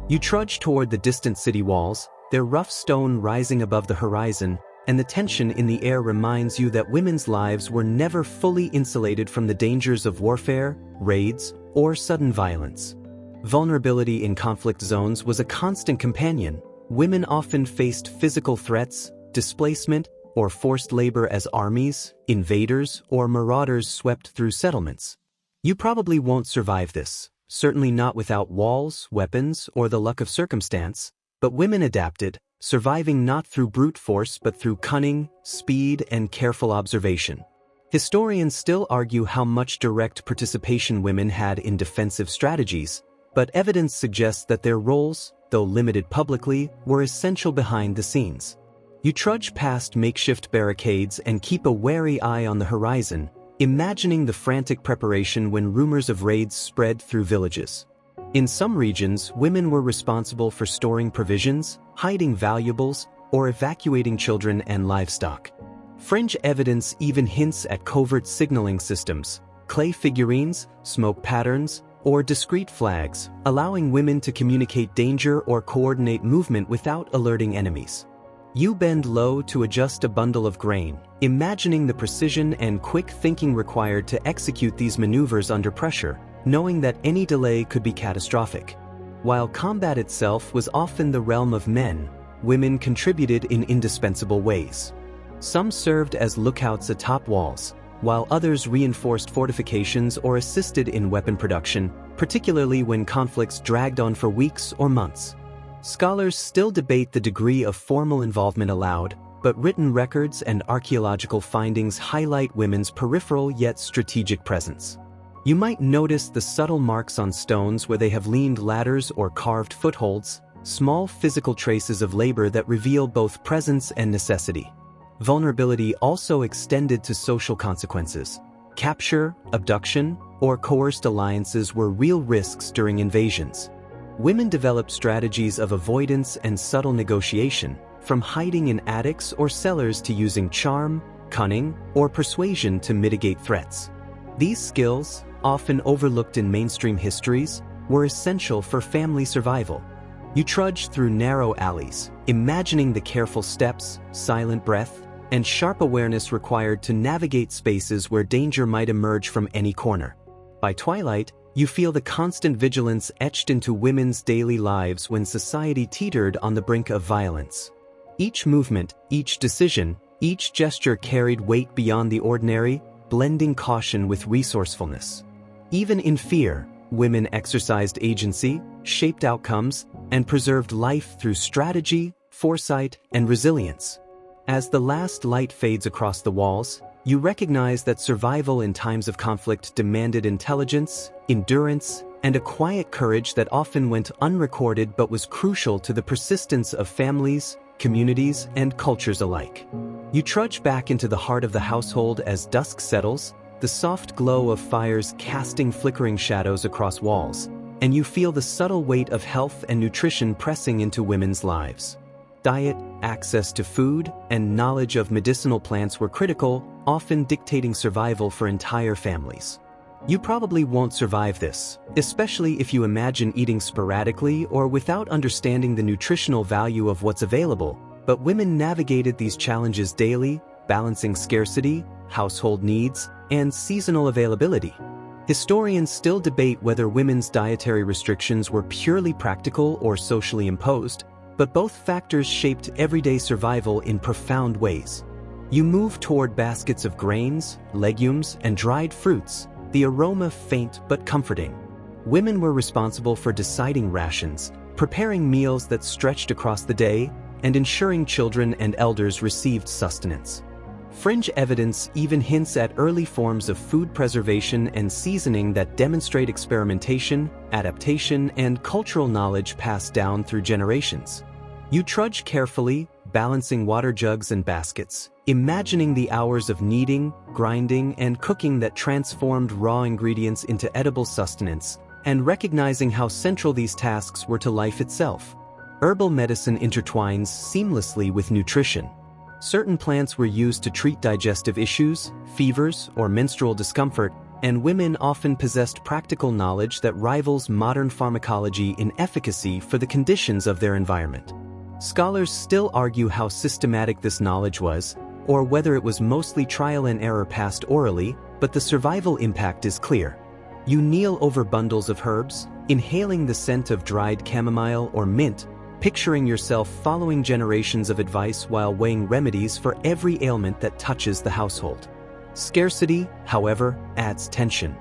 You trudge toward the distant city walls, their rough stone rising above the horizon, and the tension in the air reminds you that women's lives were never fully insulated from the dangers of warfare, raids, or sudden violence. Vulnerability in conflict zones was a constant companion. Women often faced physical threats, displacement, or forced labor as armies, invaders, or marauders swept through settlements. You probably won't survive this. Certainly not without walls, weapons, or the luck of circumstance, but women adapted, surviving not through brute force but through cunning, speed, and careful observation. Historians still argue how much direct participation women had in defensive strategies, but evidence suggests that their roles, though limited publicly, were essential behind the scenes. You trudge past makeshift barricades and keep a wary eye on the horizon, imagining the frantic preparation when rumors of raids spread through villages. In some regions, women were responsible for storing provisions, hiding valuables, or evacuating children and livestock. Fringe evidence even hints at covert signaling systems, clay figurines, smoke patterns, or discreet flags, allowing women to communicate danger or coordinate movement without alerting enemies. You bend low to adjust a bundle of grain, imagining the precision and quick thinking required to execute these maneuvers under pressure, knowing that any delay could be catastrophic. While combat itself was often the realm of men, women contributed in indispensable ways. Some served as lookouts atop walls, while others reinforced fortifications or assisted in weapon production, particularly when conflicts dragged on for weeks or months. Scholars still debate the degree of formal involvement allowed, but written records and archaeological findings highlight women's peripheral yet strategic presence. You might notice the subtle marks on stones where they have leaned ladders or carved footholds, small physical traces of labor that reveal both presence and necessity. Vulnerability also extended to social consequences. Capture, abduction, or coerced alliances were real risks during invasions. Women developed strategies of avoidance and subtle negotiation, from hiding in attics or cellars to using charm, cunning, or persuasion to mitigate threats. These skills, often overlooked in mainstream histories, were essential for family survival. You trudge through narrow alleys, imagining the careful steps, silent breath, and sharp awareness required to navigate spaces where danger might emerge from any corner. By twilight, you feel the constant vigilance etched into women's daily lives when society teetered on the brink of violence. Each movement, each decision, each gesture carried weight beyond the ordinary, blending caution with resourcefulness. Even in fear, Women exercised agency, shaped outcomes, and preserved life through strategy, foresight, and resilience. As the last light fades across the walls, you recognize that survival in times of conflict demanded intelligence, endurance, and a quiet courage that often went unrecorded but was crucial to the persistence of families, communities, and cultures alike. You trudge back into the heart of the household as dusk settles, the soft glow of fires casting flickering shadows across walls, and you feel the subtle weight of health and nutrition pressing into women's lives. Diet, access to food, and knowledge of medicinal plants were critical, often dictating survival for entire families. You probably won't survive this, especially if you imagine eating sporadically or without understanding the nutritional value of what's available, but women navigated these challenges daily, balancing scarcity, household needs, and seasonal availability. Historians still debate whether women's dietary restrictions were purely practical or socially imposed, but both factors shaped everyday survival in profound ways. You move toward baskets of grains, legumes, and dried fruits, the aroma faint but comforting. Women were responsible for deciding rations, preparing meals that stretched across the day, and ensuring children and elders received sustenance. Fringe evidence even hints at early forms of food preservation and seasoning that demonstrate experimentation, adaptation, and cultural knowledge passed down through generations. You trudge carefully, balancing water jugs and baskets, imagining the hours of kneading, grinding, and cooking that transformed raw ingredients into edible sustenance, and recognizing how central these tasks were to life itself. Herbal medicine intertwines seamlessly with nutrition. Certain plants were used to treat digestive issues, fevers, or menstrual discomfort, and women often possessed practical knowledge that rivals modern pharmacology in efficacy for the conditions of their environment. Scholars still argue how systematic this knowledge was, or whether it was mostly trial and error passed orally, but the survival impact is clear. You kneel over bundles of herbs, inhaling the scent of dried chamomile or mint, picturing yourself following generations of advice while weighing remedies for every ailment that touches the household. Scarcity, however, adds tension.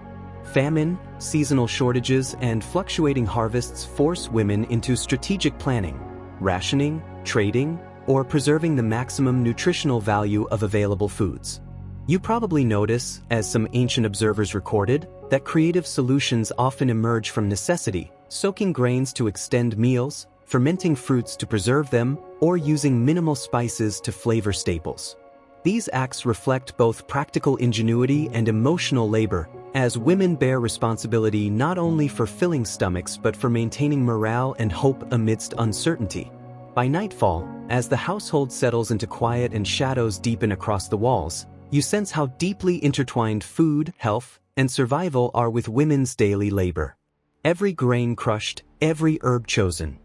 Famine, seasonal shortages, and fluctuating harvests force women into strategic planning, rationing, trading, or preserving the maximum nutritional value of available foods. You probably notice, as some ancient observers recorded, that creative solutions often emerge from necessity, soaking grains to extend meals, fermenting fruits to preserve them, or using minimal spices to flavor staples. These acts reflect both practical ingenuity and emotional labor, as women bear responsibility not only for filling stomachs but for maintaining morale and hope amidst uncertainty. By nightfall, as the household settles into quiet and shadows deepen across the walls, you sense how deeply intertwined food, health, and survival are with women's daily labor. Every grain crushed, every herb chosen,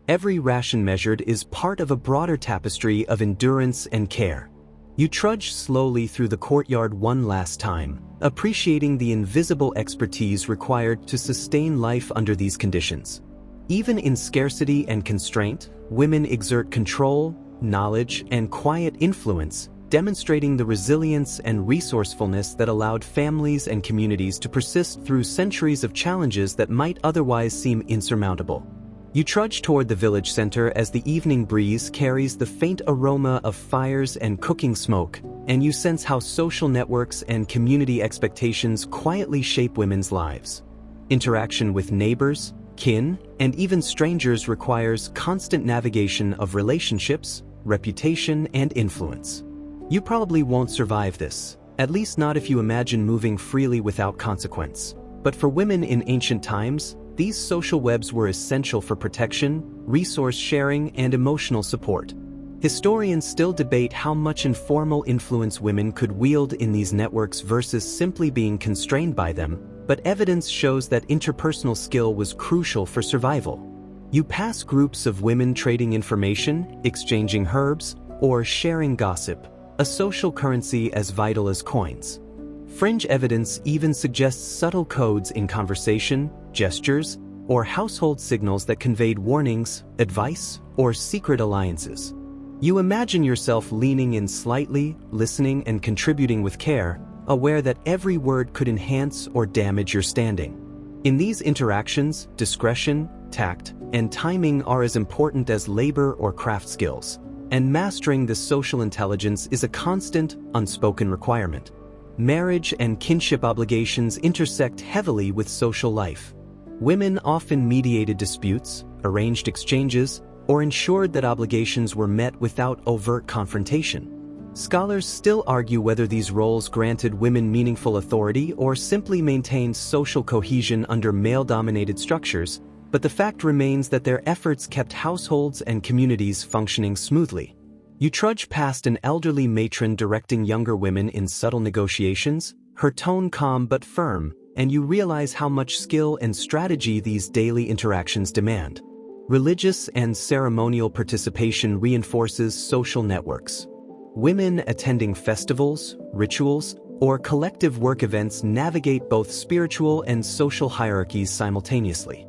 every ration measured is part of a broader tapestry of endurance and care. You trudge slowly through the courtyard one last time, appreciating the invisible expertise required to sustain life under these conditions. Even in scarcity and constraint, women exert control, knowledge, and quiet influence, demonstrating the resilience and resourcefulness that allowed families and communities to persist through centuries of challenges that might otherwise seem insurmountable. You trudge toward the village center as the evening breeze carries the faint aroma of fires and cooking smoke, and you sense how social networks and community expectations quietly shape women's lives. Interaction with neighbors, kin, and even strangers requires constant navigation of relationships, reputation, and influence. You probably won't survive this, at least not if you imagine moving freely without consequence. But for women in ancient times, these social webs were essential for protection, resource sharing, and emotional support. Historians still debate how much informal influence women could wield in these networks versus simply being constrained by them, but evidence shows that interpersonal skill was crucial for survival. You pass groups of women trading information, exchanging herbs, or sharing gossip, a social currency as vital as coins. Fringe evidence even suggests subtle codes in conversation, gestures, or household signals that conveyed warnings, advice, or secret alliances. You imagine yourself leaning in slightly, listening and contributing with care, aware that every word could enhance or damage your standing. In these interactions, discretion, tact, and timing are as important as labor or craft skills, and mastering this social intelligence is a constant, unspoken requirement. Marriage and kinship obligations intersect heavily with social life. Women often mediated disputes, arranged exchanges, or ensured that obligations were met without overt confrontation. Scholars still argue whether these roles granted women meaningful authority or simply maintained social cohesion under male-dominated structures, but the fact remains that their efforts kept households and communities functioning smoothly. You trudge past an elderly matron directing younger women in subtle negotiations, her tone calm but firm, and you realize how much skill and strategy these daily interactions demand. Religious and ceremonial participation reinforces social networks. Women attending festivals, rituals, or collective work events navigate both spiritual and social hierarchies simultaneously.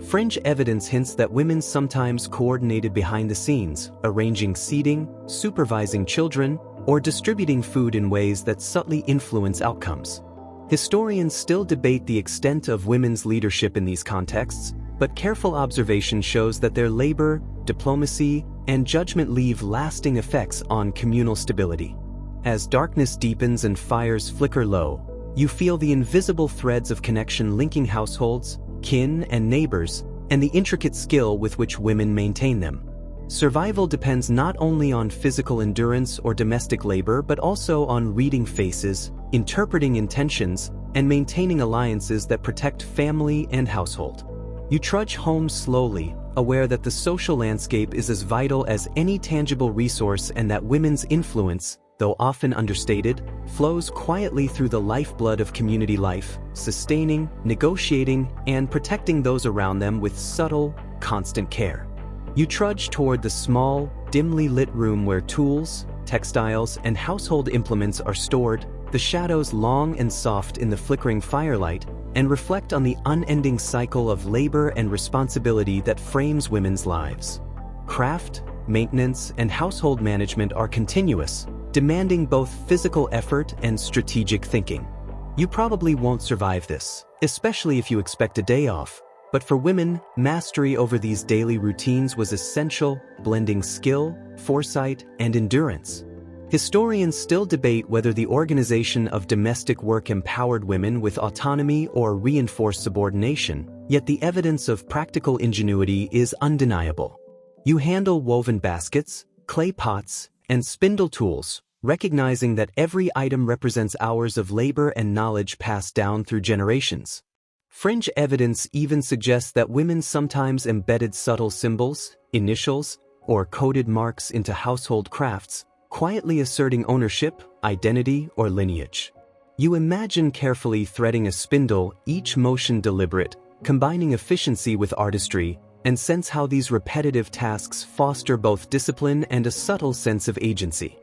Fringe evidence hints that women sometimes coordinated behind the scenes, arranging seating, supervising children, or distributing food in ways that subtly influence outcomes. Historians still debate the extent of women's leadership in these contexts, but careful observation shows that their labor, diplomacy, and judgment leave lasting effects on communal stability. As darkness deepens and fires flicker low, you feel the invisible threads of connection linking households, kin, and neighbors, and the intricate skill with which women maintain them. Survival depends not only on physical endurance or domestic labor but also on reading faces, interpreting intentions, and maintaining alliances that protect family and household. You trudge home slowly, aware that the social landscape is as vital as any tangible resource and that women's influence, though often understated, flows quietly through the lifeblood of community life, sustaining, negotiating, and protecting those around them with subtle, constant care. You trudge toward the small, dimly lit room where tools, textiles, and household implements are stored, the shadows long and soft in the flickering firelight, and reflect on the unending cycle of labor and responsibility that frames women's lives. Craft, maintenance, and household management are continuous, demanding both physical effort and strategic thinking. You probably won't survive this, especially if you expect a day off, but for women, mastery over these daily routines was essential, blending skill, foresight, and endurance. Historians still debate whether the organization of domestic work empowered women with autonomy or reinforced subordination, yet the evidence of practical ingenuity is undeniable. You handle woven baskets, clay pots, and spindle tools, recognizing that every item represents hours of labor and knowledge passed down through generations. Fringe evidence even suggests that women sometimes embedded subtle symbols, initials, or coded marks into household crafts, quietly asserting ownership, identity, or lineage. You imagine carefully threading a spindle, each motion deliberate, combining efficiency with artistry, and sense how these repetitive tasks foster both discipline and a subtle sense of agency.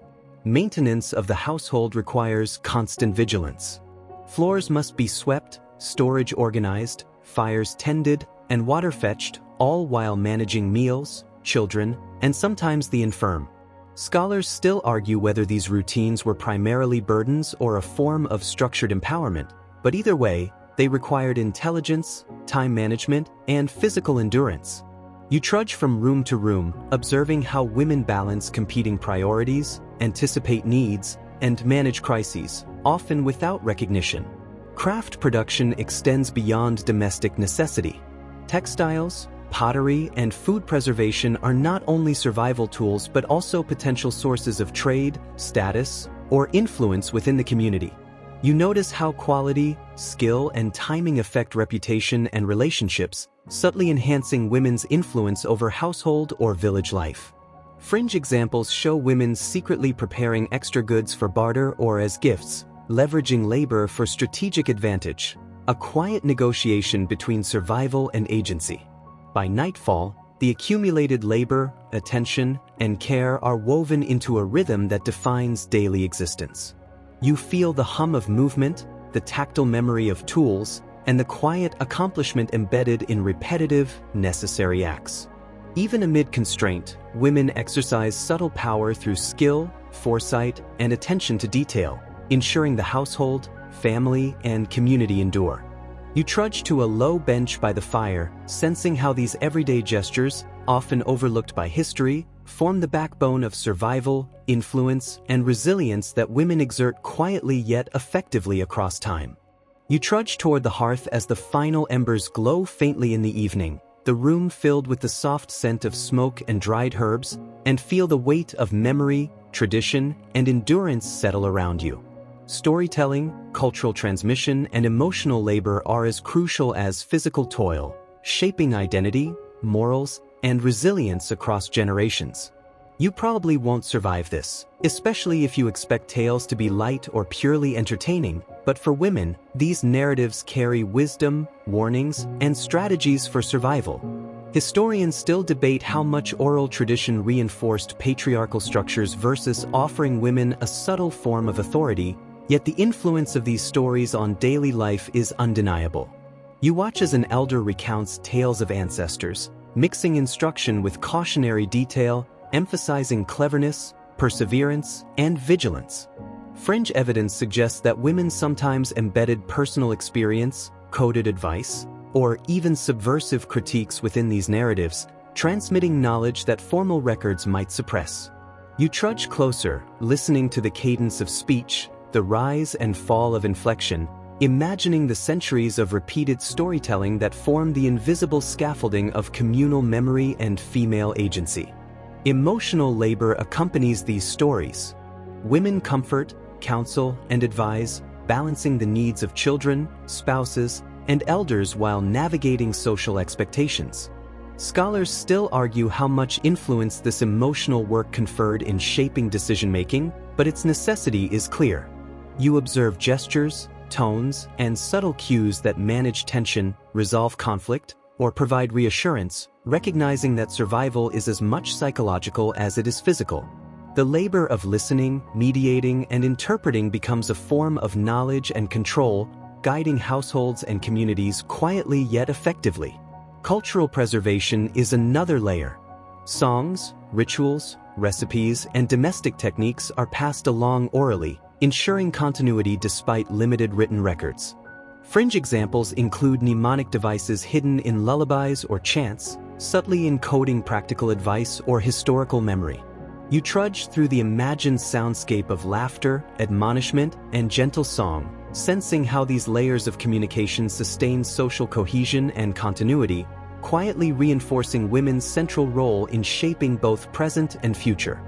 Maintenance of the household requires constant vigilance. Floors must be swept, storage organized, fires tended, and water fetched, all while managing meals, children, and sometimes the infirm. Scholars still argue whether these routines were primarily burdens or a form of structured empowerment, but either way, they required intelligence, time management, and physical endurance. You trudge from room to room, observing how women balance competing priorities, anticipate needs, and manage crises, often without recognition. Craft production extends beyond domestic necessity. Textiles, pottery, and food preservation are not only survival tools but also potential sources of trade, status, or influence within the community. You notice how quality, skill, and timing affect reputation and relationships, subtly enhancing women's influence over household or village life. Fringe examples show women secretly preparing extra goods for barter or as gifts, leveraging labor for strategic advantage, a quiet negotiation between survival and agency. By nightfall, the accumulated labor, attention, and care are woven into a rhythm that defines daily existence. You feel the hum of movement, the tactile memory of tools, and the quiet accomplishment embedded in repetitive, necessary acts. Even amid constraint, women exercise subtle power through skill, foresight, and attention to detail, ensuring the household, family, and community endure. You trudge to a low bench by the fire, sensing how these everyday gestures, often overlooked by history, form the backbone of survival, influence, and resilience that women exert quietly yet effectively across time. You trudge toward the hearth as the final embers glow faintly in the evening, the room filled with the soft scent of smoke and dried herbs, and feel the weight of memory, tradition, and endurance settle around you. Storytelling, cultural transmission, and emotional labor are as crucial as physical toil, shaping identity, morals, and resilience across generations. You probably won't survive this, especially if you expect tales to be light or purely entertaining, but for women, these narratives carry wisdom, warnings, and strategies for survival. Historians still debate how much oral tradition reinforced patriarchal structures versus offering women a subtle form of authority, yet the influence of these stories on daily life is undeniable. You watch as an elder recounts tales of ancestors, mixing instruction with cautionary detail, emphasizing cleverness, perseverance, and vigilance. Fringe evidence suggests that women sometimes embedded personal experience, coded advice, or even subversive critiques within these narratives, transmitting knowledge that formal records might suppress. You trudge closer, listening to the cadence of speech, the rise and fall of inflection, imagining the centuries of repeated storytelling that form the invisible scaffolding of communal memory and female agency. Emotional labor accompanies these stories. Women comfort, counsel, and advise, balancing the needs of children, spouses, and elders while navigating social expectations. Scholars still argue how much influence this emotional work conferred in shaping decision-making, but its necessity is clear. You observe gestures, tones, and subtle cues that manage tension, resolve conflict, or provide reassurance, recognizing that survival is as much psychological as it is physical. The labor of listening, mediating, and interpreting becomes a form of knowledge and control, guiding households and communities quietly yet effectively. Cultural preservation is another layer. Songs, rituals, recipes, and domestic techniques are passed along orally, ensuring continuity despite limited written records. Fringe examples include mnemonic devices hidden in lullabies or chants, subtly encoding practical advice or historical memory. You trudge through the imagined soundscape of laughter, admonishment, and gentle song, sensing how these layers of communication sustain social cohesion and continuity, quietly reinforcing women's central role in shaping both present and future.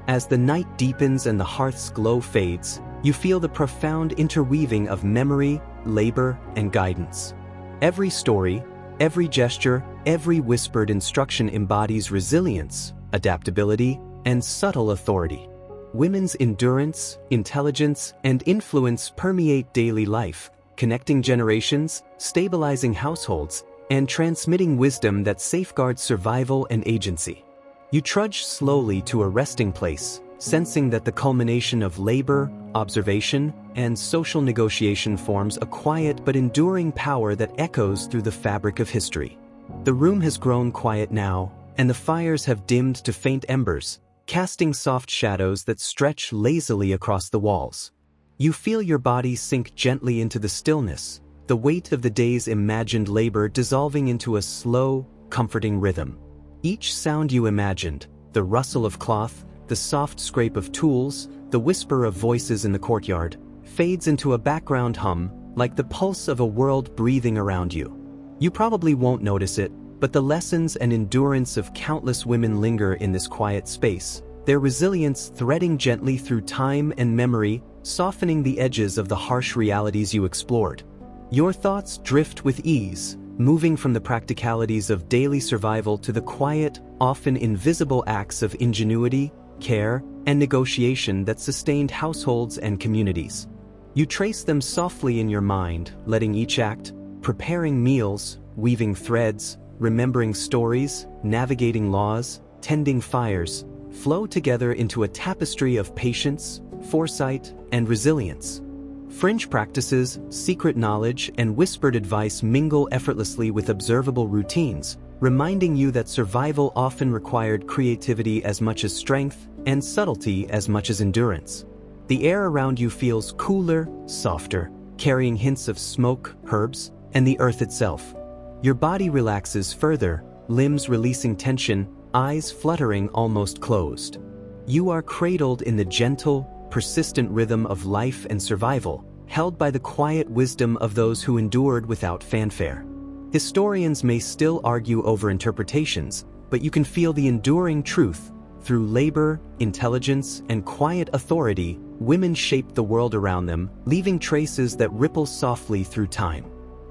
As the night deepens and the hearth's glow fades, you feel the profound interweaving of memory, labor, and guidance. Every story, every gesture, every whispered instruction embodies resilience, adaptability, and subtle authority. Women's endurance, intelligence, and influence permeate daily life, connecting generations, stabilizing households, and transmitting wisdom that safeguards survival and agency. You trudge slowly to a resting place, sensing that the culmination of labor, observation, and social negotiation forms a quiet but enduring power that echoes through the fabric of history. The room has grown quiet now, and the fires have dimmed to faint embers, casting soft shadows that stretch lazily across the walls. You feel your body sink gently into the stillness, the weight of the day's imagined labor dissolving into a slow, comforting rhythm. Each sound you imagined, the rustle of cloth, the soft scrape of tools, the whisper of voices in the courtyard, fades into a background hum, like the pulse of a world breathing around you. You probably won't notice it, but the lessons and endurance of countless women linger in this quiet space, their resilience threading gently through time and memory, softening the edges of the harsh realities you explored. Your thoughts drift with ease, moving from the practicalities of daily survival to the quiet, often invisible acts of ingenuity, care, and negotiation that sustained households and communities. You trace them softly in your mind, letting each act, preparing meals, weaving threads, remembering stories, navigating laws, tending fires, flow together into a tapestry of patience, foresight, and resilience. Fringe practices, secret knowledge, and whispered advice mingle effortlessly with observable routines, reminding you that survival often required creativity as much as strength and subtlety as much as endurance. The air around you feels cooler, softer, carrying hints of smoke, herbs, and the earth itself. Your body relaxes further, limbs releasing tension, eyes fluttering almost closed. You are cradled in the gentle, persistent rhythm of life and survival, held by the quiet wisdom of those who endured without fanfare. Historians may still argue over interpretations, but you can feel the enduring truth. Through labor, intelligence, and quiet authority, women shaped the world around them, leaving traces that ripple softly through time.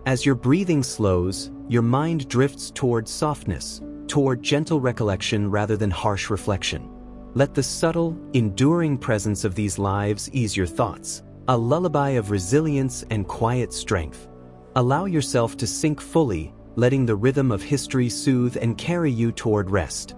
As your breathing slows, your mind drifts toward softness, toward gentle recollection rather than harsh reflection. Let the subtle, enduring presence of these lives ease your thoughts, a lullaby of resilience and quiet strength. Allow yourself to sink fully, letting the rhythm of history soothe and carry you toward rest.